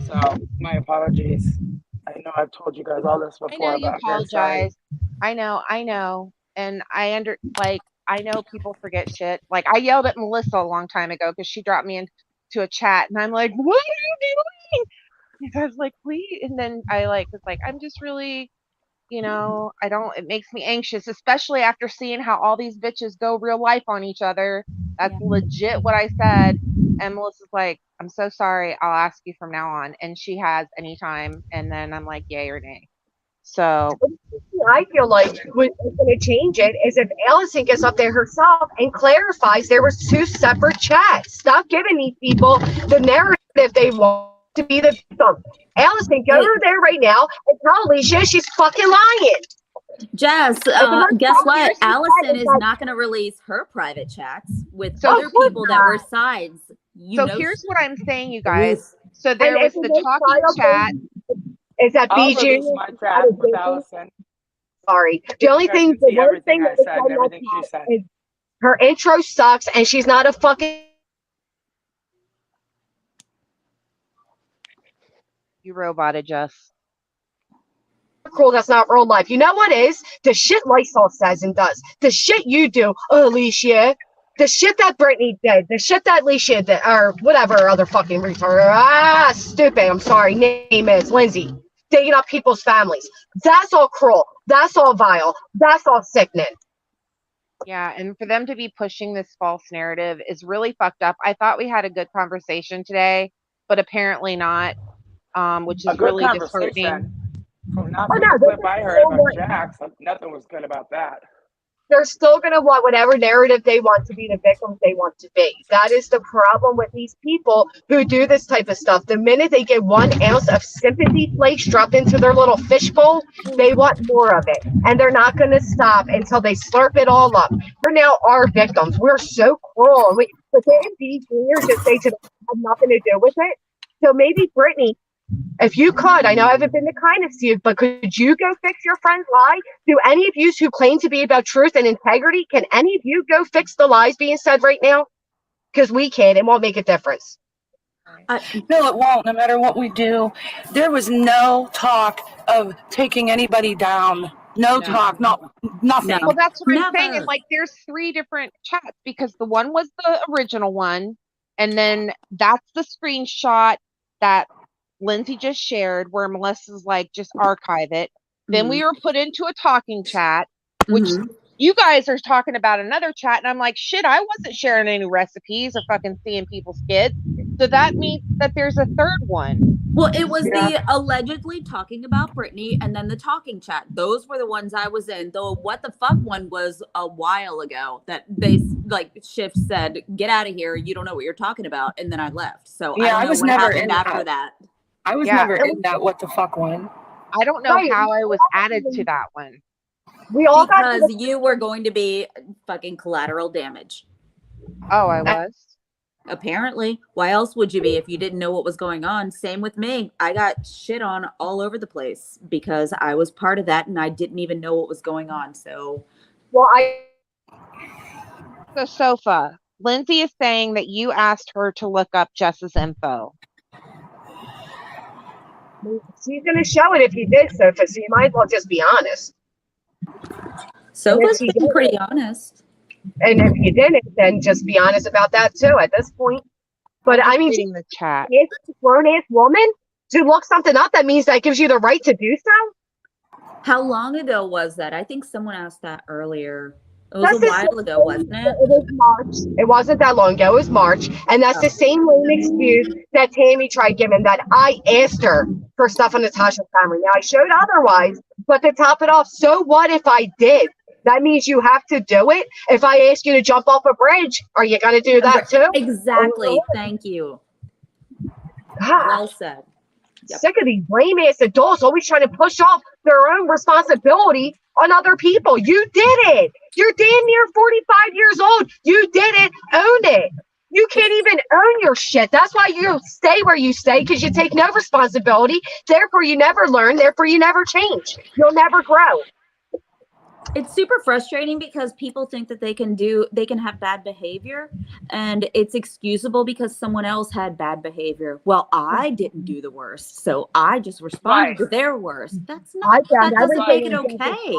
So my apologies. I know I've told you guys all this before. I know you apologize. I know. And I know people forget shit. Like, I yelled at Melissa a long time ago because she dropped me into a chat, and I'm like, "What are you doing?" And I was like, "Please." And then I was like, "I'm just really, it makes me anxious, especially after seeing how all these bitches go real life on each other." That's legit what I said. And Melissa's like, "I'm so sorry. I'll ask you from now on." And she has anytime. And then I'm like, yay or nay. So I feel like what's going to change it is if Allison gets up there herself and clarifies there was two separate chats. Stop giving these people the narrative they want to be the victim. Allison, go there right now and tell Alicia she's fucking lying. Jess, guess what? Allison is not going to release her private chats with other people that were sides. Here's what I'm saying, you guys. So there was the talking chat. Is that BG? My chat with Allison. Sorry. The only thing, the one thing I said and everything she said. Is her intro sucks and she's not a fucking. You roboted, Jess. Cool, that's not real life. You know what is? The shit Lysol says and does. The shit you do, Alicia. The shit that Brittany did. The shit that Alicia did. Or whatever other fucking retard. Stupid. I'm sorry. Name is Lindsay. Digging up people's families. That's all cruel. That's all vile. That's all sickening. Yeah, and for them to be pushing this false narrative is really fucked up. I thought we had a good conversation today, but apparently not, which is really disheartening. Clip I heard about Jax, nothing was good about that. They're still going to want whatever narrative they want to be the victims they want to be. That is the problem with these people who do this type of stuff. The minute they get 1 ounce of sympathy flakes dropped into their little fishbowl, they want more of it. And they're not going to stop until they slurp it all up. We're now our victims. We're so cruel. But didn't these juniors just say to them, have nothing to do with it? So maybe Brittany, if you could, I know I haven't been the kindest to you, but could you go fix your friend's lie? Do any of you who claim to be about truth and integrity, can any of you go fix the lies being said right now? Because we can. It won't make a difference. No, it won't. No matter what we do, there was no talk of taking anybody down. No talk, nothing. Well, that's what I'm saying. And there's 3 different chats because the one was the original one, and then that's the screenshot that Lindsay just shared where Melissa's like, just archive it. Then we were put into a talking chat, which you guys are talking about another chat. And I'm like, shit, I wasn't sharing any recipes or fucking seeing people's kids. So that means that there's a third one. Well, it was the allegedly talking about Brittany and then the talking chat. Those were the ones I was in. The what the fuck one was a while ago that they Shift said, get out of here. You don't know what you're talking about. And then I left. So I don't know what happened after that. I was never in that what the fuck one. I don't know how I was added to that one. We all because you were going to be fucking collateral damage. Oh, I was? Apparently. Why else would you be if you didn't know what was going on? Same with me. I got shit on all over the place because I was part of that and I didn't even know what was going on. So, So, Sofa, Lindsay is saying that you asked her to look up Jess's info. She's going to show it if you did, Sofa, so you might as well just be honest. Sofa's been pretty honest. And if you didn't, then just be honest about that too at this point. But I mean, reading the chat. If a grown-ass woman to look something up, that means that gives you the right to do so? How long ago was that? I think someone asked that earlier. It was a while ago, wasn't it? It was March. It wasn't that long ago. It was March. And that's the same lame excuse that Tammy tried giving, that I asked her for stuff on Natasha's family. Now, I showed otherwise, but to top it off, so what if I did? That means you have to do it. If I ask you to jump off a bridge, are you going to do that too? Exactly. Thank you. God. Well said. Yep. Sick of these lame-ass adults always trying to push off their own responsibility on other people. You did it. You're damn near 45 years old. You did it. Own it. You can't even own your shit. That's why you stay where you stay, because you take no responsibility. Therefore, you never learn. Therefore, you never change. You'll never grow. It's super frustrating because people think that they can have bad behavior and it's excusable because someone else had bad behavior. Well, I didn't do the worst, so I just responded to their worst. That's not, that doesn't make it okay.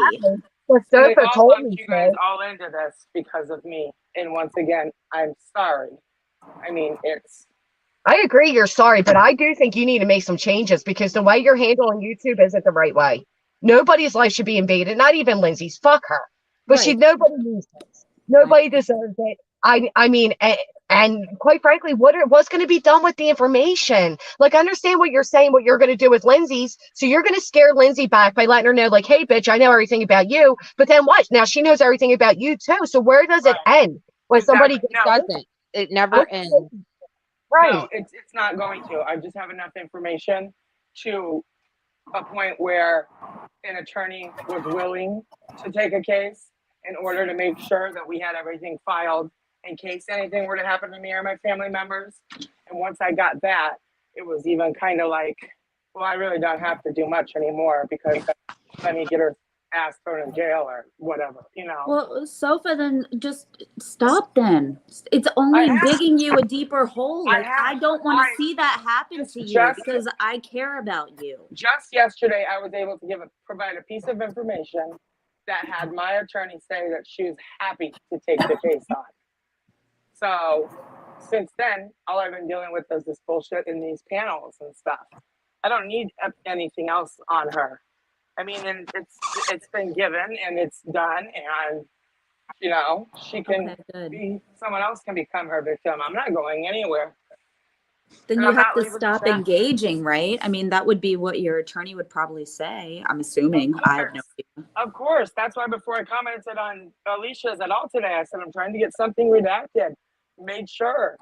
Sofa told me you guys all into this because of me. And once again, I'm sorry. I mean, I agree you're sorry, but I do think you need to make some changes because the way you're handling YouTube isn't the right way. Nobody's life should be invaded, not even Lindsay's. Fuck her. But nobody needs this. Nobody deserves it. I mean, and quite frankly, what's going to be done with the information? Like, I understand what you're saying, what you're going to do with Lindsay's. So you're going to scare Lindsay back by letting her know, like, hey, bitch, I know everything about you. But then what? Now she knows everything about you, too. So where does it end? When somebody doesn't. It never ends. Right. No, it's not going to. I just have enough information to a point where an attorney was willing to take a case in order to make sure that we had everything filed in case anything were to happen to me or my family members. And once I got that, it was even kind of like, well, I really don't have to do much anymore because let me get her ass thrown in jail or whatever, you know. Well, Sofa, then just stop then. It's only digging you a deeper hole. Like, I don't want to see that happen to you because I care about you. Just yesterday, I was able to provide a piece of information that had my attorney say that she was happy to take the case on. So since then, all I've been dealing with is this bullshit in these panels and stuff. I don't need anything else on her. I mean, and it's been given and it's done, and you know, she can be, someone else can become her victim. I'm not going anywhere. Then you have to stop engaging, right? I mean, that would be what your attorney would probably say. I'm assuming. I have no idea. Of course. That's why before I commented on Alicia's at all today, I said I'm trying to get something redacted. Made sure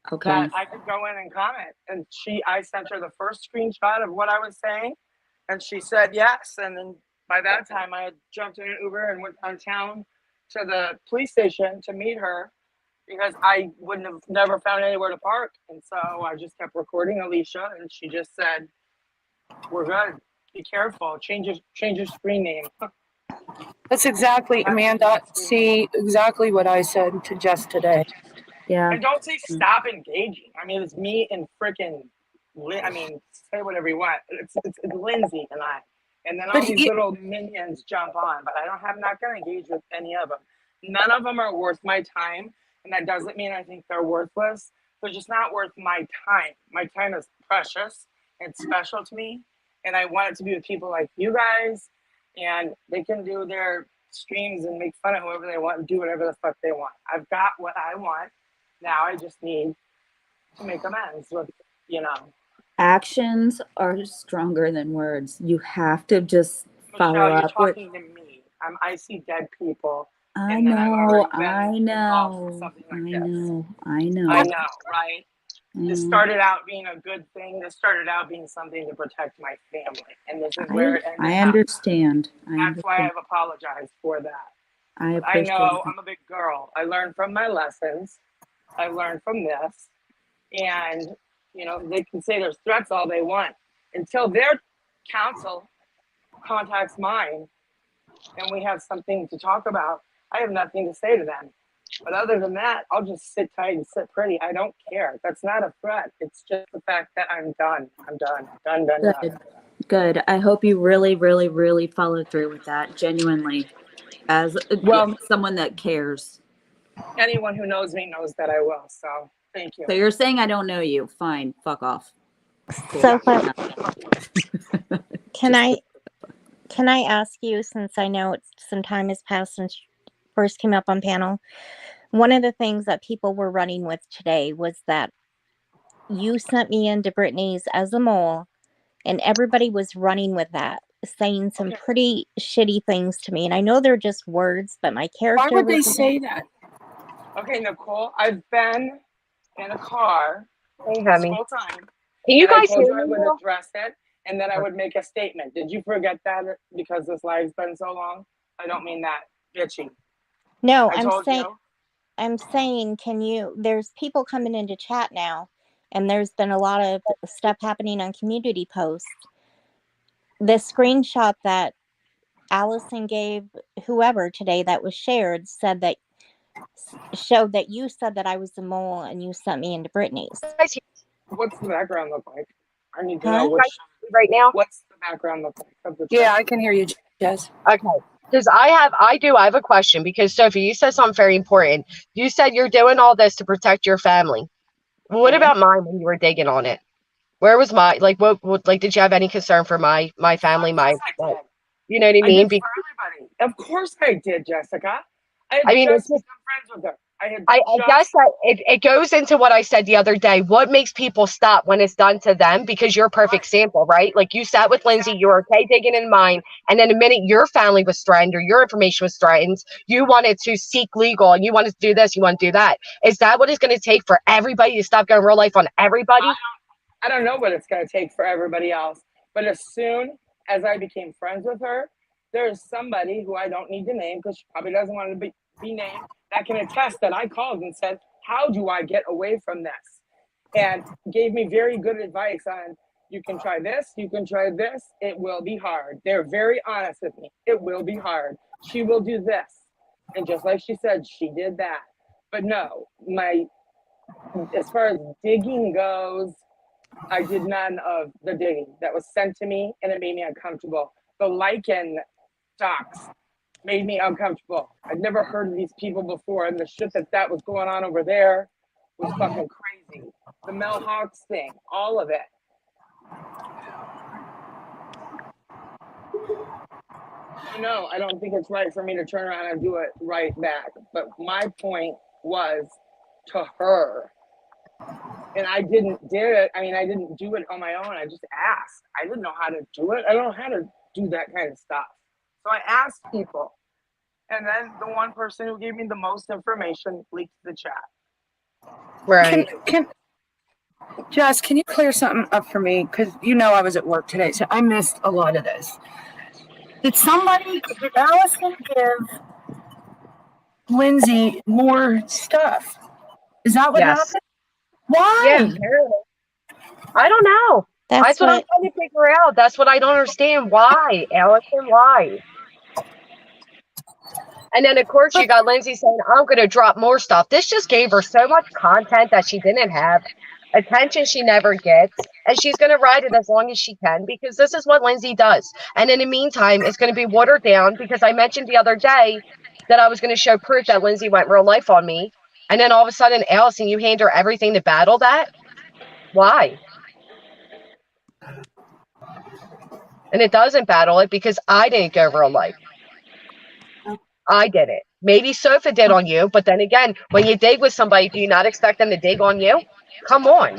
that I could go in and comment. And I sent her the first screenshot of what I was saying. And she said yes. And then by that time, I had jumped in an Uber and went downtown to the police station to meet her because I wouldn't have never found anywhere to park. And so I just kept recording Alicia. And she just said, we're good. Be careful. Change your screen name. That's exactly, Amanda. See exactly what I said to Jess today. Yeah. And don't say stop engaging. I mean, it's me and freaking, say whatever you want. It's Lindsay and I. And then all these little minions jump on, but I'm not going to engage with any of them. None of them are worth my time. And that doesn't mean I think they're worthless. They're just not worth my time. My time is precious and special to me. And I want it to be with people like you guys. And they can do their streams and make fun of whoever they want and do whatever the fuck they want. I've got what I want. Now I just need to make amends with, Actions are stronger than words. You have to just follow Michelle, you're up with. talking to me. I see dead people. I And then I've know, already I been involved with know, something I like this. know, I know. I know, right? This Mm. started out being a good thing. This started out being something to protect my family. And this is where it ended I up. understand. That's why I've apologized for that. I But I appreciate know it. I'm a big girl. I learned from my lessons. I learned from this. And, they can say there's threats all they want. Until their counsel contacts mine and we have something to talk about, I have nothing to say to them. But other than that, I'll just sit tight and sit pretty. I don't care. That's not a threat. It's just the fact that I'm done. I'm done. Done. Good. I hope you really, really, really follow through with that, genuinely, as someone that cares. Anyone who knows me knows that I will. So thank you. So you're saying I don't know you? Fine. Fuck off. Cool. So, can I ask you, since I know some time has passed since you first came up on panel, one of the things that people were running with today was that you sent me into Brittany's as a mole, and everybody was running with that, saying some pretty shitty things to me. And I know they're just words, but my character. Why would they say that? Okay, Nicole, I've been in a car this whole time. Can you guys I told hear you I me would now? address it, and then I would make a statement. Did you forget that because this live's been so long? I don't mean that bitchy. No, I'm saying, there's people coming into chat now, and there's been a lot of stuff happening on community posts. The screenshot that Allison gave whoever today that was shared showed that you said that I was the mole and you sent me into Brittany's. What's the background look like? I need to Huh? know right now. What's the background look like of the Yeah, chat? I can hear you, Jess. Okay. Because I have a question, because Sophie, you said something very important. You said you're doing all this to protect your family. What about mine when you were digging on it? Where was my, what did you have any concern for my family, you know what I mean? I did for everybody. Of course I did, Jessica. I mean, just become friends with her. I guess that it goes into what I said the other day. What makes people stop when it's done to them? Because you're a perfect sample, right? Like you sat with Lindsay, you were okay digging in mine, and then the minute your family was threatened or your information was threatened, you wanted to seek legal and you wanted to do this, you want to do that. Is that what it's going to take for everybody to stop going real life on everybody? I don't know what it's going to take for everybody else, but as soon as I became friends with her, there is somebody who I don't need to name because she probably doesn't want to be named that can attest that I called and said, how do I get away from this? And gave me very good advice on, you can try this, you can try this, it will be hard. They're very honest with me. It will be hard. She will do this. And just like she said, she did that. But no, as far as digging goes, I did none of the digging that was sent to me, and it made me uncomfortable. The lichen docs made me uncomfortable. I'd never heard of these people before, and the shit that was going on over there was fucking crazy. The Mel Hawks thing, all of it. No, I don't think it's right for me to turn around and do it right back. But my point was to her. And I didn't do it. I mean, I didn't do it on my own. I just asked. I didn't know how to do it. I don't know how to do that kind of stuff. So I asked people. And then the one person who gave me the most information leaked the chat. Right. Jess, can you clear something up for me? Because I was at work today, so I missed a lot of this. Did Allison give Lindsay more stuff? Is that what happened? Why? Yeah, apparently. I don't know. That's what I'm trying to figure out. That's what I don't understand. Why, Allison? Why? And then, of course, you got Lindsay saying, I'm going to drop more stuff. This just gave her so much content that she didn't have, attention she never gets, and she's going to ride it as long as she can because this is what Lindsay does. And in the meantime, it's going to be watered down because I mentioned the other day that I was going to show proof that Lindsay went real life on me. And then all of a sudden, Allison, you hand her everything to battle that? Why? And it doesn't battle it because I didn't go real life. I did it. Maybe Sofa did on you, but then again, when you dig with somebody, do you not expect them to dig on you? Come on.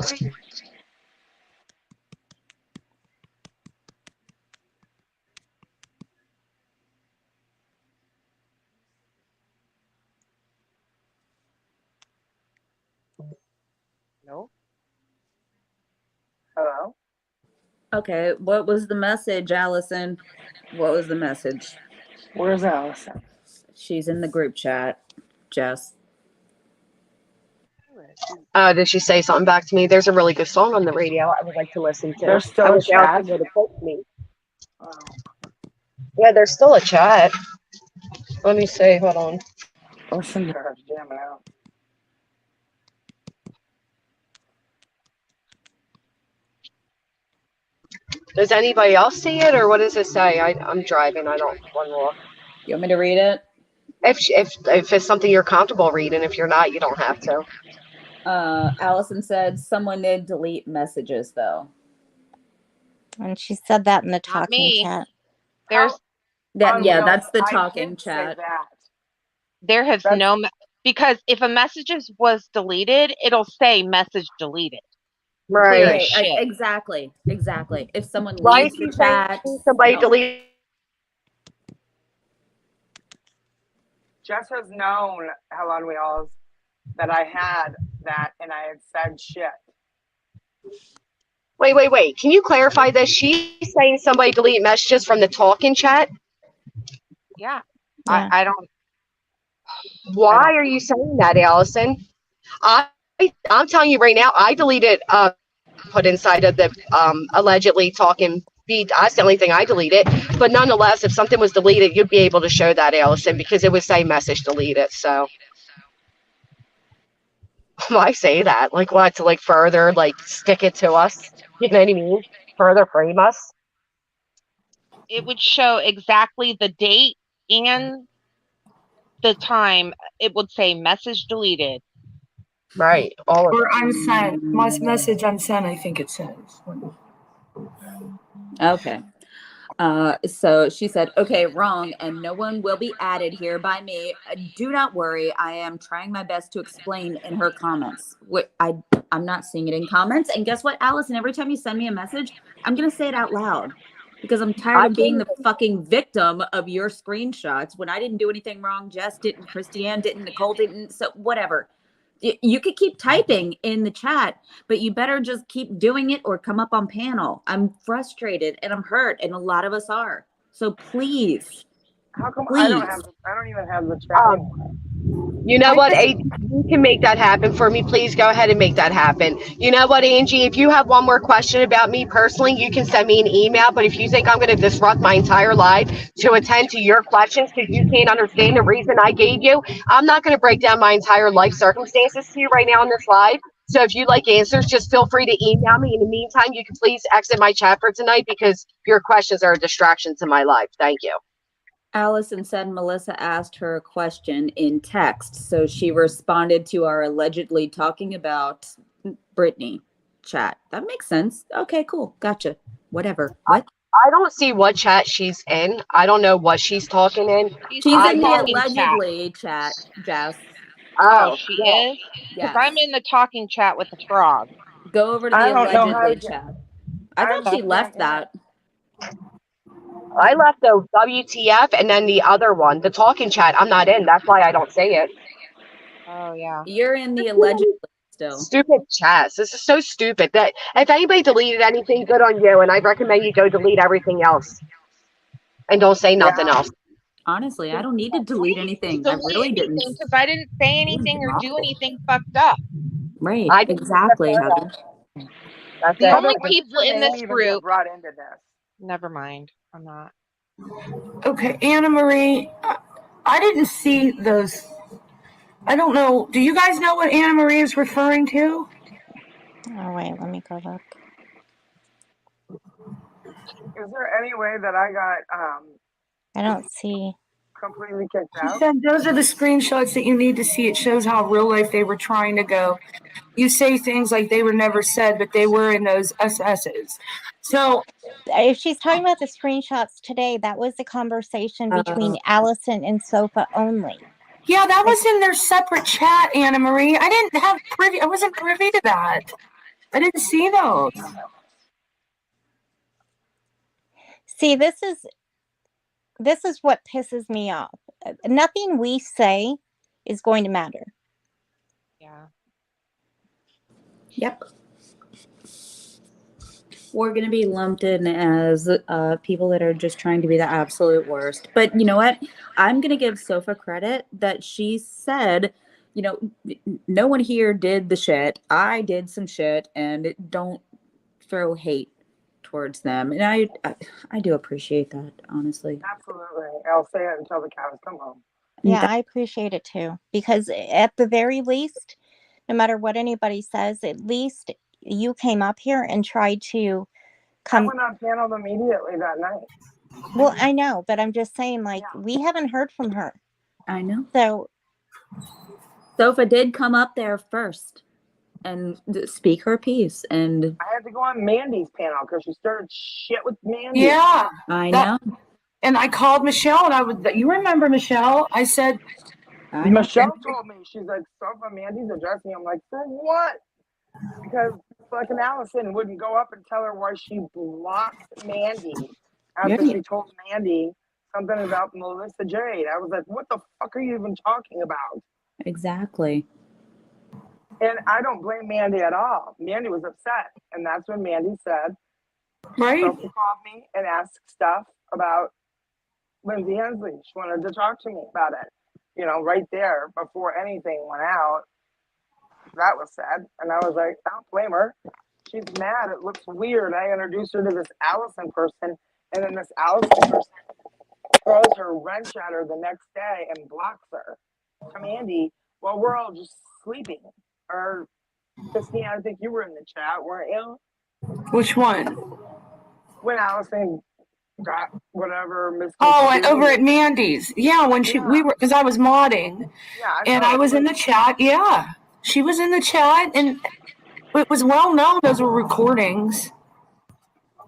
No. Hello? Okay, what was the message, Allison? What was the message? Where's Allison? She's in the group chat, Jess. Did she say something back to me? There's a really good song on the radio I would like to listen to. There's still I a wish chat? Allison would have told me. Yeah, there's still a chat. Let me see. Hold on. Listen to her jamming out. Does anybody else see it, or what does it say? I'm driving. I don't want to look. You want me to read it? If it's something you're comfortable reading, if you're not, you don't have to. Allison said someone did delete messages though. And she said that in the Not talking me. chat. There's That's the talking chat. there has no because if a message was deleted, it'll say message deleted. Clear as shit. Exactly. If someone Why leaves is the he saying chat, somebody delete? Jess has known, hello we all, that I had that and I had said shit. Wait. Can you clarify this? She's saying somebody delete messages from the talking chat? Yeah. I don't. Why are you saying that, Allison? I'm telling you right now, I deleted put inside of the allegedly talking feed. That's the only thing I deleted. But nonetheless, if something was deleted, you'd be able to show that, Allison, because it would say message deleted. So why say that? Like what? To like further like stick it to us? You know what I mean? Further frame us? It would show exactly the date and the time. It would say message deleted. Right. All of Or it. unsent. Message unsent, I think it says. okay. So she said, okay, wrong, and no one will be added here by me. Do not worry. I am trying my best to explain in her comments. I'm not seeing it in comments. And guess what, Allison? Every time you send me a message, I'm going to say it out loud because I'm tired of being the fucking victim of your screenshots when I didn't do anything wrong. Jess didn't, Christiane didn't, Nicole didn't. So whatever. You could keep typing in the chat, but you better just keep doing it or come up on panel. I'm frustrated and I'm hurt, and a lot of us are. So please, How come please. I don't even have the chat. You know what, you can make that happen for me. Please go ahead and make that happen. You know what, Angie, if you have one more question about me personally, you can send me an email. But if you think I'm going to disrupt my entire life to attend to your questions because you can't understand the reason I gave you, I'm not going to break down my entire life circumstances to you right now on this live. So if you'd like answers, just feel free to email me. In the meantime, you can please exit my chat for tonight because your questions are a distraction to my life. Thank you. Allison said Melissa asked her a question in text, so she responded to our allegedly talking about Brittany chat. That makes sense. Okay, cool. Gotcha. Whatever. What? I don't see what chat she's in. I don't know what she's talking in. She's in the allegedly chat, Jess. Oh, she is? Yes. Because I'm in the talking chat with the frog. Go over to the allegedly chat. I thought she left that. I left the WTF and then the other one, the talking chat, I'm not in. That's why I don't say it. Oh, yeah. You're in the allegedly still. Stupid chats. This is so stupid. That if anybody deleted anything, good on you. And I recommend you go delete everything else. And don't say nothing else. Honestly, I don't need to delete anything. I really didn't. Because I didn't say anything or do anything fucked up. Right. Exactly, Heather. The only people in this Even group. get brought into this. Never mind. I'm not. Okay, Anna Marie, I didn't see those. I don't know. Do you guys know what Anna Marie is referring to? Oh, wait, let me go look. Is there any way that I got I don't see. completely kicked She out? said those are the screenshots that you need to see. It shows how real life they were trying to go. You say things like they were never said, but they were in those SS's. So if she's talking about the screenshots today, that was the conversation between Allison and Sofa only. Yeah, that was in their separate chat, Anna Marie. I wasn't privy to that. I didn't see those. See, this is what pisses me off. Nothing we say is going to matter. Yeah. Yep. We're going to be lumped in as people that are just trying to be the absolute worst. But you know what? I'm going to give Sofa credit that she said, you know, no one here did the shit. I did some shit, and don't throw hate towards them. And I do appreciate that, honestly. Absolutely. I'll say it until the cows come home. Yeah, I appreciate it too. Because at the very least, no matter what anybody says, at least you came up here and tried to I went on panel immediately that night. Well, I know, but I'm just saying, like, we haven't heard from her. I know. So Sofa did come up there first and speak her piece, and I had to go on Mandy's panel because she started shit with Mandy. Yeah. I know. And I called Michelle, and you remember Michelle? I said, Michelle told me, she's like, Sofa, Mandy's addressing me. I'm like, for what? Because fucking Allison wouldn't go up and tell her why she blocked Mandy after she told Mandy something about Melissa Jade. I was like, what the fuck are you even talking about? Exactly. And I don't blame Mandy at all. Mandy was upset. And that's when Mandy said, right? Sophie called me and asked stuff about Lindsay Hensley. She wanted to talk to me about it. You know, right there before anything went out. That was said. And I was like, I don't blame her. She's mad. It looks weird. I introduced her to this Allison person, and then this Allison person throws her wrench at her the next day and blocks her to Mandy while we're all just sleeping. Or, Christine, I think you were in the chat, weren't you? Which one? When Allison got whatever over at Mandy's. Yeah, when we were, because I was modding. Yeah, and I was in the chat. Yeah, she was in the chat, and it was well known those were recordings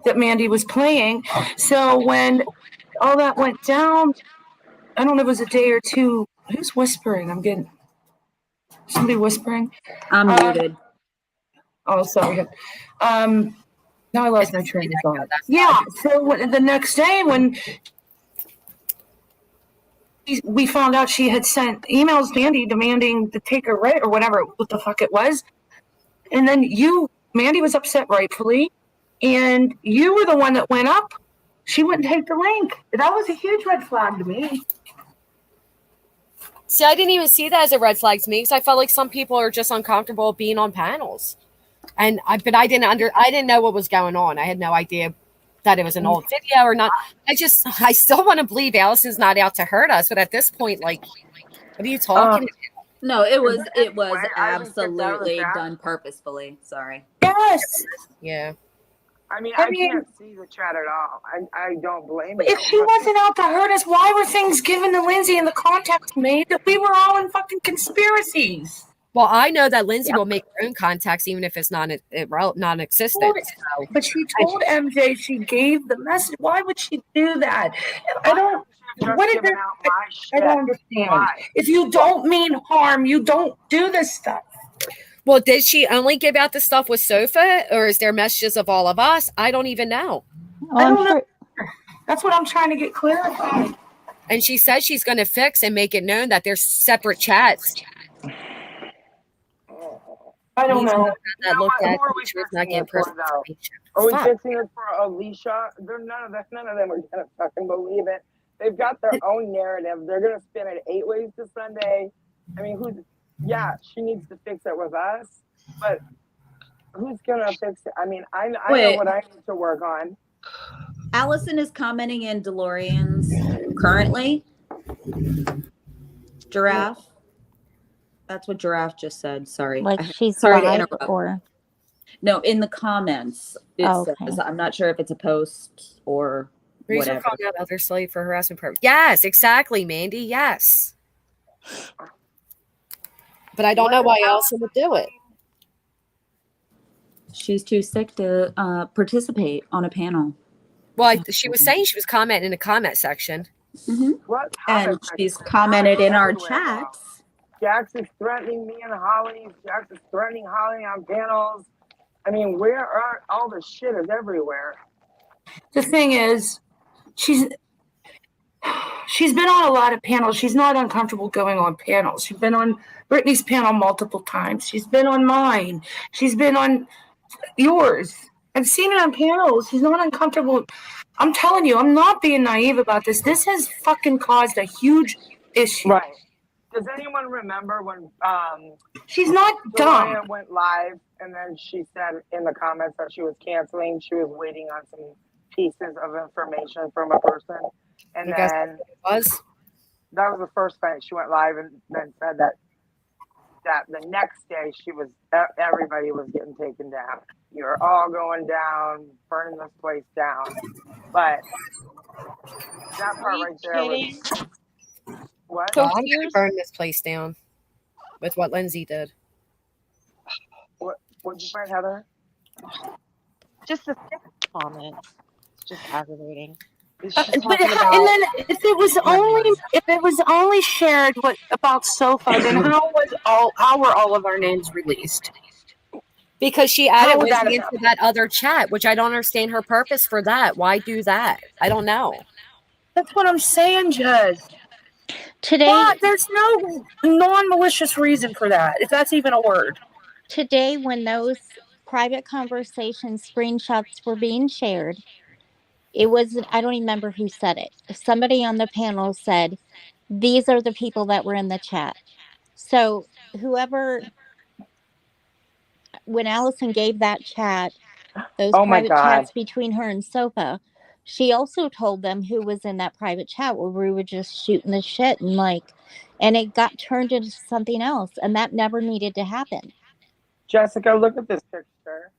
that Mandy was playing. So when all that went down, I don't know if it was a day or two. Who's whispering? I'm getting somebody whispering. I'm muted. Oh, sorry. Now I lost my train of thought. Yeah. So the next day when we found out she had sent emails to Mandy demanding to take her right or whatever, what the fuck it was. And then Mandy was upset rightfully. And you were the one that went up. She wouldn't take the link. That was a huge red flag to me. See, I didn't even see that as a red flag to me because I felt like some people are just uncomfortable being on panels. But I didn't know what was going on. I had no idea that it was an old video or not. I still want to believe Allison's not out to hurt us. But at this point, like, what are you talking about? No, it was absolutely done purposefully. Sorry. Yes. Yeah. I mean, I can't see the chat at all. I don't blame her. If she wasn't out to hurt us, why were things given to Lindsay and the contacts made that we were all in fucking conspiracies? Well, I know that Lindsay will make her own contacts even if it's non-existent. But she told MJ she gave the message. Why would she do that? I don't. I don't understand. Why? If you don't mean harm, you don't do this stuff. Well, did she only give out the stuff with Sofa, or is there messages of all of us? I don't even know. I don't know. That's what I'm trying to get clarified. And she says she's going to fix and make it known that there's separate chats. I don't know. Who are we fixing it for, though? Are we fixing it for Alicia? None of them are going to fucking believe it. They've got their own narrative. They're going to spin it 8 ways to Sunday. I mean, she needs to fix it with us, but who's going to fix it? I mean, I know what I need to work on. Allison is commenting in DeLorean's currently. Giraffe. That's what Giraffe just said. Sorry. Like she's sorry to live interrupt. or no, in the comments. It says, I'm not sure if it's a post or whatever. Calling out other slave for harassment purpose. Yes, exactly, Mandy. Yes. But I don't know why Allison would do it. She's too sick to participate on a panel. Well, she was saying she was commenting in the comment section. What And comment she's section? commented in our Everywhere now. chats. Jax is threatening me and Holly. Jax is threatening Holly on panels. I mean, where are all the shit is everywhere? The thing is, she's been on a lot of panels. She's not uncomfortable going on panels. She's been on Brittany's panel multiple times. She's been on mine. She's been on yours. I've seen it on panels. She's not uncomfortable. I'm telling you, I'm not being naive about this. This has fucking caused a huge issue. Right. Does anyone remember when she's not Gloria dumb. went live and then she said in the comments that she was canceling, she was waiting on some pieces of information from a person, and You then guys was that was the first time she went live and then said that the next day everybody was getting taken down. You're all going down, burning this place down. But that part right there was what? So I'm gonna burn this place down with what Lindsay did. What'd you find, Heather? Just a comment. It's just aggravating. And then if it was only shared about Sofa, then how were all of our names released? Because she added Lindsay into that other chat, which I don't understand her purpose for that. Why do that? I don't know. That's what I'm saying, Judge. Today, there's no non-malicious reason for that, if that's even a word. Today, when those private conversation screenshots were being shared, it was, I don't remember who said it. Somebody on the panel said, these are the people that were in the chat. So when Allison gave that chat, those private chats between her and Sofa, she also told them who was in that private chat where we were just shooting the shit and it got turned into something else, and that never needed to happen. Jessica, look at this picture.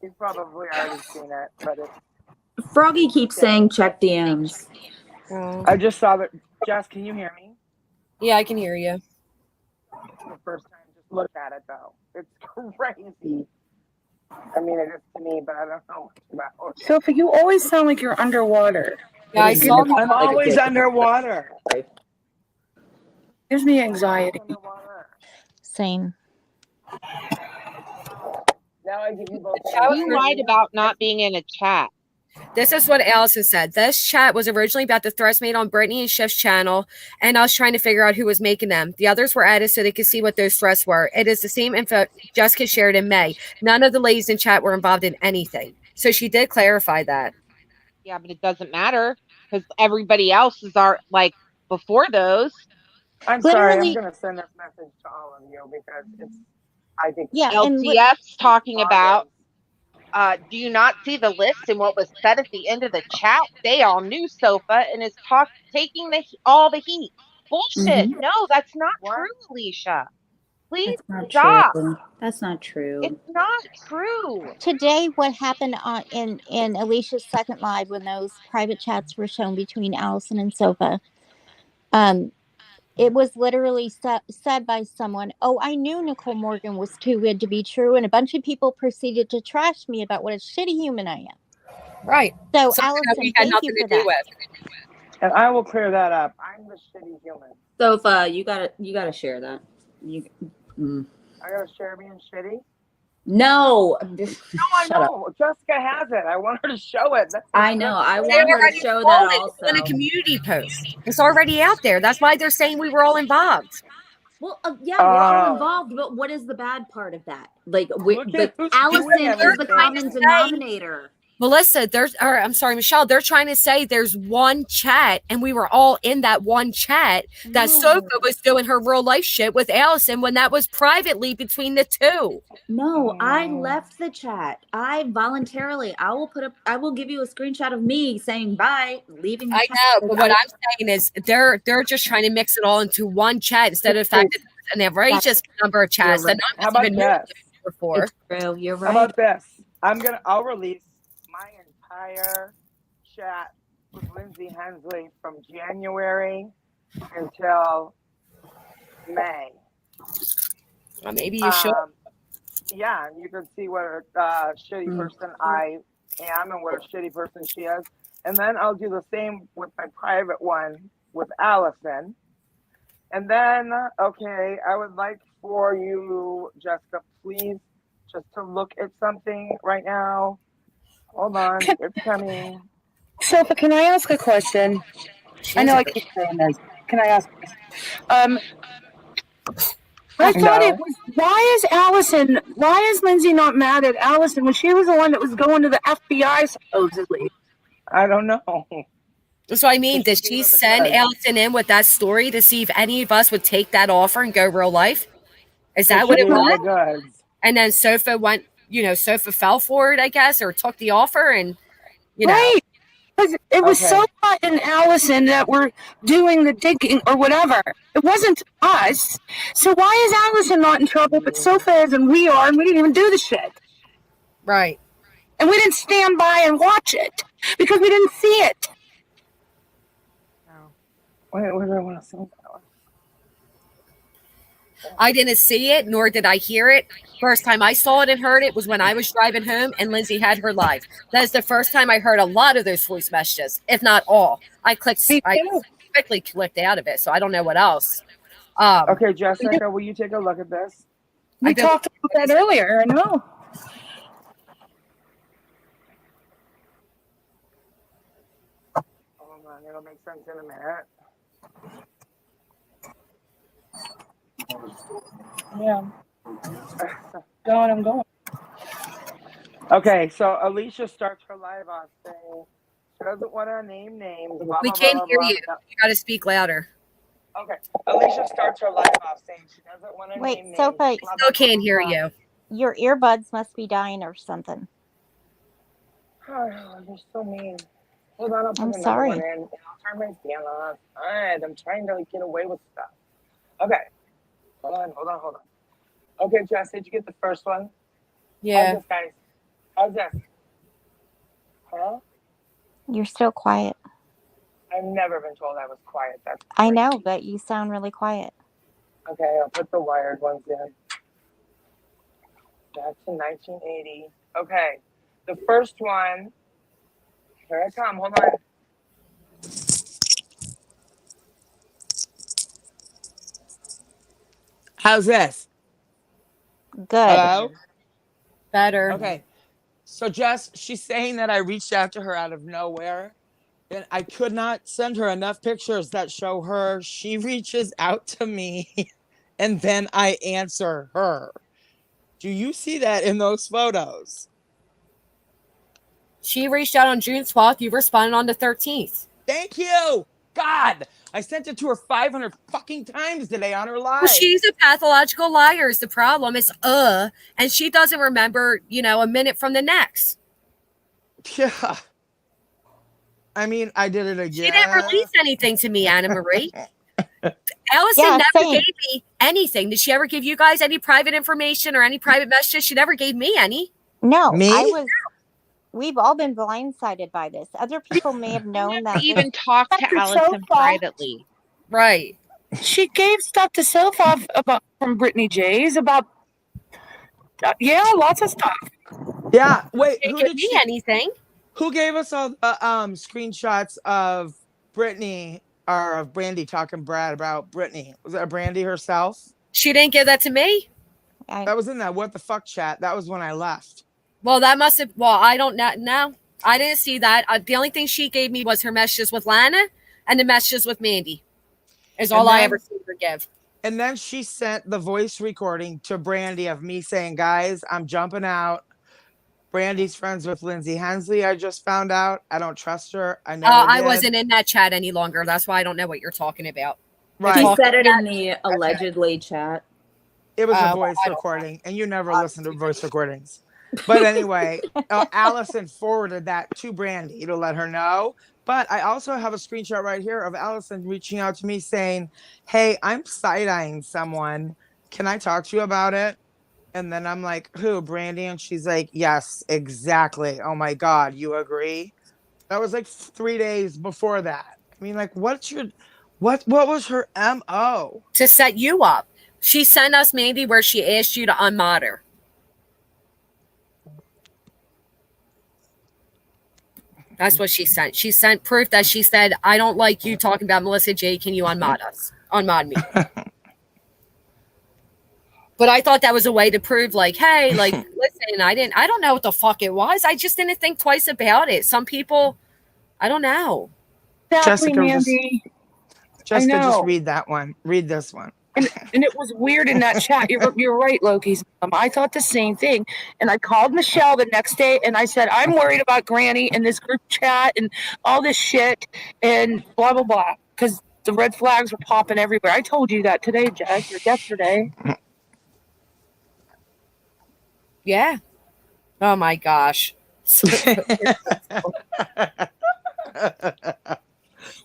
You've probably already seen it, but it's Froggy keeps saying check DMs. I just saw that. Jess, can you hear me? Yeah, I can hear you. The first time, just look at it though. It's crazy. I mean, it is to me, but I don't know much about it. Sophie, you always sound like you're underwater. Yeah, I saw that. I'm always underwater. Gives me anxiety. Same. Now I give you both. You lied about not being in a chat. This is what Allison said. This chat was originally about the threats made on Brittany and Schiff's channel, and I was trying to figure out who was making them. The others were added so they could see what those threats were. It is the same info Jessica shared in May. None of the ladies in chat were involved in anything. So she did clarify that. Yeah, but it doesn't matter because everybody else is before those. I'm sorry. I'm going to send this message to all of you because I think LTF's talking about. Do you not see the list and what was said at the end of the chat? They all knew Sofa and is taking all the heat. Bullshit. No, that's not true, Alicia. Please stop. That's not true. It's not true. Today, what happened in Alicia's second live when those private chats were shown between Allison and Sofa, it was literally said by someone, oh, I knew Nicole Morgan was too good to be true. And a bunch of people proceeded to trash me about what a shitty human I am. Right. So Allison, thank you for that. And I will clear that up. I'm the shitty human. Sofa, you gotta share that. I gotta share being shitty? No. No, I know. Jessica has it. I want her to show it. I know. I want her to show that also. In a community post. It's already out there. That's why they're saying we were all involved. Well, yeah, we're all involved, but what is the bad part of that? Allison is the common denominator. Melissa, Michelle, they're trying to say there's one chat and we were all in that one chat that Sofa was doing her real life shit with Allison when that was privately between the two. No, I left the chat. I will give you a screenshot of me saying bye, leaving the chat. I know, but what I'm saying is they're just trying to mix it all into one chat instead of the fact that an outrageous number of chats that none of us even knew before. It's true. You're right. How about this? I'll release my entire chat with Lindsay Hensley from January until May. Well, maybe you should. Yeah, and you can see what a shitty person I am and what a shitty person she is. And then I'll do the same with my private one with Allison. And then, okay, I would like for you, Jessica, please, just to look at something right now. Hold on, it's coming. Sophia, can I ask a question? I know I keep saying this. Can I ask? I thought it was, why is Lindsay not mad at Allison when she was the one that was going to the FBI supposedly? I don't know. That's what I mean. Did she send Allison in with that story to see if any of us would take that offer and go real life? Is that what it was? And then Sofa went, Sofa fell for it, I guess, or took the offer and, Right. Because it was Sofa and Allison that were doing the digging or whatever. It wasn't us. So why is Allison not in trouble, but Sofa is and we are, and we didn't even do the shit? Right. And we didn't stand by and watch it because we didn't see it. Wait, what do I want to say? I didn't see it, nor did I hear it. First time I saw it and heard it was when I was driving home and Lindsay had her live. That is the first time I heard a lot of those voice messages, if not all. I quickly clicked out of it, so I don't know what else. Okay, Jessica, will you take a look at this? We talked about that earlier, I know. Hold on, it'll make sense in a minute. Yeah. I'm going. Okay, so Alicia starts her live off saying she doesn't want to name names. Blah, We blah, can't blah, hear blah, you. blah. You got to speak louder. Okay, Alicia starts her live off saying she doesn't want to name names. Sophie, I still can't hear you. Your earbuds must be dying or something. Oh, you're so mean. Hold on, I'll put I'm another sorry. one in. And I'll turn my fan off. All right, I'm trying to get away with stuff. Okay, hold on. Okay, Jess, did you get the first one? Yeah. How's this, guys? How's this? Huh? You're still quiet. I've never been told I was quiet. That's I know, but you sound really quiet. okay. I'll put the wired ones in. Back to 1980. Okay, the first one. Here I come. Hold on. How's this? Good. Hello? Better. Okay. So Jess, she's saying that I reached out to her out of nowhere. And I could not send her enough pictures that show her. She reaches out to me and then I answer her. Do you see that in those photos? She reached out on June 12th. You responded on the 13th. Thank you. God, I sent it to her 500 fucking times today on her live. Well, she's a pathological liar is the problem. It's and she doesn't remember, a minute from the next. Yeah. I mean, I did it again. She didn't release anything to me, Anna Marie. Allison never gave me anything. Did she ever give you guys any private information or any private messages? She never gave me any. No, Me? We've all been blindsided by this. Other people may have known that. Even talk to Allison privately. Right. She gave stuff to Sofa about from Brittany J's about lots of stuff. Yeah. Wait, She didn't give me anything. Who gave us all the screenshots of Brittany or of Brandy talking Brad about Brittany? Was that Brandy herself? She didn't give that to me. That was in that what the fuck chat. That was when I left. Well, that must have. Well, I don't know. No, I didn't see that. The only thing she gave me was her messages with Lana and the messages with Mandy. Is all I ever seen her give. And then she sent the voice recording to Brandy of me saying, "Guys, I'm jumping out. Brandy's friends with Lindsay Hensley. I just found out. I don't trust her. I never did." I wasn't in that chat any longer. That's why I don't know what you're talking about. Right. He said it in the allegedly chat. It was a voice recording, and you never listen to voice recordings. But anyway, Allison forwarded that to Brandy to let her know. But I also have a screenshot right here of Allison reaching out to me saying, "Hey, I'm side-eyeing someone. Can I talk to you about it?" And then I'm like, "Who, Brandy?" And she's like, "Yes, exactly. Oh my God, you agree?" That was like 3 days before that. I mean, like, what was her MO? To set you up. She sent us Mandy where she asked you to unmod her. That's what she sent. She sent proof that she said, I don't like you talking about Melissa J. Can you unmod us? Unmod me. But I thought that was a way to prove, like, hey, like, listen, I don't know what the fuck it was. I just didn't think twice about it. Some people, I don't know. Exactly, Mandy. Jessica, just read that one. Read this one. And it was weird in that chat. You're right, Loki's mom. I thought the same thing. And I called Michelle the next day and I said, I'm worried about Granny in this group chat and all this shit and blah, blah, blah. Because the red flags were popping everywhere. I told you that today, Jess, or yesterday. Yeah. Oh my gosh.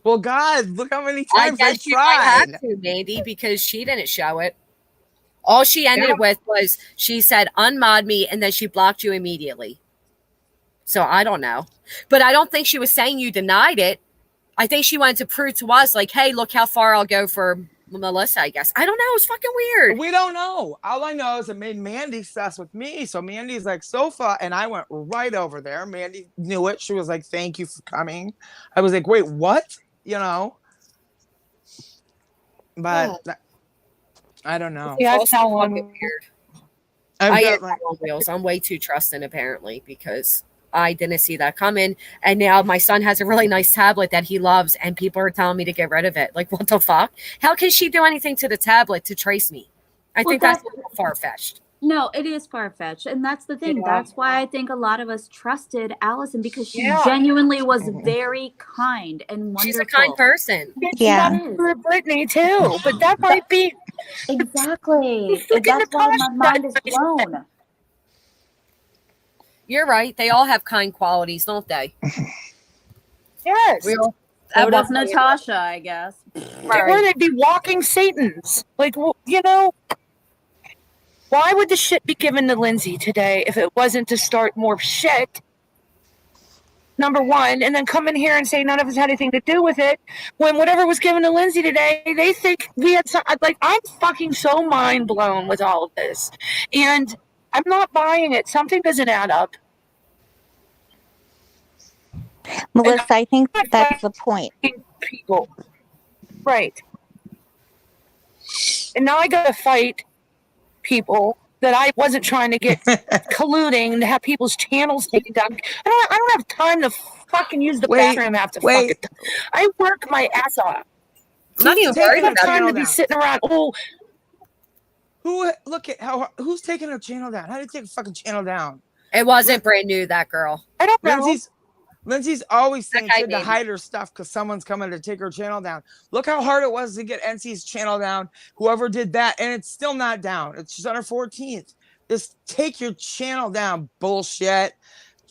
Well, God, look how many times I guess you might tried. have to, maybe, because she didn't show it. All she ended with was she said, unmod me, and then she blocked you immediately. So I don't know. But I don't think she was saying you denied it. I think she wanted to prove to us, like, hey, look how far I'll go for Melissa, I guess. I don't know. It's fucking weird. We don't know. All I know is it made Mandy sus with me. So Mandy's like, Sofa, and I went right over there. Mandy knew it. She was like, thank you for coming. I was like, wait, what? You know? But I don't know. Yeah, that's how fucking weird. I am on wheels. I'm way too trusting, apparently, because I didn't see that coming. And now my son has a really nice tablet that he loves, and people are telling me to get rid of it. Like, what the fuck? How can she do anything to the tablet to trace me? I think that's a little far-fetched. No, it is far-fetched. And that's the thing. Yeah. That's why I think a lot of us trusted Allison, because she genuinely was very kind and wonderful. She's a kind person. Yeah. For Brittany, too. But that might be... Exactly. That's why my mind is blown. You're right. They all have kind qualities, don't they? Yes. So does Natasha, I guess. Right. Or they'd be walking Satans. Like, you know, why would the shit be given to Lindsay today if it wasn't to start more shit? Number one, and then come in here and say none of us had anything to do with it, when whatever was given to Lindsay today, they think we had some, like, I'm fucking so mind blown with all of this. And I'm not buying it. Something doesn't add up. Melissa, I think that's the point. People. Right. And now I gotta fight people that I wasn't trying to get colluding to have people's channels taken down. I don't have time to fucking use the bathroom after fucking. I work my ass off. Not even I don't have time to be sitting around. Oh, who's taking a channel down? How do you take a fucking channel down? It wasn't brand new, that girl. I don't know. Lindsay's always saying she had to hide her stuff because someone's coming to take her channel down. Look how hard it was to get NC's channel down. Whoever did that, and it's still not down. She's on her 14th. Just take your channel down, bullshit.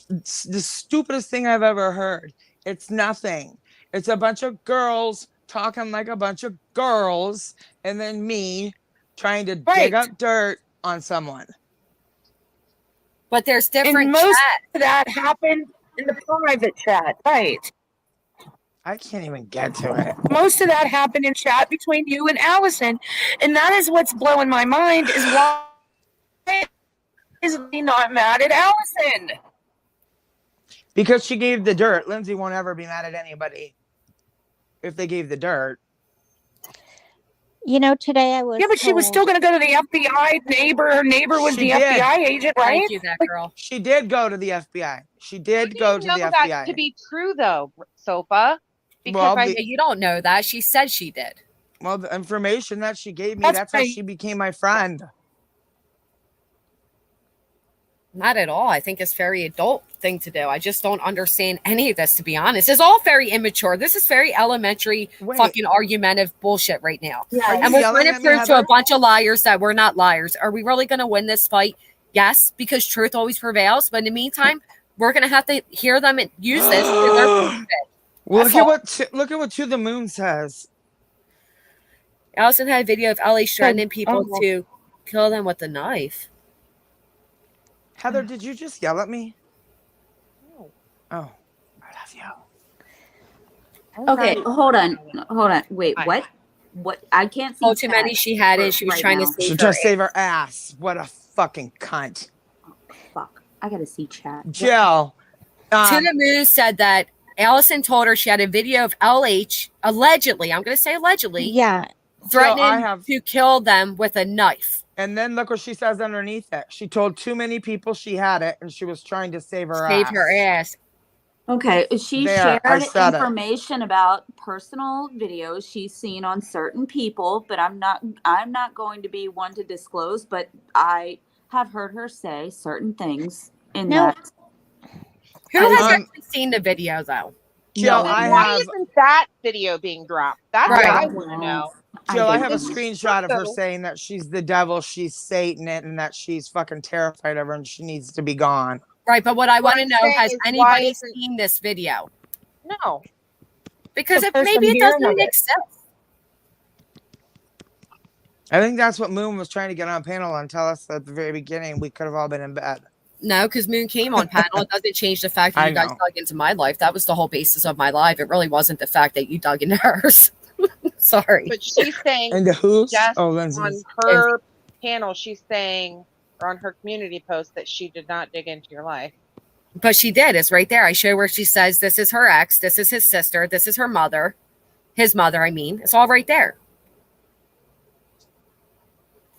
It's the stupidest thing I've ever heard. It's nothing. It's a bunch of girls talking like a bunch of girls, and then me trying to dig up dirt on someone. But there's different and most of that happened in the private chat, right? I can't even get to it. Most of that happened in chat between you and Allison, and that is what's blowing my mind. Is why is he not mad at Allison? Because she gave the dirt. Lindsay won't ever be mad at anybody if they gave the dirt. You know, today I was. Yeah, but she was still going to go to the FBI. Her neighbor was the FBI agent, right? Thank you, that girl. She did go to the FBI. She did go to the FBI. That to be true, though, Sofa. Because you don't know that. She said she did. Well, the information that she gave me, that's how she became my friend. Not at all. I think it's a very adult thing to do. I just don't understand any of this, to be honest. It's all very immature. This is very elementary, fucking argumentative bullshit right now. Yeah, and we're trying to prove to a bunch of liars that we're not liars. Are we really going to win this fight? Yes, because truth always prevails. But in the meantime, we're going to have to hear them and use this to their benefit. Well, look at what To the Moon says. Allison had a video of Ellie threatening people to kill them with a knife. Heather, did you just yell at me? No. Oh, I love you. Okay, hold on. Wait, what? What? I can't see. Oh, too many. She had it. She was trying to save. She just save her ass. What a fucking cunt. Oh, fuck! I gotta see chat. Jill, To the Moon said that Allison told her she had a video of LH allegedly, I'm going to say allegedly, Yeah, threatening to kill them with a knife. And then look what she says underneath it. She told too many people she had it, and she was trying to save her ass. Okay, she There, I shared said it. information about personal videos she's seen on certain people, but I'm not going to be one to disclose, but I have heard her say certain things in that. Who has actually seen the video though? Jill, why isn't that video being dropped? That's what I want to know. Jill, I have a screenshot of her saying that she's the devil, she's Satan, and that she's fucking terrified of her and she needs to be gone. Right, but what I want to know, has anybody seen this video? No. Because maybe it doesn't make sense. I think that's what Moon was trying to get on panel and tell us at the very beginning. We could have all been in bed. No, because Moon came on panel. It doesn't change the fact that you guys dug into my life. That was the whole basis of my life. It really wasn't the fact that you dug into hers. Sorry. But she's saying and the who's on her panel, she's saying, or on her community post, that she did not dig into your life. But she did. It's right there. I show where she says this is her ex, this is his sister, this is her mother, his mother, I mean. It's all right there.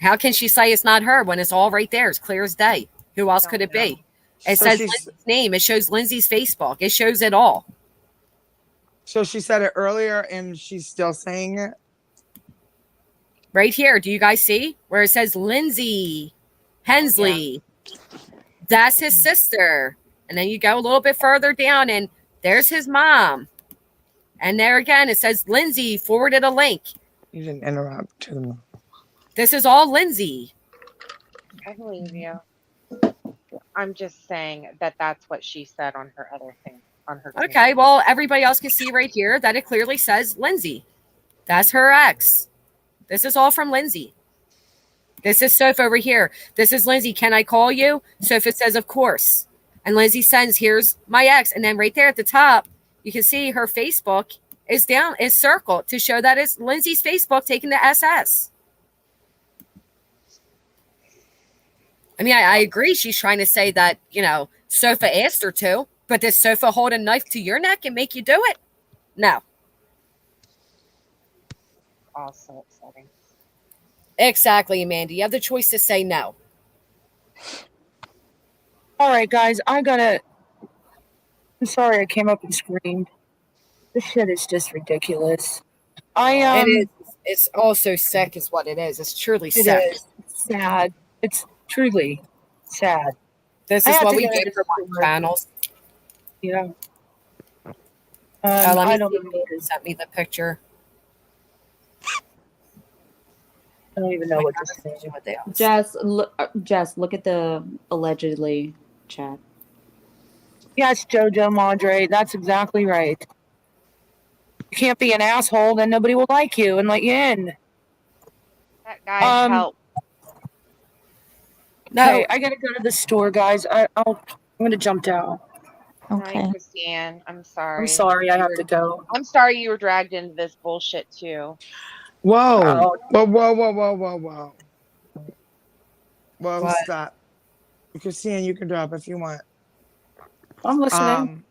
How can she say it's not her when it's all right there? It's clear as day. Who else could it be? It says Lindsay's name. It shows Lindsay's Facebook. It shows it all. So she said it earlier and she's still saying it? Right here. Do you guys see where it says Lindsay Hensley? Yeah. That's his sister. And then you go a little bit further down and there's his mom. And there again, it says Lindsay forwarded a link. You didn't interrupt him. This is all Lindsay. I believe you. I'm just saying that that's what she said on her other thing. On her. Okay, well, everybody else can see right here that it clearly says Lindsay. That's her ex. This is all from Lindsay. This is Soph over here. This is Lindsay. Can I call you? Soph says, of course. And Lindsay sends, here's my ex. And then right there at the top, you can see her Facebook is down, is circled to show that it's Lindsay's Facebook taking the SS. I mean, I agree. She's trying to say that, you know, Sofa asked her to, but does Sofa hold a knife to your neck and make you do it? No. Also upsetting. Exactly, Amanda. You have the choice to say no. All right, guys, I'm sorry I came up and screamed. This shit is just ridiculous. It is. It's also sick is what it is. It's truly sick. It is sad. It's truly sad. This is what we get for my channels. Yeah. Let me see who sent me the picture. I don't even know what to say. Jess, look at the allegedly chat. Yes, Jojo Madre, that's exactly right. You can't be an asshole, then nobody will like you and let you in. That guy help. No, hey, I gotta go to the store, guys. I'm gonna jump out. Okay. Hi, Christiane. I'm sorry. I'm sorry, I have to go. I'm sorry you were dragged into this bullshit too. Whoa. Whoa. Well, stop. Christiane, you can drop if you want. I'm listening.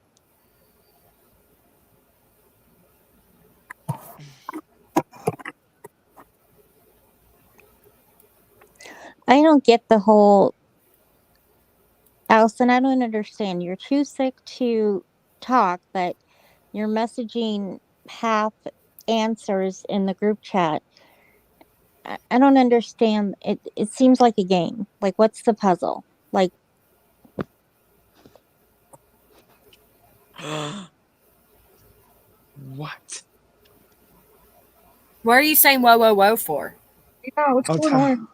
I don't get the whole, Allison, I don't understand. You're too sick to talk, but you're messaging half answers in the group chat. I don't understand. It seems like a game. Like, what's the puzzle? Like, what? What are you saying whoa for? Yeah, what's going on?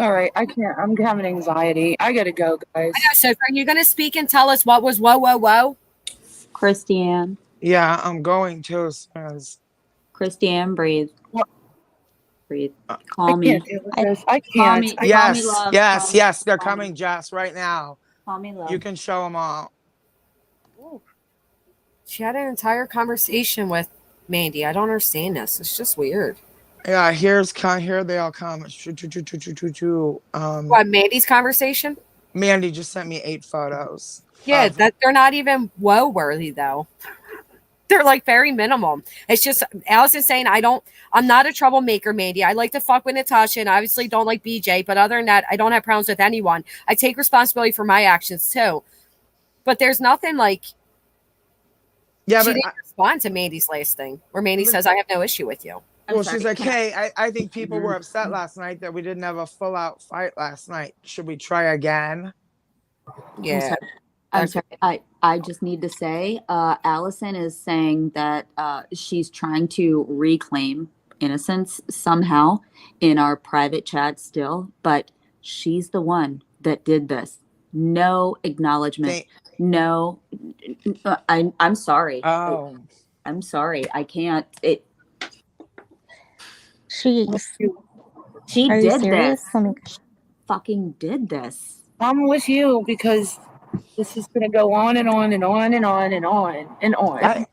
All right, I can't. I'm having anxiety. I gotta go, guys. I know, so are you going to speak and tell us what was whoa? Christiane. Yeah, I'm going to. Christiane, breathe. Breathe. Call I me. can't deal with this. I can't. Call me, Yes, love. yes. They're coming, Jess, right now. Call me love. You can show them all. She had an entire conversation with Mandy, I don't understand this. It's just weird. Yeah, here they all come. What, Mandy's conversation? Mandy just sent me 8 photos. Yeah, that they're not even woe worthy though. They're like very minimum. It's just Allison saying, I'm not a troublemaker, Mandy. I like to fuck with Natasha and obviously don't like BJ. But other than that, I don't have problems with anyone. I take responsibility for my actions too. But there's nothing like, she didn't respond to Mandy's last thing where Mandy says, I have no issue with you. Well, she's like, hey, I think people were upset last night that we didn't have a full out fight last night. Should we try again? Yeah. I'm sorry. I just need to say, Allison is saying that she's trying to reclaim innocence somehow in our private chat still, but she's the one that did this. No acknowledgement. No, I'm sorry. Oh, I'm sorry. I can't. She Are you did serious? this. Fucking did this. I'm with you because this is going to go on and on and on and on and on and on.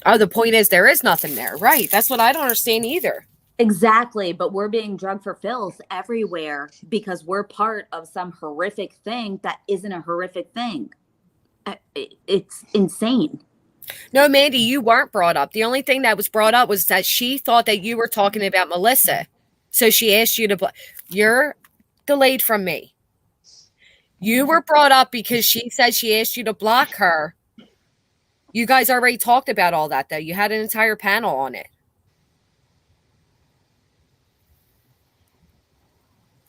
Oh, the point is there is nothing there. Right. That's what I don't understand either. Exactly. But we're being drugged for filth everywhere because we're part of some horrific thing that isn't a horrific thing. It's insane. No, Mandy, you weren't brought up. The only thing that was brought up was that she thought that you were talking about Melissa. So she asked you to, you're delayed from me. You were brought up because she said she asked you to block her. You guys already talked about all that, though. You had an entire panel on it.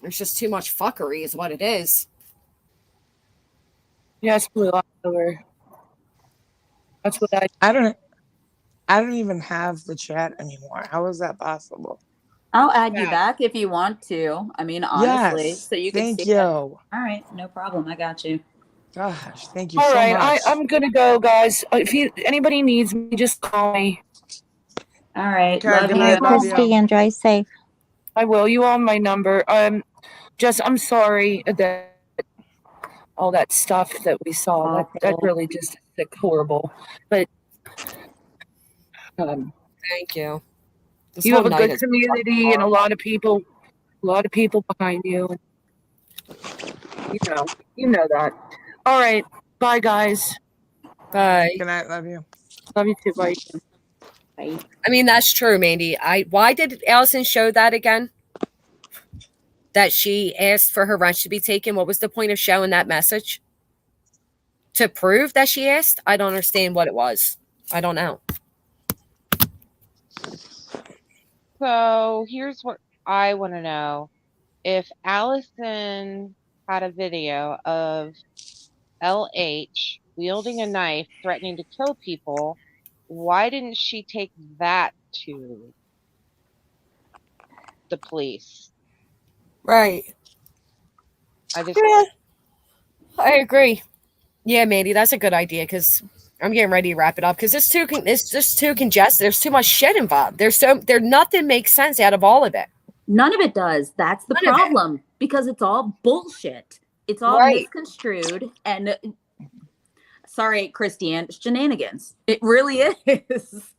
There's just too much fuckery is what it is. Yes, Blue October. That's what I don't even have the chat anymore. How is that possible? I'll add you back if you want to. I mean, honestly, Yes, so you can thank see you. it. All right, no problem. I got you. Gosh, thank you All so right, much. I'm gonna go, guys. If anybody needs me, just call me. All right, Okay, love good you. night, love Christy you. and drive safe. I will. You all have my number. I'm sorry that all that stuff that we saw. That really just is horrible. But thank you. This you have whole a night good is community and a lot of people behind you. You know that. All right, bye, guys. Bye. Good night, love you. Love you too. Bye. Bye. I mean, that's true, Mandy. Why did Allison show that again? That she asked for her wrench to be taken. What was the point of showing that message? To prove that she asked? I don't understand what it was. I don't know. So here's what I want to know. If Allison had a video of LH wielding a knife, threatening to kill people, why didn't she take that to the police? Right. I agree. Yeah, Mandy, that's a good idea because I'm getting ready to wrap it up because it's just too congested. There's too much shit involved. Nothing makes sense out of all of it. None of it does. That's the problem because it's all bullshit. It's all misconstrued and sorry, Christiane, shenanigans. It really is.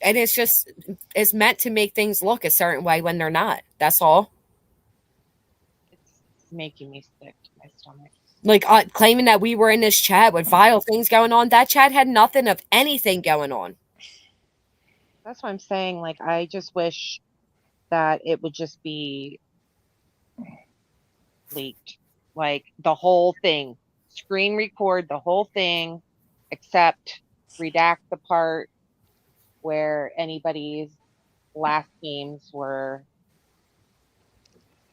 And it's meant to make things look a certain way when they're not. That's all. It's making me sick to my stomach. Like claiming that we were in this chat with vile things going on. That chat had nothing of anything going on. That's what I'm saying. Like, I just wish that it would just be leaked. Like, the whole thing. Screen record the whole thing, except redact the part where anybody's last names were.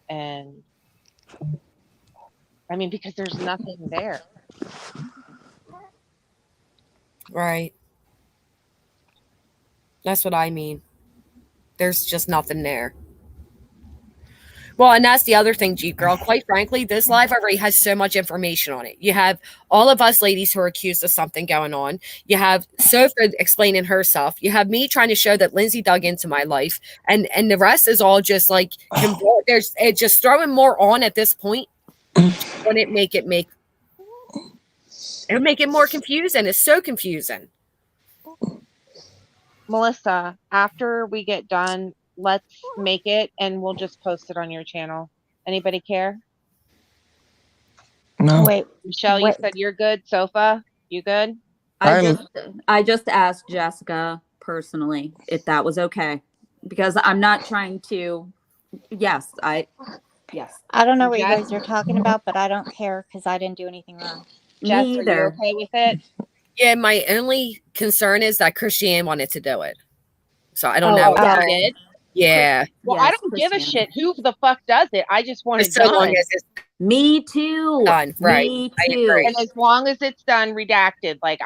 And, I mean, because there's nothing there. Right. That's what I mean. There's just nothing there. Well, and that's the other thing, Jeep Girl. Quite frankly, this live already has so much information on it. You have all of us ladies who are accused of something going on. You have Sophia explaining herself. You have me trying to show that Lindsay dug into my life. And the rest is all just like, it's just throwing more on at this point. Wouldn't make It would make it more confusing. It's so confusing. Melissa, after we get done, let's make it and we'll just post it on your channel. Anybody care? No. Wait, Michelle, you said you're good. Sofa, you good? I just asked Jessica personally if that was okay, because I'm not trying to. Yes. I don't know what you guys are talking about, but I don't care because I didn't do anything wrong. Jess, are you okay with it? Yeah, my only concern is that Christiane wanted to do it. So I don't know. Oh, did? Yeah. Well, I don't give a shit who the fuck does it. I just want it so done. long as it's Me too. done. Right. Me I too. agree. And as long as it's done, redacted. Like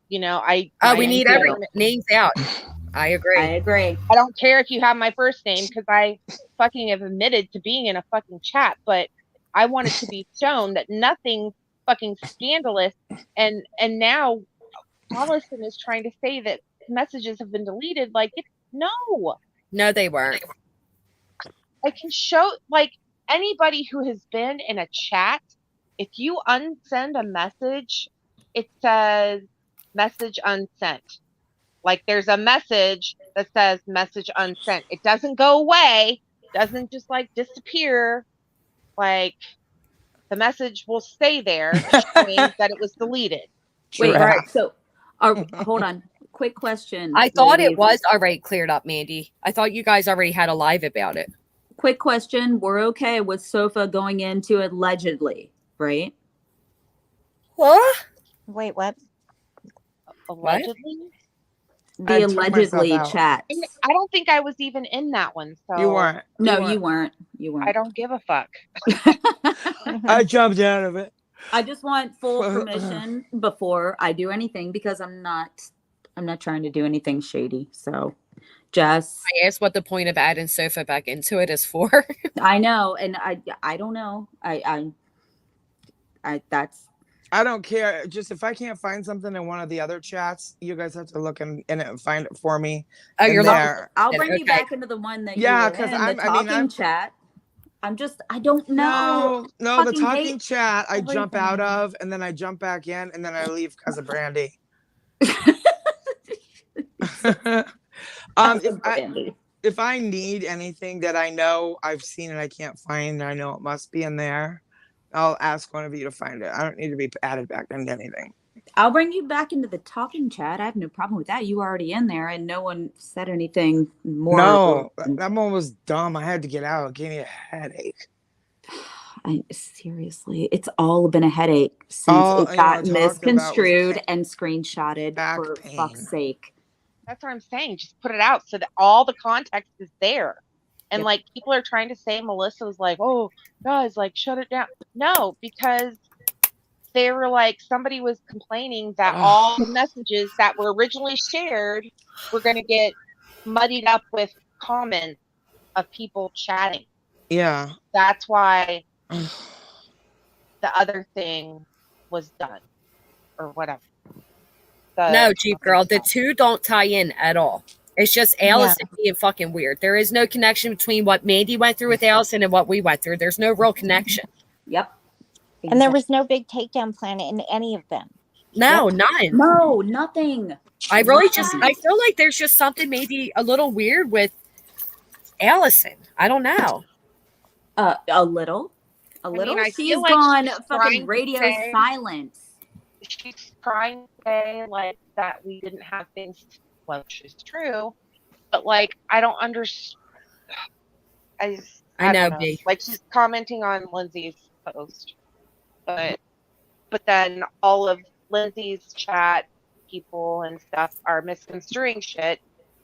we need every names out. I agree. I don't care if you have my first name because I fucking have admitted to being in a fucking chat, but I want it to be shown that nothing fucking scandalous. And now Allison is trying to say that messages have been deleted. Like, No, they weren't. I can show, like, anybody who has been in a chat, if you unsend a message, it says message unsent. Like, there's a message that says message unsent. It doesn't go away, doesn't just like disappear. Like, the message will stay there showing that it was deleted. Wait, so hold on. Quick question. I thought it was already cleared up, Mandy. I thought you guys already had a live about it. Quick question. We're okay with Sofa going into allegedly, right? What? Wait, what? Allegedly? The allegedly chat. I don't think I was even in that one. So You weren't. You weren't. I don't give a fuck. I jumped out of it. I just want full permission before I do anything because I'm not trying to do anything shady. So Jess, I asked what the point of adding Sofa back into it is for. I know, and I don't know. I don't care. Just if I can't find something in one of the other chats, you guys have to look in it and find it for me. Oh, you're there. I'll bring you back into the one that because I'm the talking chat. I don't know. No, the talking chat I jump out of and then I jump back in and then I leave because of Brandy. If I need anything that I know I've seen and I can't find, I know it must be in there, I'll ask one of you to find it. I don't need to be added back into anything. I'll bring you back into the talking chat. I have no problem with that. You were already in there and no one said anything more. No, that one was dumb. I had to get out. It gave me a headache. Seriously, it's all been a headache since it got misconstrued and screenshotted, for fuck's sake. That's what I'm saying. Just put it out so that all the context is there. And like people are trying to say Melissa was like, oh, guys, like shut it down. No, because they were like, somebody was complaining that all the messages that were originally shared were going to get muddied up with comments of people chatting. Yeah. That's why the other thing was done or whatever. No, Jeep Girl, the two don't tie in at all. It's just Allison being fucking weird. There is no connection between what Mandy went through with Allison and what we went through. There's no real connection. Yep. And there was no big takedown plan in any of them. No, none. No, nothing. I really I feel like there's just something maybe a little weird with Allison. I don't know. A little. She's like gone she's fucking radio silence. She's trying to say like that we didn't have things, which is true, but like I don't understand. I know, don't know. Like she's commenting on Lindsay's post, but then all of Lindsay's chat people and stuff are misconstruing shit,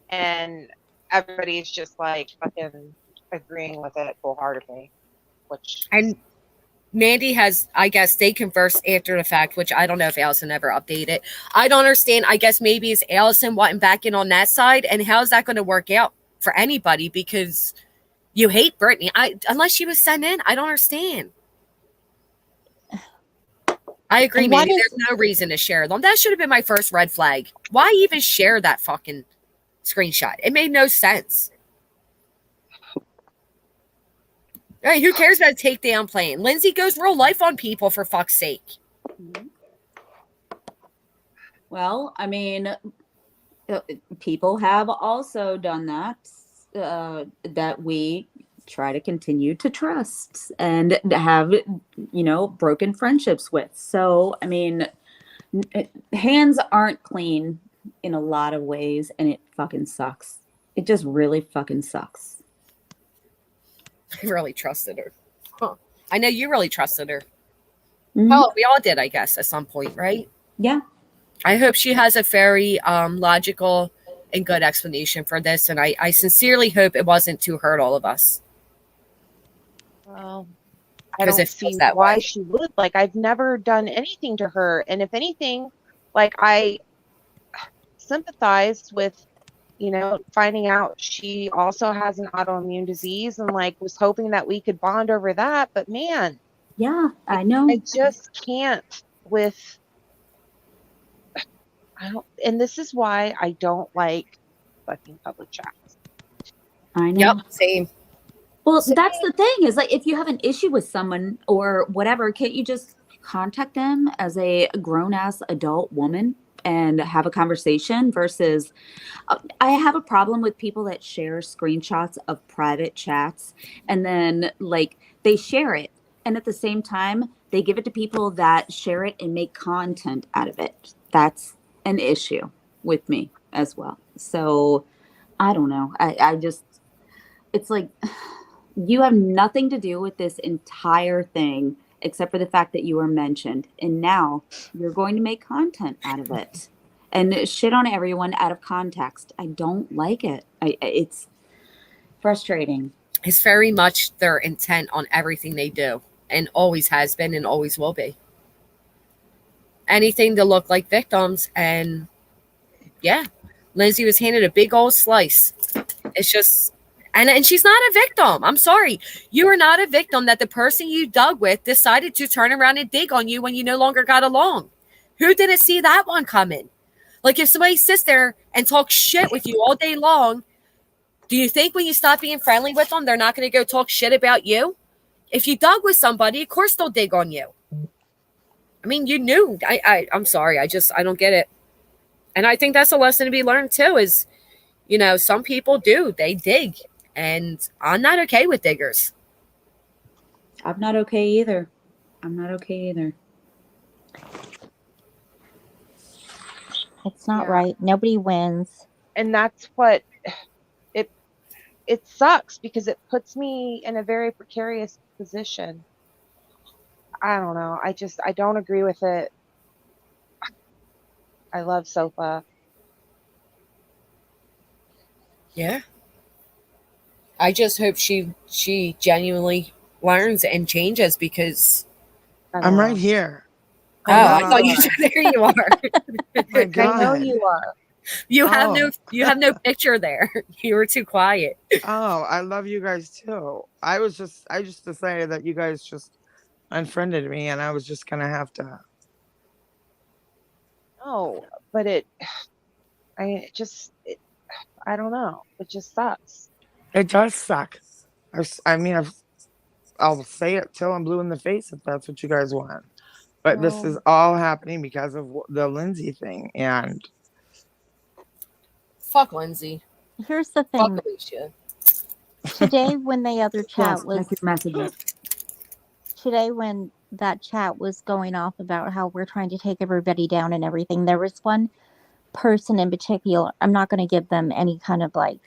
and everybody's just like fucking agreeing with it wholeheartedly. And Mandy has, I guess, they conversed after the fact, which I don't know if Allison ever updated. I don't understand. I guess maybe it's Allison wanting back in on that side, and how is that going to work out for anybody? Because you hate Brittany. Unless she was sent in, I don't understand. I agree, Mandy. There's no reason to share them. That should have been my first red flag. Why even share that fucking screenshot? It made no sense. All right, who cares about a takedown plan? Lindsay goes real life on people, for fuck's sake. Well, I mean, people have also done that, that we try to continue to trust and have, broken friendships with. So, I mean, hands aren't clean in a lot of ways, and it fucking sucks. It just really fucking sucks. I really trusted her. Huh. I know you really trusted her. Mhm. Well, we all did, I guess, at some point, right? Yeah. I hope she has a very logical and good explanation for this, and I sincerely hope it wasn't to hurt all of us. Well, I 'Cause don't it feels see that why way. she would. Like, I've never done anything to her. And if anything, like, I sympathized with, finding out she also has an autoimmune disease and, like, was hoping that we could bond over that. But man, Yeah, I know. I just can't with, and this is why I don't like fucking public chats. I know. Yep, same. Well, that's the thing is, like, if you have an issue with someone or whatever, can't you just contact them as a grown-ass adult woman and have a conversation versus I have a problem with people that share screenshots of private chats and then, like, they share it and at the same time they give it to people that share it and make content out of it. That's an issue with me as well. So I don't know. I just, it's like, you have nothing to do with this entire thing except for the fact that you were mentioned. And now you're going to make content out of it and shit on everyone out of context. I don't like it. It's frustrating. It's very much their intent on everything they do, and always has been and always will be. Anything to look like victims, and yeah, Lindsay was handed a big old slice. It's just, and she's not a victim. I'm sorry. You are not a victim that the person you dug with decided to turn around and dig on you when you no longer got along. Who didn't see that one coming? Like, if somebody sits there and talks shit with you all day long, do you think when you stop being friendly with them, they're not going to go talk shit about you? If you dug with somebody, of course they'll dig on you. I mean, you knew. I'm sorry. I don't get it. And I think that's a lesson to be learned too is, some people they dig. And I'm not okay with diggers. I'm not okay either. It's not right. Nobody wins. And that's what it sucks because it puts me in a very precarious position. I don't know. I don't agree with it. I love Sofa. Yeah. I just hope she genuinely learns and changes because I'm right here. Oh, I thought you said there you are. My God. I know you are. You have no picture there. You were too quiet. Oh, I love you guys too. I just decided that you guys just unfriended me and I was just gonna have to. No, but I don't know. It just sucks. It does suck. I'll say it till I'm blue in the face if that's what you guys want. But this is all happening because of the Lindsay thing. And fuck Lindsay. Here's the thing. Fuck Alicia. Today, when the other chat was messages. Today, when that chat was going off about how we're trying to take everybody down and everything, there was one person in particular. I'm not going to give them any kind of like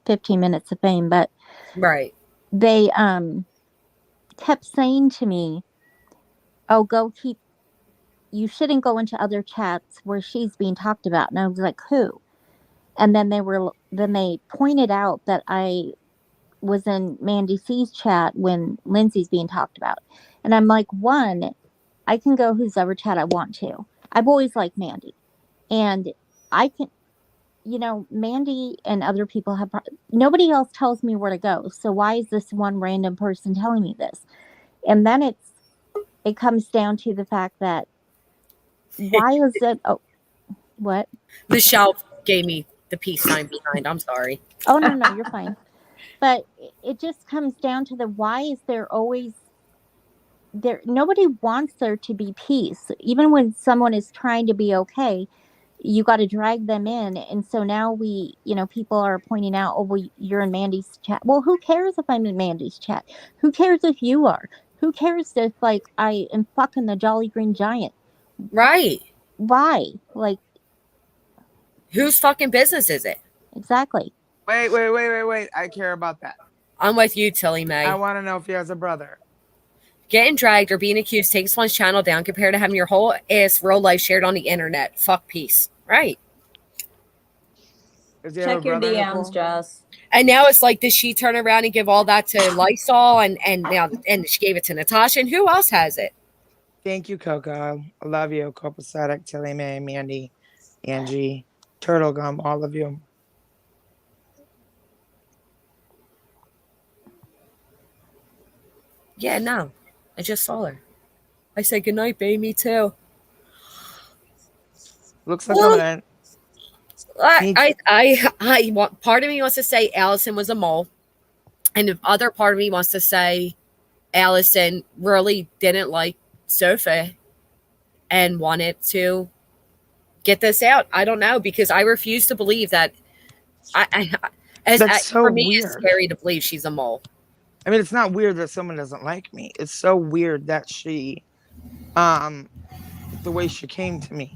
15 minutes of fame, but right. They kept saying to me, "Oh, you shouldn't go into other chats where she's being talked about." And I was like, "Who?" And then they pointed out that I was in Mandy C's chat when Lindsay's being talked about. And I'm like, one, I can go whosever chat I want to. I've always liked Mandy. And I can, Mandy and other people nobody else tells me where to go. So why is this one random person telling me this? And then it comes down to the fact that why is it, what? Michelle gave me the peace sign behind. I'm sorry. Oh, no, you're fine. But it just comes down to why is there always nobody wants there to be peace. Even when someone is trying to be okay, you got to drag them in. And so now people are pointing out, oh, well, you're in Mandy's chat. Well, who cares if I'm in Mandy's chat? Who cares if you are? Who cares if, like, I am fucking the Jolly Green Giant? Right. Why? Like, whose fucking business is it? Exactly. Wait. I care about that. I'm with you, Tilly May. I want to know if he has a brother. Getting dragged or being accused takes one's channel down compared to having your whole ass real life shared on the internet. Fuck peace. Right. Check your DMs, Jess. And now it's like, does she turn around and give all that to Lysol and she gave it to Natasha? And who else has it? Thank you, Coco. I love you. Copacetic, Tilly May, Mandy, Angie, Turtle Gum, all of you. Yeah, no. I just saw her. I said, good night, babe. Me too. Looks like I'm I want, part of me wants to say Allison was a mole. And the other part of me wants to say Allison really didn't like Sophie and wanted to get this out. I don't know, because I refuse to believe that. For me, weird. It's scary to believe she's a mole. I mean, it's not weird that someone doesn't like me. It's so weird that she, the way she came to me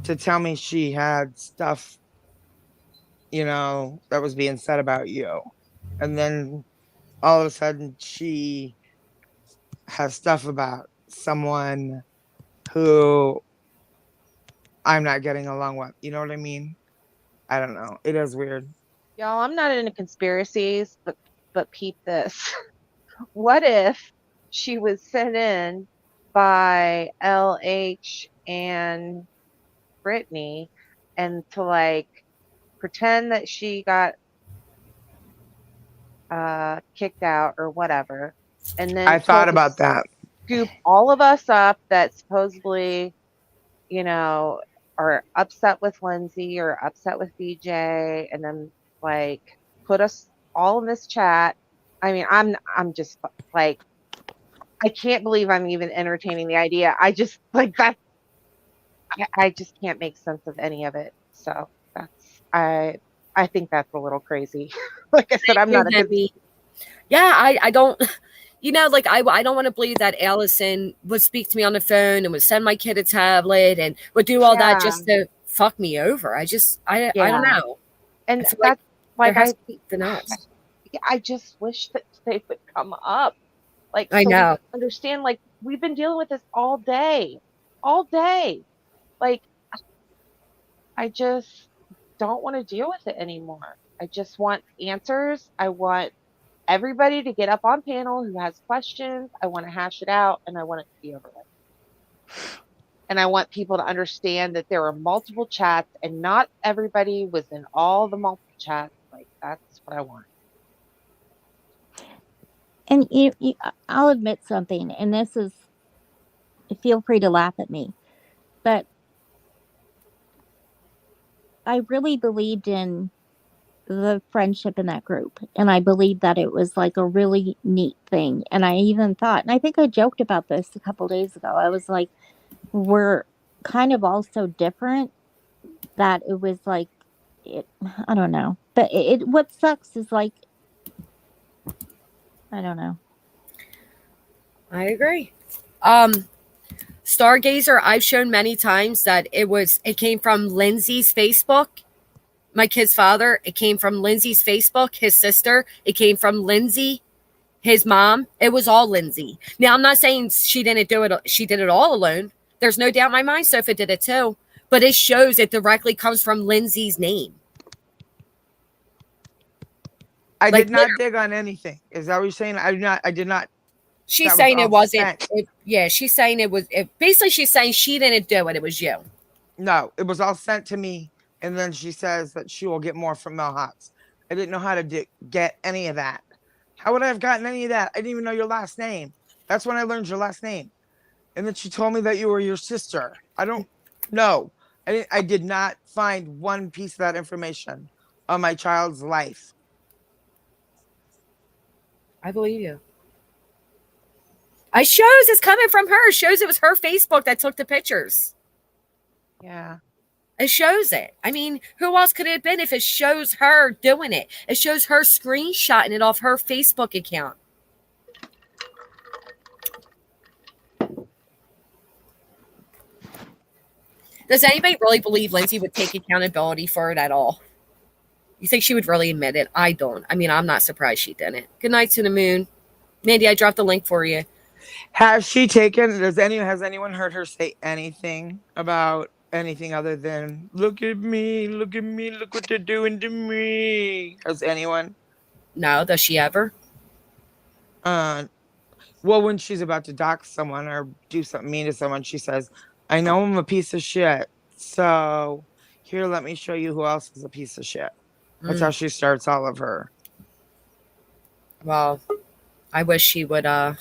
to tell me she had stuff, that was being said about you. And then all of a sudden she has stuff about someone who I'm not getting along with. You know what I mean? I don't know. It is weird. Y'all, I'm not into conspiracies, but peep this. What if she was sent in by LH and Brittany and to, like, pretend that she got kicked out or whatever, and then I thought about that. Scoop all of us up that supposedly, are upset with Lindsay or upset with BJ, and then, like, put us all in this chat. I mean, I'm just like, I can't believe I'm even entertaining the idea. I just like that. I just can't make sense of any of it. So I think that's a little crazy. Like I said, I'm not a I don't, I don't want to believe that Allison would speak to me on the phone and would send my kid a tablet and would do all that just to fuck me over. I don't know. And that's like I just wish that they would come up. Like, I know. We understand, like, we've been dealing with this all day. Like, I just don't want to deal with it anymore. I just want answers. I want everybody to get up on panel who has questions. I want to hash it out, and I want it to be over with. And I want people to understand that there are multiple chats, and not everybody was in all the multiple chats. Like, that's what I want. And I'll admit something, and this is, feel free to laugh at me, but I really believed in the friendship in that group, and I believed that it was like a really neat thing. And I even thought, and I think I joked about this a couple days ago, I was like, we're kind of all so different that it was like, I don't know, but what sucks is, like, I don't know. I agree. Stargazer, I've shown many times that it came from Lindsay's Facebook, my kid's father. It came from Lindsay's Facebook, his sister. It came from Lindsay, his mom. It was all Lindsay. Now, I'm not saying she didn't do it. She did it all alone. There's no doubt in my mind Sophie did it too. But it shows it directly comes from Lindsay's name. I did not dig on anything. Is that what you're saying? I did not. She's saying it wasn't. She's saying it was. Basically, she's saying she didn't do it. It was you. No, it was all sent to me. And then she says that she will get more from Mel Hotz. I didn't know how to get any of that. How would I have gotten any of that? I didn't even know your last name. That's when I learned your last name. And then she told me that you were your sister. I don't know. I did not find one piece of that information on my child's life. I believe you. It shows it's coming from her. It shows it was her Facebook that took the pictures. Yeah. It shows it. I mean, who else could it have been if it shows her doing it? It shows her screenshotting it off her Facebook account. Does anybody really believe Lindsay would take accountability for it at all? You think she would really admit it? I don't. I mean, I'm not surprised she didn't. Good night to the moon. Mandy, I dropped the link for you. Has anyone heard her say anything about anything other than look at me, look what they're doing to me? Has anyone? No, does she ever? Well, when she's about to dox someone or do something mean to someone, she says, I know I'm a piece of shit. So here, let me show you who else is a piece of shit. That's how she starts all of her. Well, I wish she would I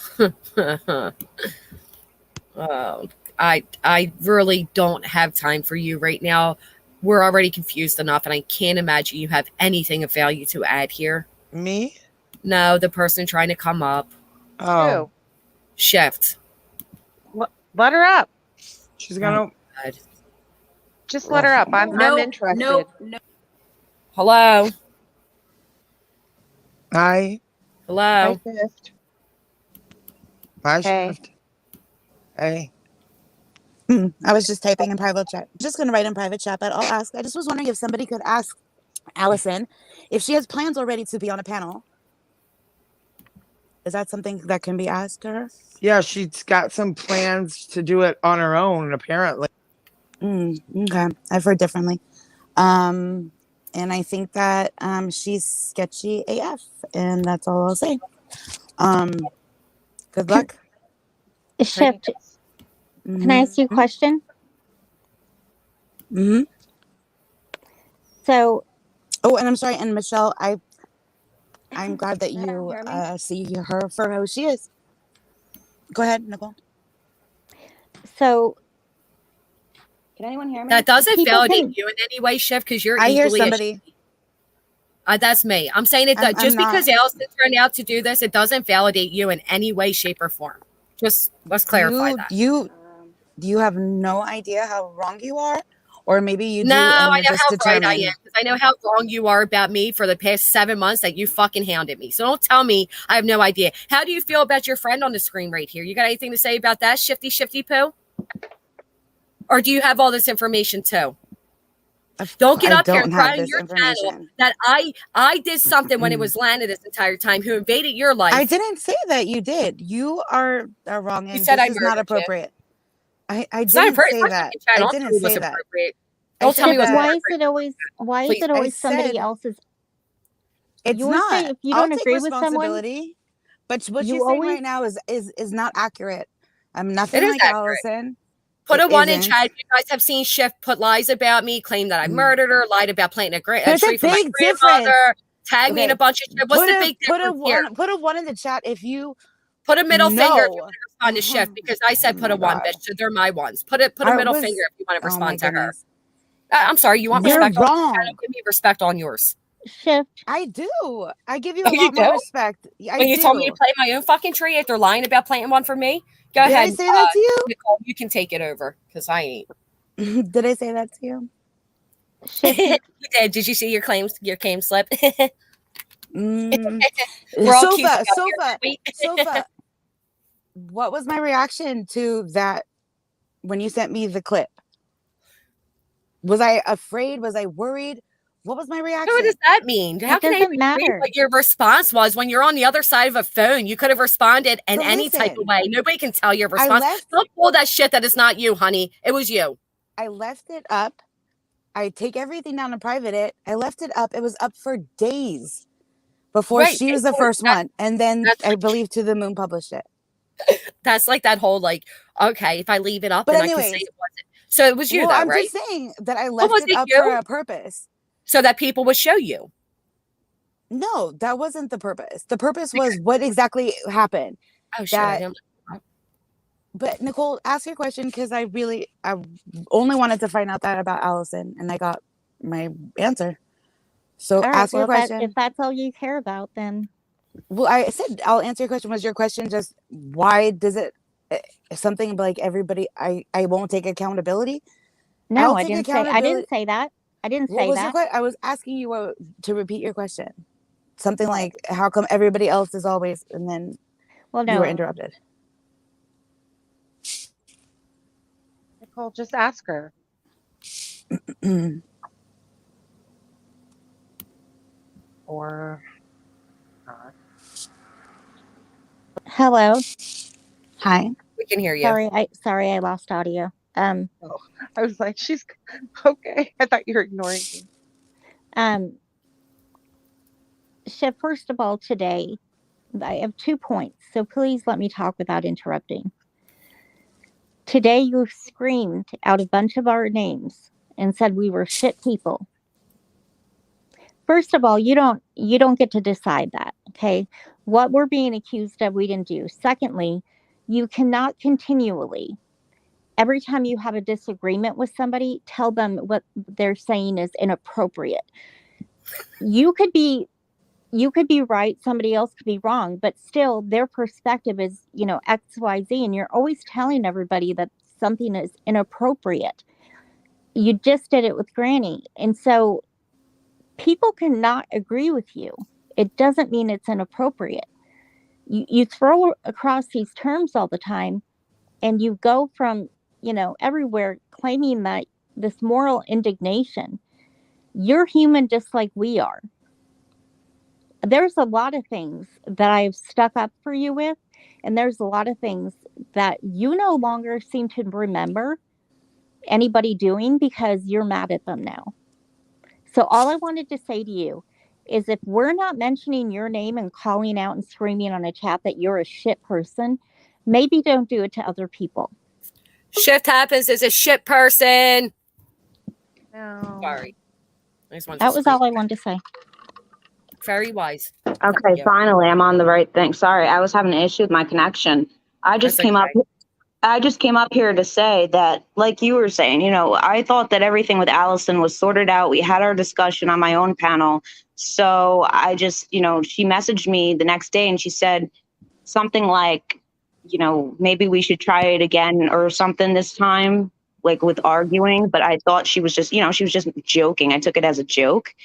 really don't have time for you right now. We're already confused enough, and I can't imagine you have anything of value to add here. Me? No, the person trying to come up. Oh. Shift. Let her up. She's gonna just let her up. I'm interested. No. Hello. Hi. Hello. Hi, Shift. Hi, Hey. Shift. Hey. I was just typing in private chat. Just going to write in private chat, but I'll ask. I just was wondering if somebody could ask Allison if she has plans already to be on a panel. Is that something that can be asked to her? Yeah, she's got some plans to do it on her own, apparently. Okay. I've heard differently. And I think that she's sketchy AF, and that's all I'll say. Good luck. Shift. Can I ask you a question? Mm-hmm. So. Oh, and I'm sorry. And Michelle, I'm glad that you see her for who she is. Go ahead, Nicole. So. Can anyone hear me? That doesn't validate you in any way, Shift, because you're I hear equally somebody. That's me. I'm saying it that just because Allison turned out to do this, it doesn't validate you in any way, shape, or form. Just let's clarify that. You have no idea how wrong you are, or maybe you do. No, and I you're know just how right I determined. am because I know how wrong you are about me for the past 7 months that you fucking hounded me. So don't tell me I have no idea. How do you feel about your friend on the screen right here? You got anything to say about that, Shifty Poo? Or do you have all this information too? Don't get up here and cry on your channel that I did something when it was Lana this entire time who invaded your life. I didn't say that you did. You are wrong, and you said this is not appropriate. I didn't say that. I didn't say that. Don't tell me what's Why is it always somebody else's? It's not. If you don't agree with someone, but what she's saying right now is not accurate. I'm nothing like Allison. Put a one in chat. You guys have seen Shift put lies about me, claim that I murdered her, lied about planting a tree for my grandmother, tag me in a bunch of shit. What's the big difference here? Put a one in the chat if you put a middle finger if you want to respond to Shift, because I said put a one, bitch. So they're my ones. Put a middle finger if you want to respond to her. I'm sorry, you want respect? Wrong. Give me respect on yours. Shift. I do. I give you a lot more respect. When you told me to play my own fucking tree after lying about planting one for me. Go ahead. Did I say that to you? Nicole, you can take it over because I ain't. Did I say that to you? You did. Did you see your claim slip? Sofa. What was my reaction to that when you sent me the clip? Was I afraid? Was I worried? What was my reaction? What does that mean? How can I read what your response was when you're on the other side of a phone? You could have responded in any type of way. Nobody can tell your response. Don't pull that shit that is not you, honey. It was you. I left it up. I take everything down and private it. I left it up. It was up for days before she was the first one. And then I believe To the Moon published it. That's like that whole okay, if I leave it up, then I can say it wasn't. So it was you, though, I'm right? just saying that I left it up for a purpose. So that people would show you. No, that wasn't the purpose. The purpose was what exactly happened. Oh, shit. But Nicole, ask your question because I only wanted to find out that about Allison, and I got my answer. So ask your question. If that's all you care about, then. Well, I said I'll answer your question. Was your question just why does it something like everybody? I won't take accountability. No, I'll I take didn't say. I accountability. didn't say that. I didn't What say was your that. question? I was asking you to repeat your question. Something like, how come everybody else is always, and then Well, you were no. interrupted. Nicole, just ask her. Or not. Hello. Hi. We can hear you. Sorry, I lost audio. Oh, I was like, she's okay. I thought you were ignoring me. Chef, first of all, today I have 2 points, so please let me talk without interrupting. Today you screamed out a bunch of our names and said we were shit people. First of all, you don't get to decide that, okay? What we're being accused of, we didn't do. Secondly, you cannot continually, every time you have a disagreement with somebody, tell them what they're saying is inappropriate. You could be right, somebody else could be wrong, but still their perspective is, XYZ, and you're always telling everybody that something is inappropriate. You just did it with Granny. And so people cannot agree with you. It doesn't mean it's inappropriate. You throw across these terms all the time, and you go from, everywhere claiming that this moral indignation. You're human just like we are. There's a lot of things that I've stuck up for you with, and there's a lot of things that you no longer seem to remember anybody doing because you're mad at them now. So all I wanted to say to you is if we're not mentioning your name and calling out and screaming on a chat that you're a shit person, maybe don't do it to other people. Shift happens is a shit person. No. Sorry. That was all I wanted to say. Very wise. Okay, finally, I'm on the right thing. Sorry, I was having an issue with my connection. I just came up here to say that, like you were saying, I thought that everything with Allison was sorted out. We had our discussion on my own panel. So I just, she messaged me the next day and she said something like, maybe we should try it again or something this time, like with arguing. But I thought she was just, she was just joking. I took it as a joke.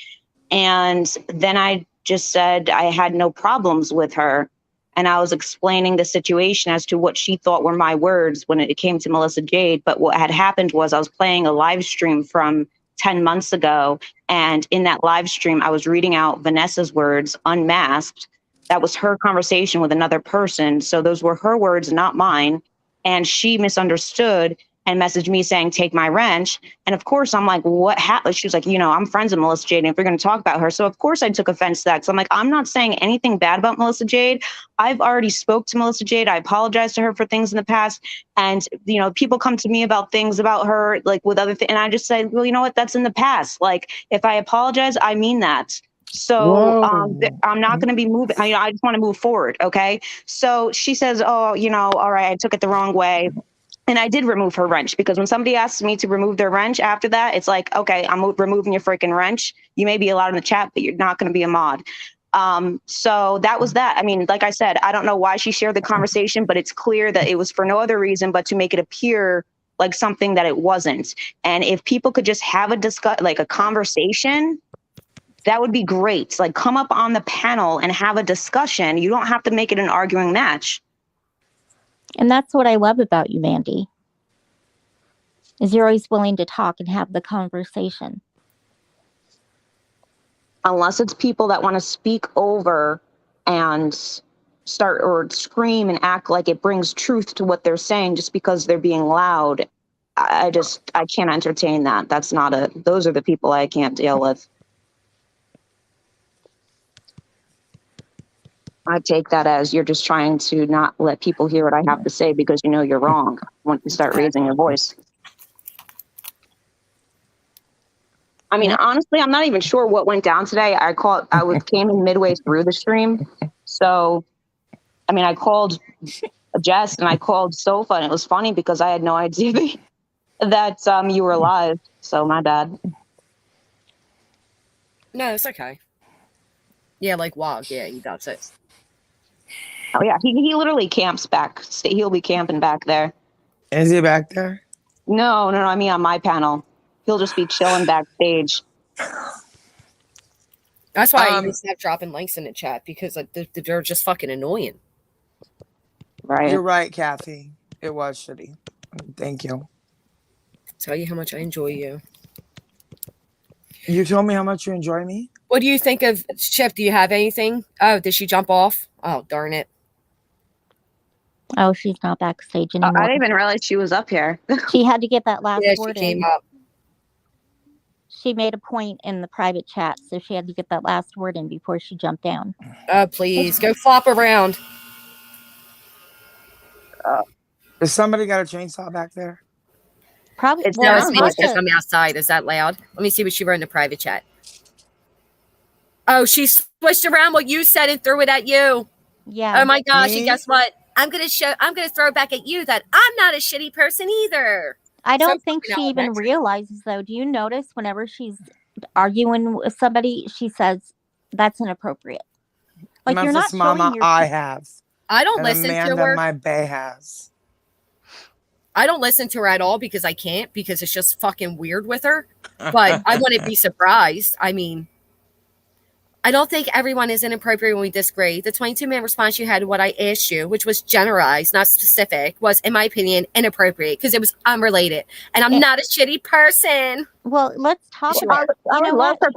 And then I just said I had no problems with her. And I was explaining the situation as to what she thought were my words when it came to Melissa Jade. But what had happened was I was playing a live stream from 10 months ago. And in that live stream, I was reading out Vanessa's words unmasked. That was her conversation with another person. So those were her words, not mine. And she misunderstood and messaged me saying, take my wrench. And of course, I'm like, what happened? She was like, I'm friends with Melissa Jade, and if you're going to talk about her. So of course I took offense to that. So I'm like, I'm not saying anything bad about Melissa Jade. I've already spoke to Melissa Jade. I apologized to her for things in the past. And, people come to me about things about her, like with other things. And I just say, well, you know what? That's in the past. Like, if I apologize, I mean that. So I'm not going to be moving. I just want to move forward. Okay. So she says, oh, all right, I took it the wrong way. And I did remove her wrench because when somebody asks me to remove their wrench after that, it's like, okay, I'm removing your freaking wrench. You may be allowed in the chat, but you're not going to be a mod. So that was that. I mean, like I said, I don't know why she shared the conversation, but it's clear that it was for no other reason but to make it appear like something that it wasn't. And if people could just have a conversation, that would be great. Like, come up on the panel and have a discussion. You don't have to make it an arguing match. And that's what I love about you, Mandy, is you're always willing to talk and have the conversation. Unless it's people that want to speak over and start or scream and act like it brings truth to what they're saying just because they're being loud. I can't entertain that. Those are the people I can't deal with. I take that as you're just trying to not let people hear what I have to say because you're wrong once you start raising your voice. I mean, honestly, I'm not even sure what went down today. Came in midway through the stream. So, I mean, I called Jess and I called Sofa, and it was funny because I had no idea that you were live. So my bad. No, it's okay. Yeah, like, wow. Yeah, he does it. Oh yeah, he literally camps back. He'll be camping back there. Is he back there? No. I mean, on my panel, he'll just be chilling backstage. That's why I even stopped dropping links in the chat because like, they're just fucking annoying. Right. You're right, Kathy. It was shitty. Thank you. Tell you how much I enjoy you. You told me how much you enjoy me? What do you think of Chip? Do you have anything? Oh, did she jump off? Oh, darn it. Oh, she's not backstage anymore. I didn't even realize she was up here. She had to get that last word she came in. up. She made a point in the private chat, so she had to get that last word in before she jumped down. Oh, please. Go flop around. Has somebody got a chainsaw back there? Probably. It's just coming outside. Is that loud? Let me see what she wrote in the private chat. Oh, she switched around what you said and threw it at you. Yeah. Oh my gosh! And guess what? I'm gonna throw it back at you that I'm not a shitty person either. I don't think she even realizes though. Do you notice whenever she's arguing with somebody, she says that's inappropriate. Like Memphis you're not Mama, showing your. I have. I don't and listen Amanda, to her. My bae has. I don't listen to her at all because I can't, because it's just fucking weird with her. But I wouldn't be surprised. I mean, I don't think everyone is inappropriate when we disagree. The 22-minute response you had to what I asked you, which was generalized, not specific, was, in my opinion, inappropriate because it was unrelated. And I'm not a shitty person. Well, let's talk about. I would love for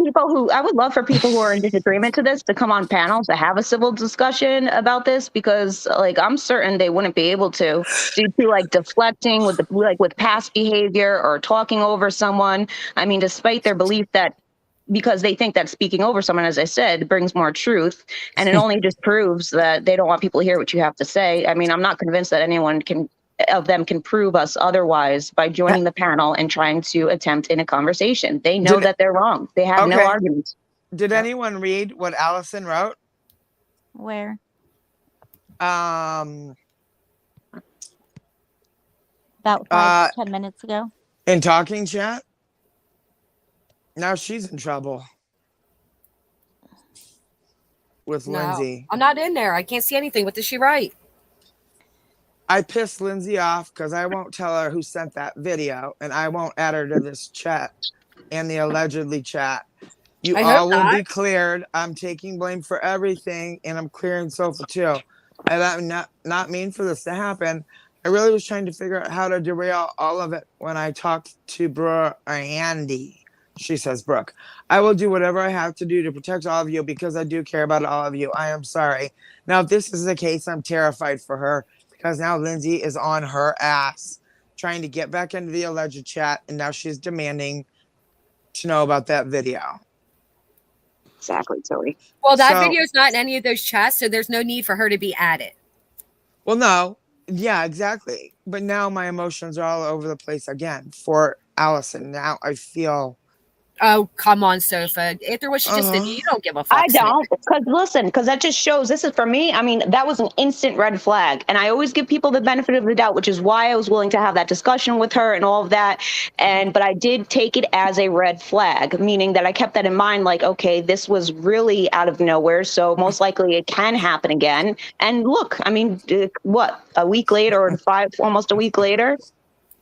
people who are in disagreement to this to come on panels to have a civil discussion about this, because like I'm certain they wouldn't be able to due to like deflecting with past behavior or talking over someone. I mean, despite their belief that because they think that speaking over someone, as I said, brings more truth, and it only just proves that they don't want people to hear what you have to say. I mean, I'm not convinced that anyone can prove us otherwise by joining the panel and trying to attempt in a conversation. They know that they're wrong. They have no arguments. Did anyone read what Allison wrote? Where? About 5 to 10 minutes ago. In talking chat? Now she's in trouble. With Lindsay. I'm not in there. I can't see anything. What did she write? I pissed Lindsay off because I won't tell her who sent that video, and I won't add her to this chat and the allegedly chat. You all will be cleared. I'm taking blame for everything, and I'm clearing Sofa too. I'm not mean for this to happen. I really was trying to figure out how to derail all of it when I talked to Andy. She says, Brooke, I will do whatever I have to do to protect all of you because I do care about all of you. I am sorry. Now, if this is the case, I'm terrified for her because now Lindsay is on her ass trying to get back into the alleged chat, and now she's demanding to know about that video. Exactly, Zoe. Well, that video is not in any of those chats, so there's no need for her to be added. Well, no. Yeah, exactly. But now my emotions are all over the place again for Allison. Now I feel... Oh, come on, Sofa. After what she just did, you don't give a fuck. I don't. Because that just shows, this is for me. I mean, that was an instant red flag. And I always give people the benefit of the doubt, which is why I was willing to have that discussion with her and all of that. But I did take it as a red flag, meaning that I kept that in mind, like, okay, this was really out of nowhere. So most likely it can happen again. And look, I mean, what, a week later or almost a week later?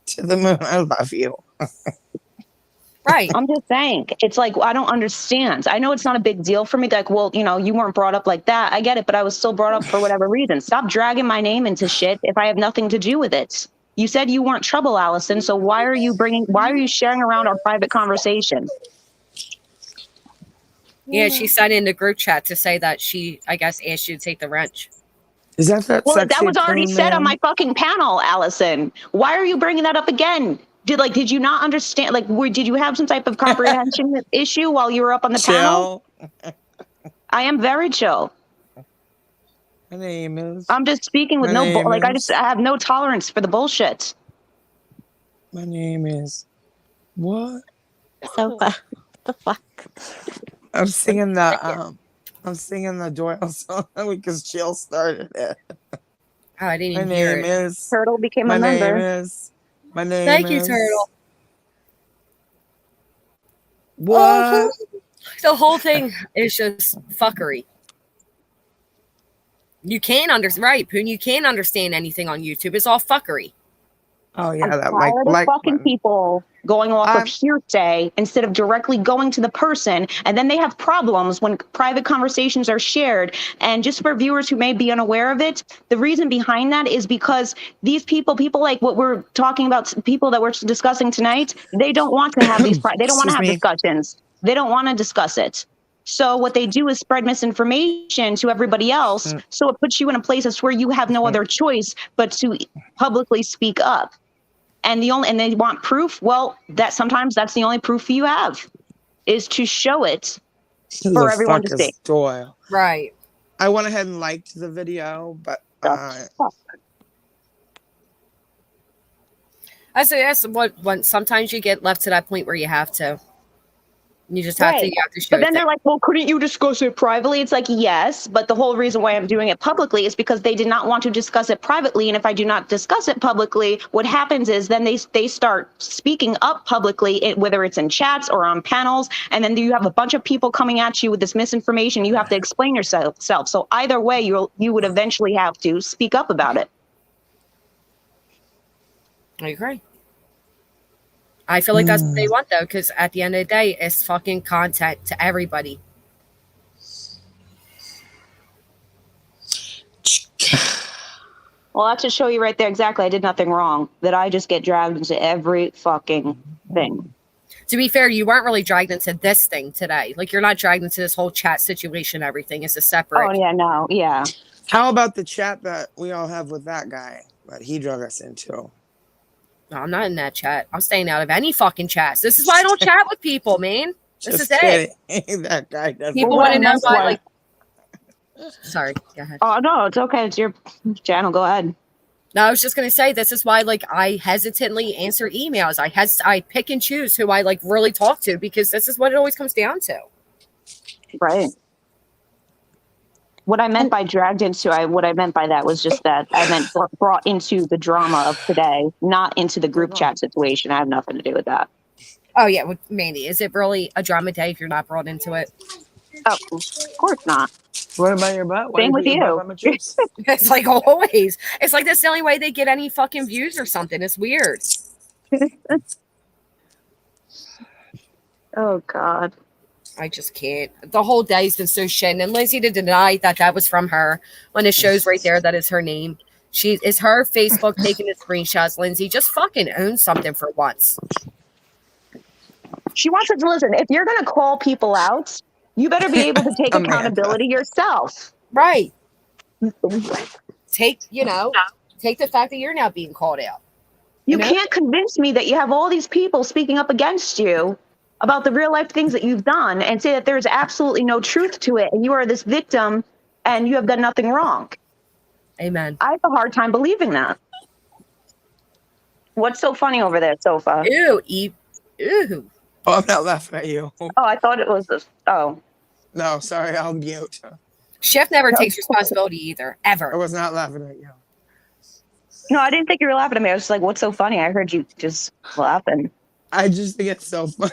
To the moon, I love you. Right. I'm just saying, it's like, I don't understand. I know it's not a big deal for me. Like, well, you weren't brought up like that. I get it, but I was still brought up for whatever reason. Stop dragging my name into shit if I have nothing to do with it. You said you weren't trouble, Allison. So why are you sharing around our private conversation? Yeah, she sent in the group chat to say that she, I guess, asked you to take the wrench. Is that Well, that was already said on my fucking panel, Allison. Why are you bringing that up again? Did you not understand? Like, did you have some type of comprehension issue while you were up on the panel? I am very chill. My name is. I'm just speaking with I have no tolerance for the bullshit. My name is. What? Sofa. The fuck? I'm singing the Doyle song because Jill started it. Oh, I didn't even hear it. My name is. Turtle became a member. My name Thank is. you, Turtle. What? The whole thing is just fuckery. You can't understand, right, Poon? You can't understand anything on YouTube. It's all fuckery. Oh yeah, I'm that tired of fucking button. people going off of hearsay instead of directly going to the person, and then they have problems when private conversations are shared. And just for viewers who may be unaware of it, the reason behind that is because these people like what we're talking about, people that we're discussing tonight, they don't want to have these. They don't want to have discussions. They don't want to discuss it. So what they do is spread misinformation to everybody else. So it puts you in a place where you have no other choice but to publicly speak up. And they want proof. Well, sometimes that's the only proof you have, is to show it for everyone to see. Doyle. Right. I went ahead and liked the video, but I say that's when sometimes you get left to that point where you have to. You just have to. You have to show. But then they're like, "Well, couldn't you discuss it privately?" It's like, yes, but the whole reason why I'm doing it publicly is because they did not want to discuss it privately. And if I do not discuss it publicly, what happens is then they start speaking up publicly, whether it's in chats or on panels, and then you have a bunch of people coming at you with this misinformation. You have to explain yourself. So either way, you would eventually have to speak up about it. I agree. I feel like that's what they want, though, because at the end of the day, it's fucking content to everybody. Well, that should show you right there exactly. I did nothing wrong. That I just get dragged into every fucking thing. To be fair, you weren't really dragged into this thing today. Like, you're not dragged into this whole chat situation. Everything is a separate. Oh yeah, no, yeah. How about the chat that we all have with that guy that he drug us into? No, I'm not in that chat. I'm staying out of any fucking chats. This is why I don't chat with people, man. This is it. That guy doesn't. People want to know why. Like, sorry, go ahead. Oh no, it's okay. It's your channel. Go ahead. No, I was just gonna say this is why, like, I hesitantly answer emails. I pick and choose who I like really talk to because this is what it always comes down to. Right. What I meant by dragged into, what I meant by that was just that I meant brought into the drama of today, not into the group chat situation. I have nothing to do with that. Oh yeah, well, Mandy, is it really a drama day if you're not brought into it? Oh, of course not. What about your butt? Same with you. It's like always. It's like that's the only way they get any fucking views or something. It's weird. Oh God. I just can't. The whole day's been so shit. And Lindsay to deny that was from her when it shows right there that is her name. She is her Facebook taking the screenshots. Lindsay, just fucking own something for once. She wants it to listen. If you're going to call people out, you better be able to take accountability yourself. Right. Take the fact that you're now being called out. You can't convince me that you have all these people speaking up against you about the real life things that you've done and say that there's absolutely no truth to it and you are this victim and you have done nothing wrong. Amen. I have a hard time believing that. What's so funny over there, Sofa? Ew. Ew. Oh, I'm not laughing at you. Oh, I thought it was this. Oh. No, sorry, I'll mute. Chef never takes responsibility either, ever. I was not laughing at you. No, I didn't think you were laughing at me. I was just like, what's so funny? I heard you just laughing. I just think it's so funny.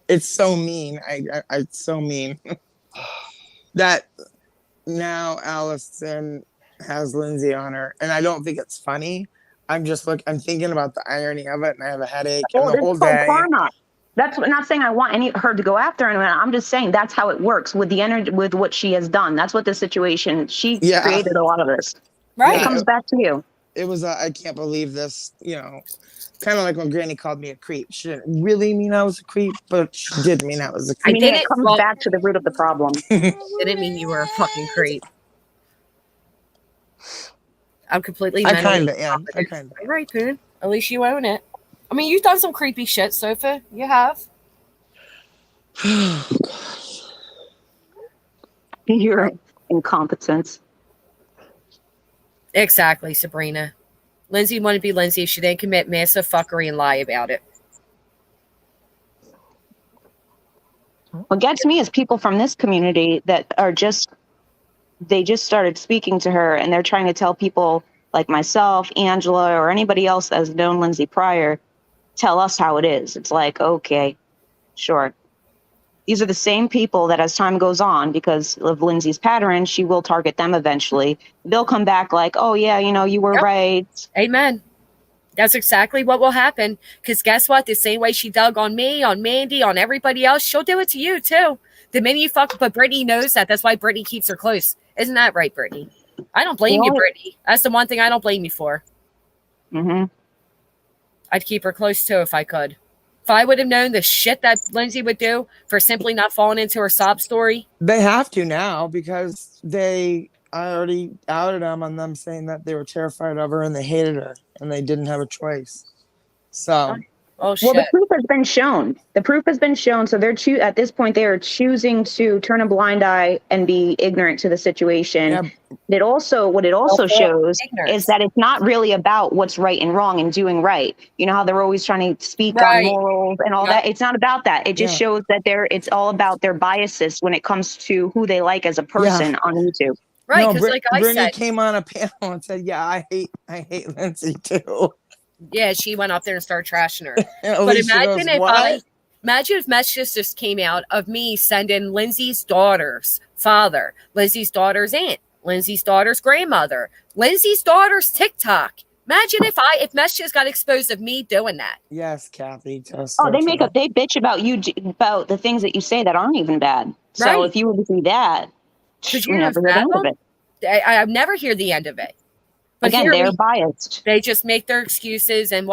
It's so mean. It's so mean that now Allison has Lindsay on her, and I don't think it's funny. I'm thinking about the irony of it, and I have a headache. Oh, and the whole day. Karma. That's not saying I want her to go after anyone. I'm just saying that's how it works with the energy, with what she has done. That's what the situation. She created a lot of this. Right. It comes back to you. It was I can't believe this. Kind of like when Granny called me a creep. She didn't really mean I was a creep, but she did mean I was a creep. I mean, it comes back to the root of the problem. Didn't mean you were a fucking creep. I'm completely. I kind of am. Right, Poon. At least you own it. I mean, you've done some creepy shit, Sofa. You have. You're incompetent. Exactly, Sabrina. Lindsay wouldn't be Lindsay if she didn't commit massive fuckery and lie about it. What gets me is people from this community that are they just started speaking to her and they're trying to tell people like myself, Angela, or anybody else that has known Lindsay prior, tell us how it is. It's like, okay, sure. These are the same people that as time goes on, because of Lindsay's pattern, she will target them eventually. They'll come back like, oh yeah, you were right. Amen. That's exactly what will happen. Because guess what? The same way she dug on me, on Mandy, on everybody else, she'll do it to you too. The minute you fuck, but Brittany knows that. That's why Brittany keeps her close. Isn't that right, Brittany? I don't blame you, Brittany. That's the one thing I don't blame you for. Mm-hmm. I'd keep her close too if I could. If I would have known the shit that Lindsay would do for simply not falling into her sob story. They have to now because I already outed them on them saying that they were terrified of her and they hated her and they didn't have a choice. So, oh shit. Well, the proof has been shown. The proof has been shown. So they're at this point they are choosing to turn a blind eye and be ignorant to the situation. Yeah. What it also shows is that it's not really about what's right and wrong and doing right. You know how they're always trying to speak on morals and all that. It's not about that. It just shows that it's all about their biases when it comes to who they like as a person on YouTube. Right, because like I Brittany said, came on a panel and said, "Yeah, I hate Lindsay too." Yeah, she went up there and started trashing her. But imagine if messages just came out of me sending Lindsay's daughter's father, Lindsay's daughter's aunt, Lindsay's daughter's grandmother, Lindsay's daughter's TikTok. Imagine if messages got exposed of me doing that. Yes, Kathy. They bitch about you, about the things that you say that aren't even bad. So if you were to see that, you never hear the end of it. I never hear the end of it. But again, they're biased. They just make their excuses and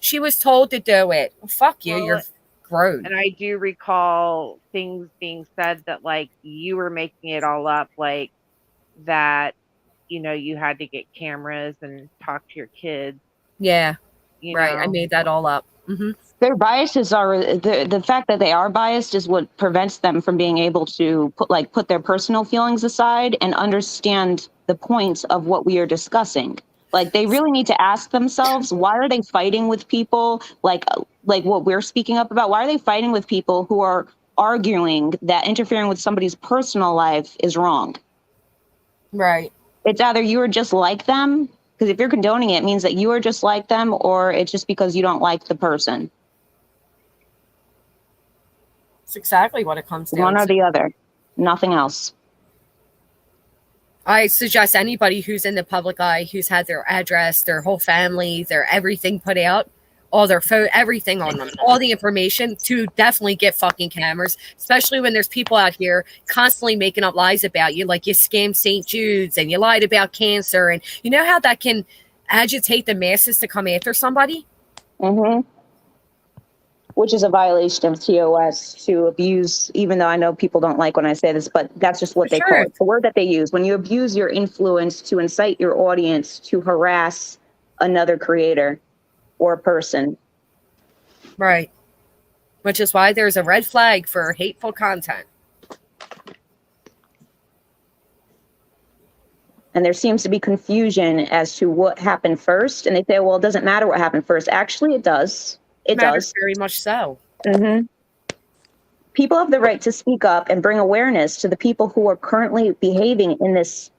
she was told to do it. Well, fuck you. You're grown. And I do recall things being said that like you were making it all up, like that, you had to get cameras and talk to your kids. Yeah. I made that all up. Mm-hmm. Their biases are the fact that they are biased is what prevents them from being able to put their personal feelings aside and understand the points of what we are discussing. Like they really need to ask themselves, why are they fighting with people like what we're speaking up about? Why are they fighting with people who are arguing that interfering with somebody's personal life is wrong? Right. It's either you are just like them, because if you're condoning it, it means that you are just like them, or it's just because you don't like the person. It's exactly what it comes down to. One or the other. Nothing else. I suggest anybody who's in the public eye, who's had their address, their whole family, their everything put out, all their phone, everything on them, all the information, to definitely get fucking cameras, especially when there's people out here constantly making up lies about you, like you scammed St. Jude's and you lied about cancer. And you know how that can agitate the masses to come after somebody? Mm-hmm. Which is a violation of TOS to abuse, even though I know people don't like when I say this, but that's just what they call it. The word that they use. When you abuse your influence to incite your audience to harass another creator or person. Right. Which is why there's a red flag for hateful content. And there seems to be confusion as to what happened first. And they say, well, it doesn't matter what happened first. Actually, it does. It does. Very much so. Mm-hmm. People have the right to speak up and bring awareness to the people who are currently behaving in this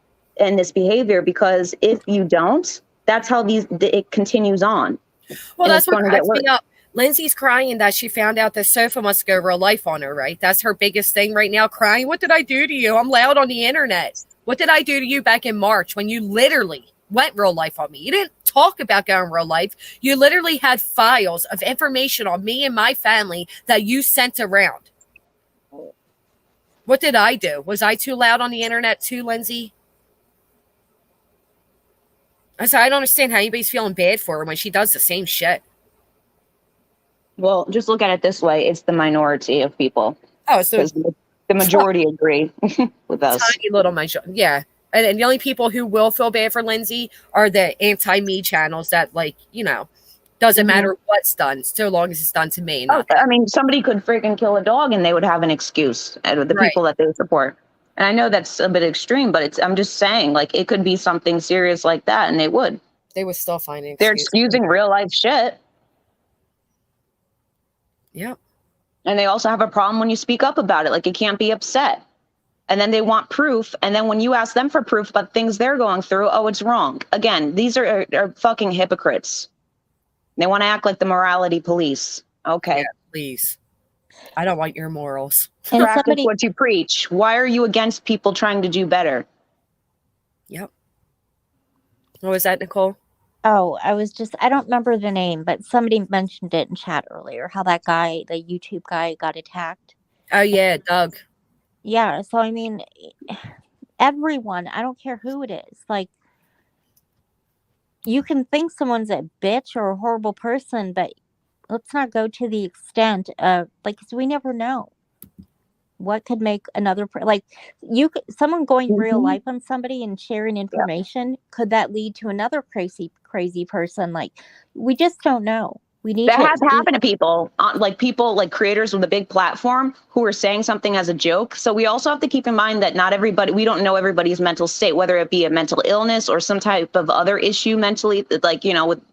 behavior, because if you don't, that's how it continues on. Well, that's what cracks me up. Lindsay's crying that she found out that Sofa must go real life on her, right? That's her biggest thing right now, crying. What did I do to you? I'm loud on the internet. What did I do to you back in March when you literally went real life on me? You didn't talk about going real life. You literally had files of information on me and my family that you sent around. What did I do? Was I too loud on the internet too, Lindsay? I said, I don't understand how anybody's feeling bad for her when she does the same shit. Well, just look at it this way. It's the minority of people. Oh, so the majority agree with us. Tiny little majority. Yeah. And the only people who will feel bad for Lindsay are the anti-me channels that, doesn't matter what's done, so long as it's done to me. I mean, somebody could freaking kill a dog and they would have an excuse, the people that they support. And I know that's a bit extreme, but I'm just saying, it could be something serious like that, and they would. They would still find it. They're excusing real life shit. Yep. And they also have a problem when you speak up about it. You can't be upset. And then they want proof. And then when you ask them for proof about things they're going through, it's wrong. Again, these are fucking hypocrites. They want to act like the morality police. Okay. Yeah, please. I don't want your morals. And practice what you preach. Why are you against people trying to do better? Yep. What was that, Nicole? Oh, I don't remember the name, but somebody mentioned it in chat earlier, how that guy, the YouTube guy, got attacked. Oh, yeah, Doug. Yeah, so I mean, everyone, I don't care who it is, like, you can think someone's a bitch or a horrible person, but let's not go to the extent of, like, 'cause we never know what could make another someone going real life on somebody and sharing information, could that lead to another crazy person? Like, we just don't know. We need That to has happened to people, like creators with a big platform who are saying something as a joke. So we also have to keep in mind that not everybody, we don't know everybody's mental state, whether it be a mental illness or some type of other issue mentally, like,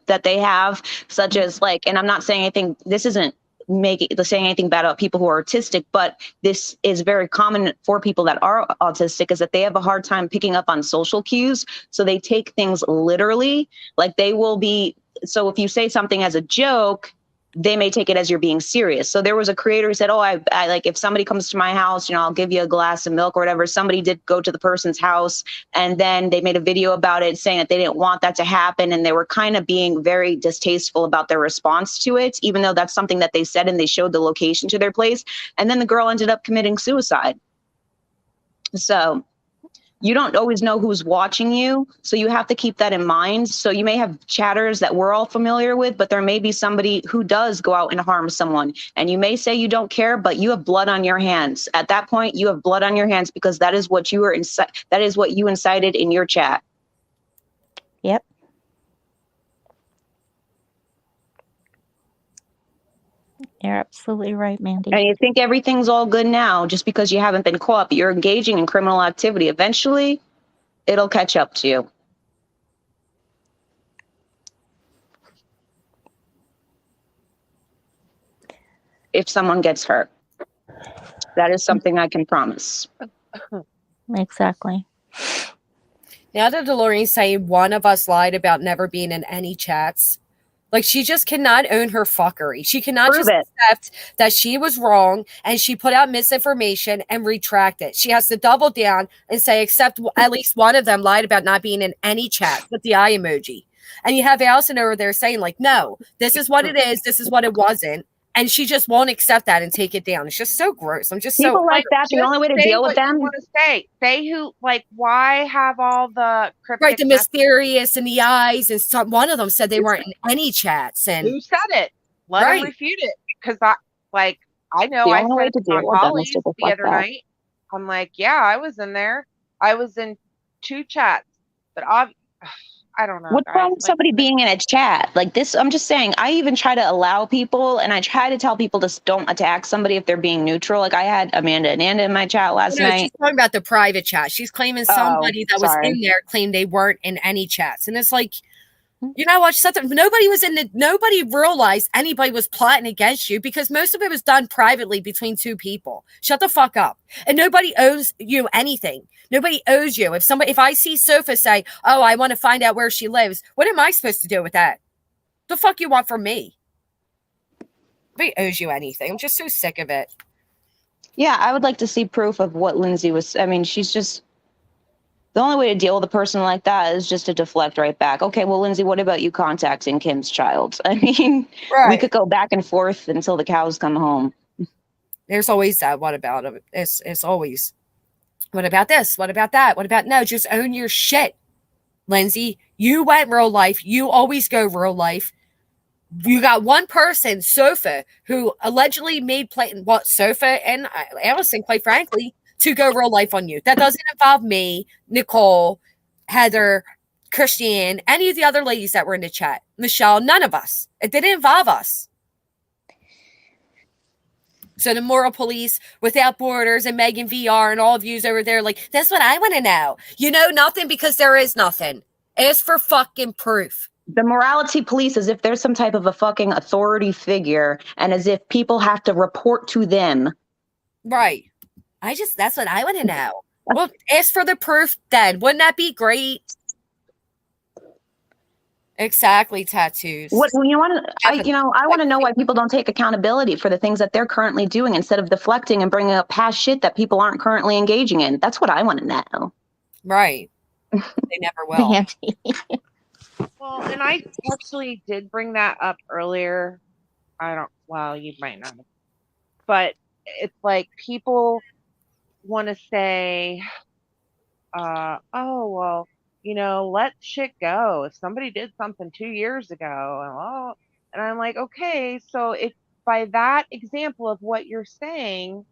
that they have, such as and I'm not saying anything, this isn't saying anything bad about people who are autistic, but this is very common for people that are autistic, is that they have a hard time picking up on social cues. So they take things literally, like they will be. So if you say something as a joke, they may take it as you're being serious. So there was a creator who said, oh, I like, if somebody comes to my house, I'll give you a glass of milk or whatever. Somebody did go to the person's house, and then they made a video about it saying that they didn't want that to happen. And they were kind of being very distasteful about their response to it, even though that's something that they said, and they showed the location to their place. And then the girl ended up committing suicide. So you don't always know who's watching you. So you have to keep that in mind. So you may have chatters that we're all familiar with, but there may be somebody who does go out and harm someone. And you may say you don't care, but you have blood on your hands. At that point, you have blood on your hands, because that is what you incited in your chat. Yep. You're absolutely right, Mandy. And you think everything's all good now just because you haven't been caught, but you're engaging in criminal activity. Eventually, it'll catch up to you. If someone gets hurt, that is something I can promise. Exactly. Now that DeLorean's saying one of us lied about never being in any chats, like, she just cannot own her fuckery. She cannot just accept that she was wrong and she put out misinformation and retract it. She has to double down and say, except at least one of them lied about not being in any chat with the eye emoji. And you have Allison over there saying, like, no, this is what it is. This is what it wasn't. And she just won't accept that and take it down. It's just so gross. I'm just People so like that. The only way to deal with them. Want to say who, why have all the cryptic right, the mysterious and the eyes, and one of them said they weren't in any chats. And who said it? Let them refute it, because I know I said it on Holly's the other night. I'm like, yeah, I was in there. I was in 2 chats, but I don't know. What's wrong with somebody being in a chat like this? I'm just saying, I even try to allow people, and I try to tell people to don't attack somebody if they're being neutral. Like, I had Amanda and Ananda in my chat last night. She's talking about the private chat. She's claiming somebody that was in there claimed they weren't in any chats. And it's like, you know what? Nobody realized anybody was plotting against you, because most of it was done privately between 2 people. Shut the fuck up. And nobody owes you anything. Nobody owes you. If I see Sofa say, oh, I want to find out where she lives, what am I supposed to do with that? The fuck you want from me? Nobody owes you anything. I'm just so sick of it. Yeah, I would like to see proof of what Lindsay was. I mean, she's just. The only way to deal with a person like that is just to deflect right back. Okay, well, Lindsay, what about you contacting Kim's child? I mean, we could go back and forth until the cows come home. There's always that. What about it? It's always, what about this? What about that? What about no? Just own your shit, Lindsay. You went real life. You always go real life. You got one person, Sofa, who allegedly made Sofa and Allison, quite frankly, to go real life on you. That doesn't involve me, Nicole, Heather, Christiane, any of the other ladies that were in the chat. Michelle, none of us. It didn't involve us. So the moral police, Without Borders, and Megan VR, and all of yous over there, like, that's what I want to know. You know nothing because there is nothing. Ask for fucking proof. The morality police, as if there's some type of a fucking authority figure, and as if people have to report to them. Right. That's what I want to know. Well, ask for the proof then. Wouldn't that be great? Exactly, tattoos. What you want to, I want to know why people don't take accountability for the things that they're currently doing instead of deflecting and bringing up past shit that people aren't currently engaging in. That's what I want to know. Right. They never will. Well, and I actually did bring that up earlier. Well, you might not have, but it's like people want to say, oh, well, let shit go. If somebody did something 2 years ago, and I'm like, okay, so if by that example of what you're saying,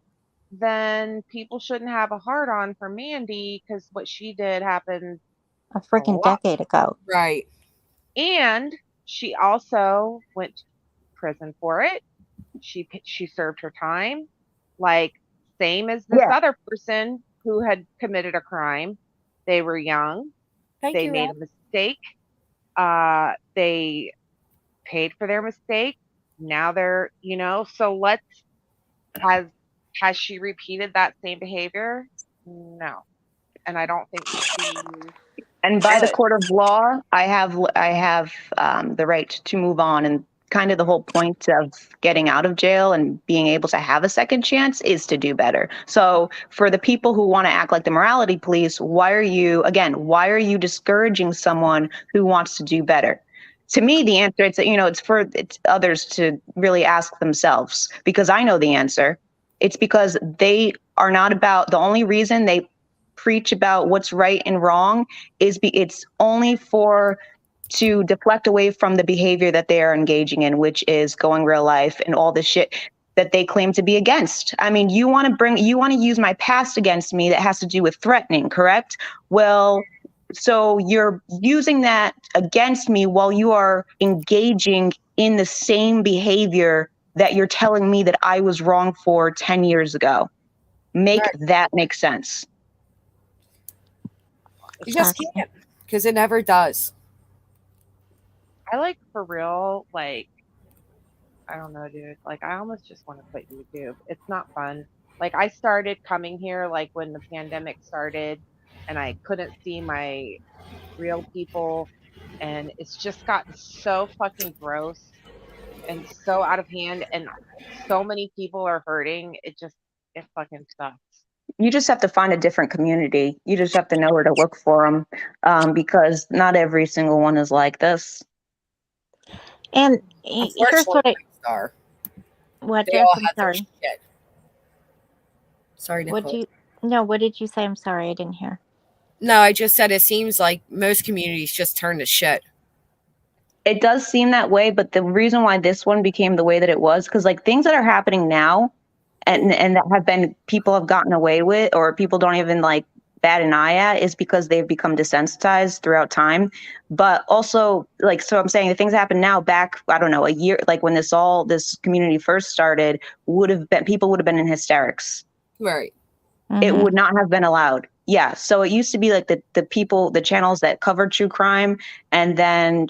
then people shouldn't have a hard on for Mandy because what she did happened a freaking decade ago. Right. And she also went to prison for it. She served her time, like same as this other person who had committed a crime. They were young. They made a mistake. They paid for their mistake. Now they're, so has she repeated that same behavior? No. And I don't think she. And by the court of law, I have the right to move on. And kind of the whole point of getting out of jail and being able to have a second chance is to do better. So for the people who want to act like the morality police, why are you discouraging someone who wants to do better? To me, the answer, it's others to really ask themselves, because I know the answer. It's because they are not about, the only reason they preach about what's right and wrong is it's only to deflect away from the behavior that they are engaging in, which is going real life and all the shit that they claim to be against. I mean, you want to use my past against me that has to do with threatening, correct? Well, so you're using that against me while you are engaging in the same behavior that you're telling me that I was wrong for 10 years ago. That make sense. You just can't, because it never does. I for real, I don't know, dude. I almost just want to quit YouTube. It's not fun. I started coming here when the pandemic started and I couldn't see my real people, and it's just gotten so fucking gross and so out of hand, and so many people are hurting. It fucking sucks. You just have to find a different community. You just have to know where to look for them, because not every single one is like this. And here's what what they all I'm have their sorry. shit. Sorry, Nicole. What did you say? I'm sorry, I didn't hear. No, I just said it seems like most communities just turn to shit. It does seem that way, but the reason why this one became the way that it was, because things that are happening now and that people have gotten away with, or people don't even bat an eye at, is because they've become desensitized throughout time. But also, so I'm saying the things that happen now, back, I don't know, a year, when this community first started, people would have been in hysterics. Right. Mm-hmm. It would not have been allowed. Yeah. So it used to be the channels that covered true crime, and then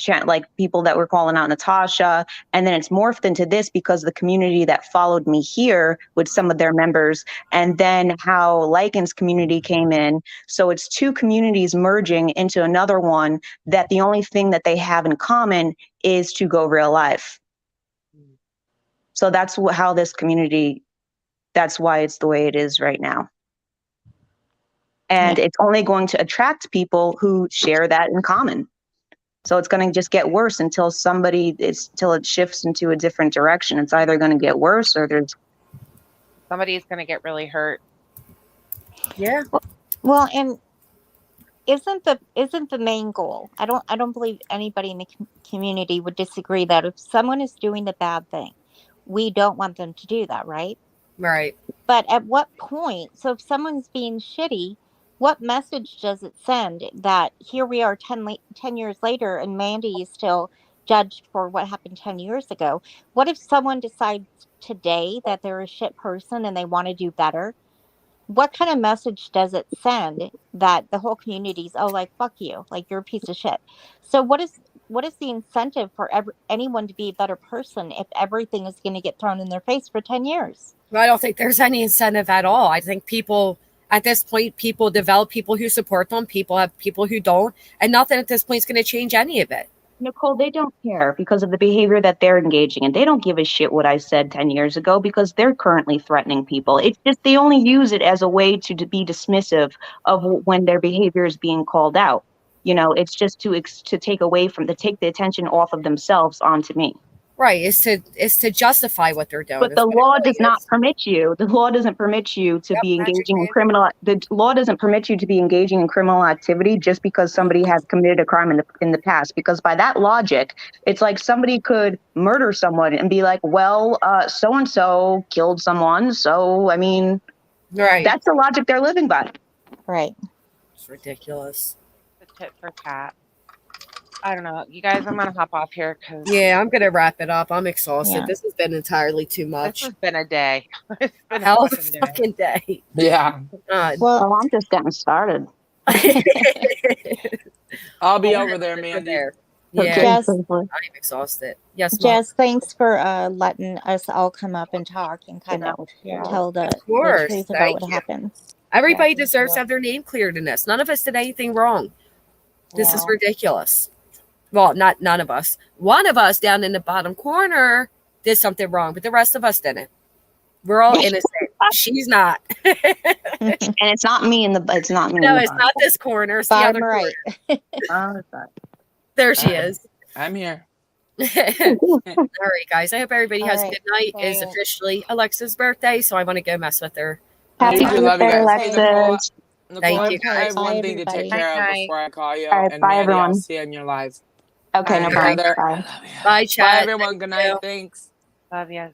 people that were calling out Natasha. And then it's morphed into this because the community that followed me here with some of their members, and then how Lycan's community came in. So it's two communities merging into another one that the only thing that they have in common is to go real life. So that's how this community, that's why it's the way it is right now. And it's only going to attract people who share that in common. So it's going to just get worse until it shifts into a different direction. It's either going to get worse or somebody's going to get really hurt. Yeah. Well, and isn't the main goal? I don't believe anybody in the community would disagree that if someone is doing the bad thing, we don't want them to do that, right? Right. But at what point? So if someone's being shitty, what message does it send that here we are 10 years later and Mandy is still judged for what happened 10 years ago? What if someone decides today that they're a shit person and they want to do better? What kind of message does it send that the whole community's, fuck you, you're a piece of shit? So what is the incentive for anyone to be a better person if everything is going to get thrown in their face for 10 years? Well, I don't think there's any incentive at all. I think people, at this point, people develop people who support them. People have people who don't. And nothing at this point is going to change any of it. Nicole, they don't care because of the behavior that they're engaging in. They don't give a shit what I said 10 years ago because they're currently threatening people. It's just they only use it as a way to be dismissive of when their behavior is being called out. You know, it's just to take away from take the attention off of themselves onto me. Right. It's to justify what they're doing. But the law does not permit you. The law doesn't permit you to be engaging in criminal. The law doesn't permit you to be engaging in criminal activity just because somebody has committed a crime in the past. Because by that logic, it's like somebody could murder someone and be like, well, so and so killed someone. So I mean, right. That's the logic they're living by. Right. It's ridiculous. The tit for tat. I don't know. You guys, I'm going to hop off here because. Yeah, I'm going to wrap it up. I'm exhausted. Yeah. This has been entirely too much. This has been a day. It's been a hell of a fucking day. Yeah. Well, I'm just getting started. I'll be over there, Mandy. Yeah, Jess, I'm exhausted. Yes, Mom. Jess, thanks for letting us all come up and talk and kind of tell the course, truth about thank what you. happened. Everybody deserves to have their name cleared in this. None of us did anything wrong. This is Yeah. ridiculous. Well, not none of us. One of us down in the bottom corner did something wrong, but the rest of us didn't. We're all innocent. She's not. And it's not me it's not me. No, it's not this corner. It's the Bottom other right. corner. There she is. I'm here. All right, guys. I hope everybody All has right. a good night. It's Thanks. officially Alexa's birthday, so I want to go mess with her. Happy You too, love you birthday, guys. Hey, Nicole, Alexis. Nicole, Thank you, I guys. have one Bye, thing to take everybody. care of Night. before I call you. All right, and bye, Mandy, I'll everyone. see you in your live. Okay, no Bye, problem. Heather. Bye. Bye, Bye, chat. everyone. Good night. Thanks. Love you.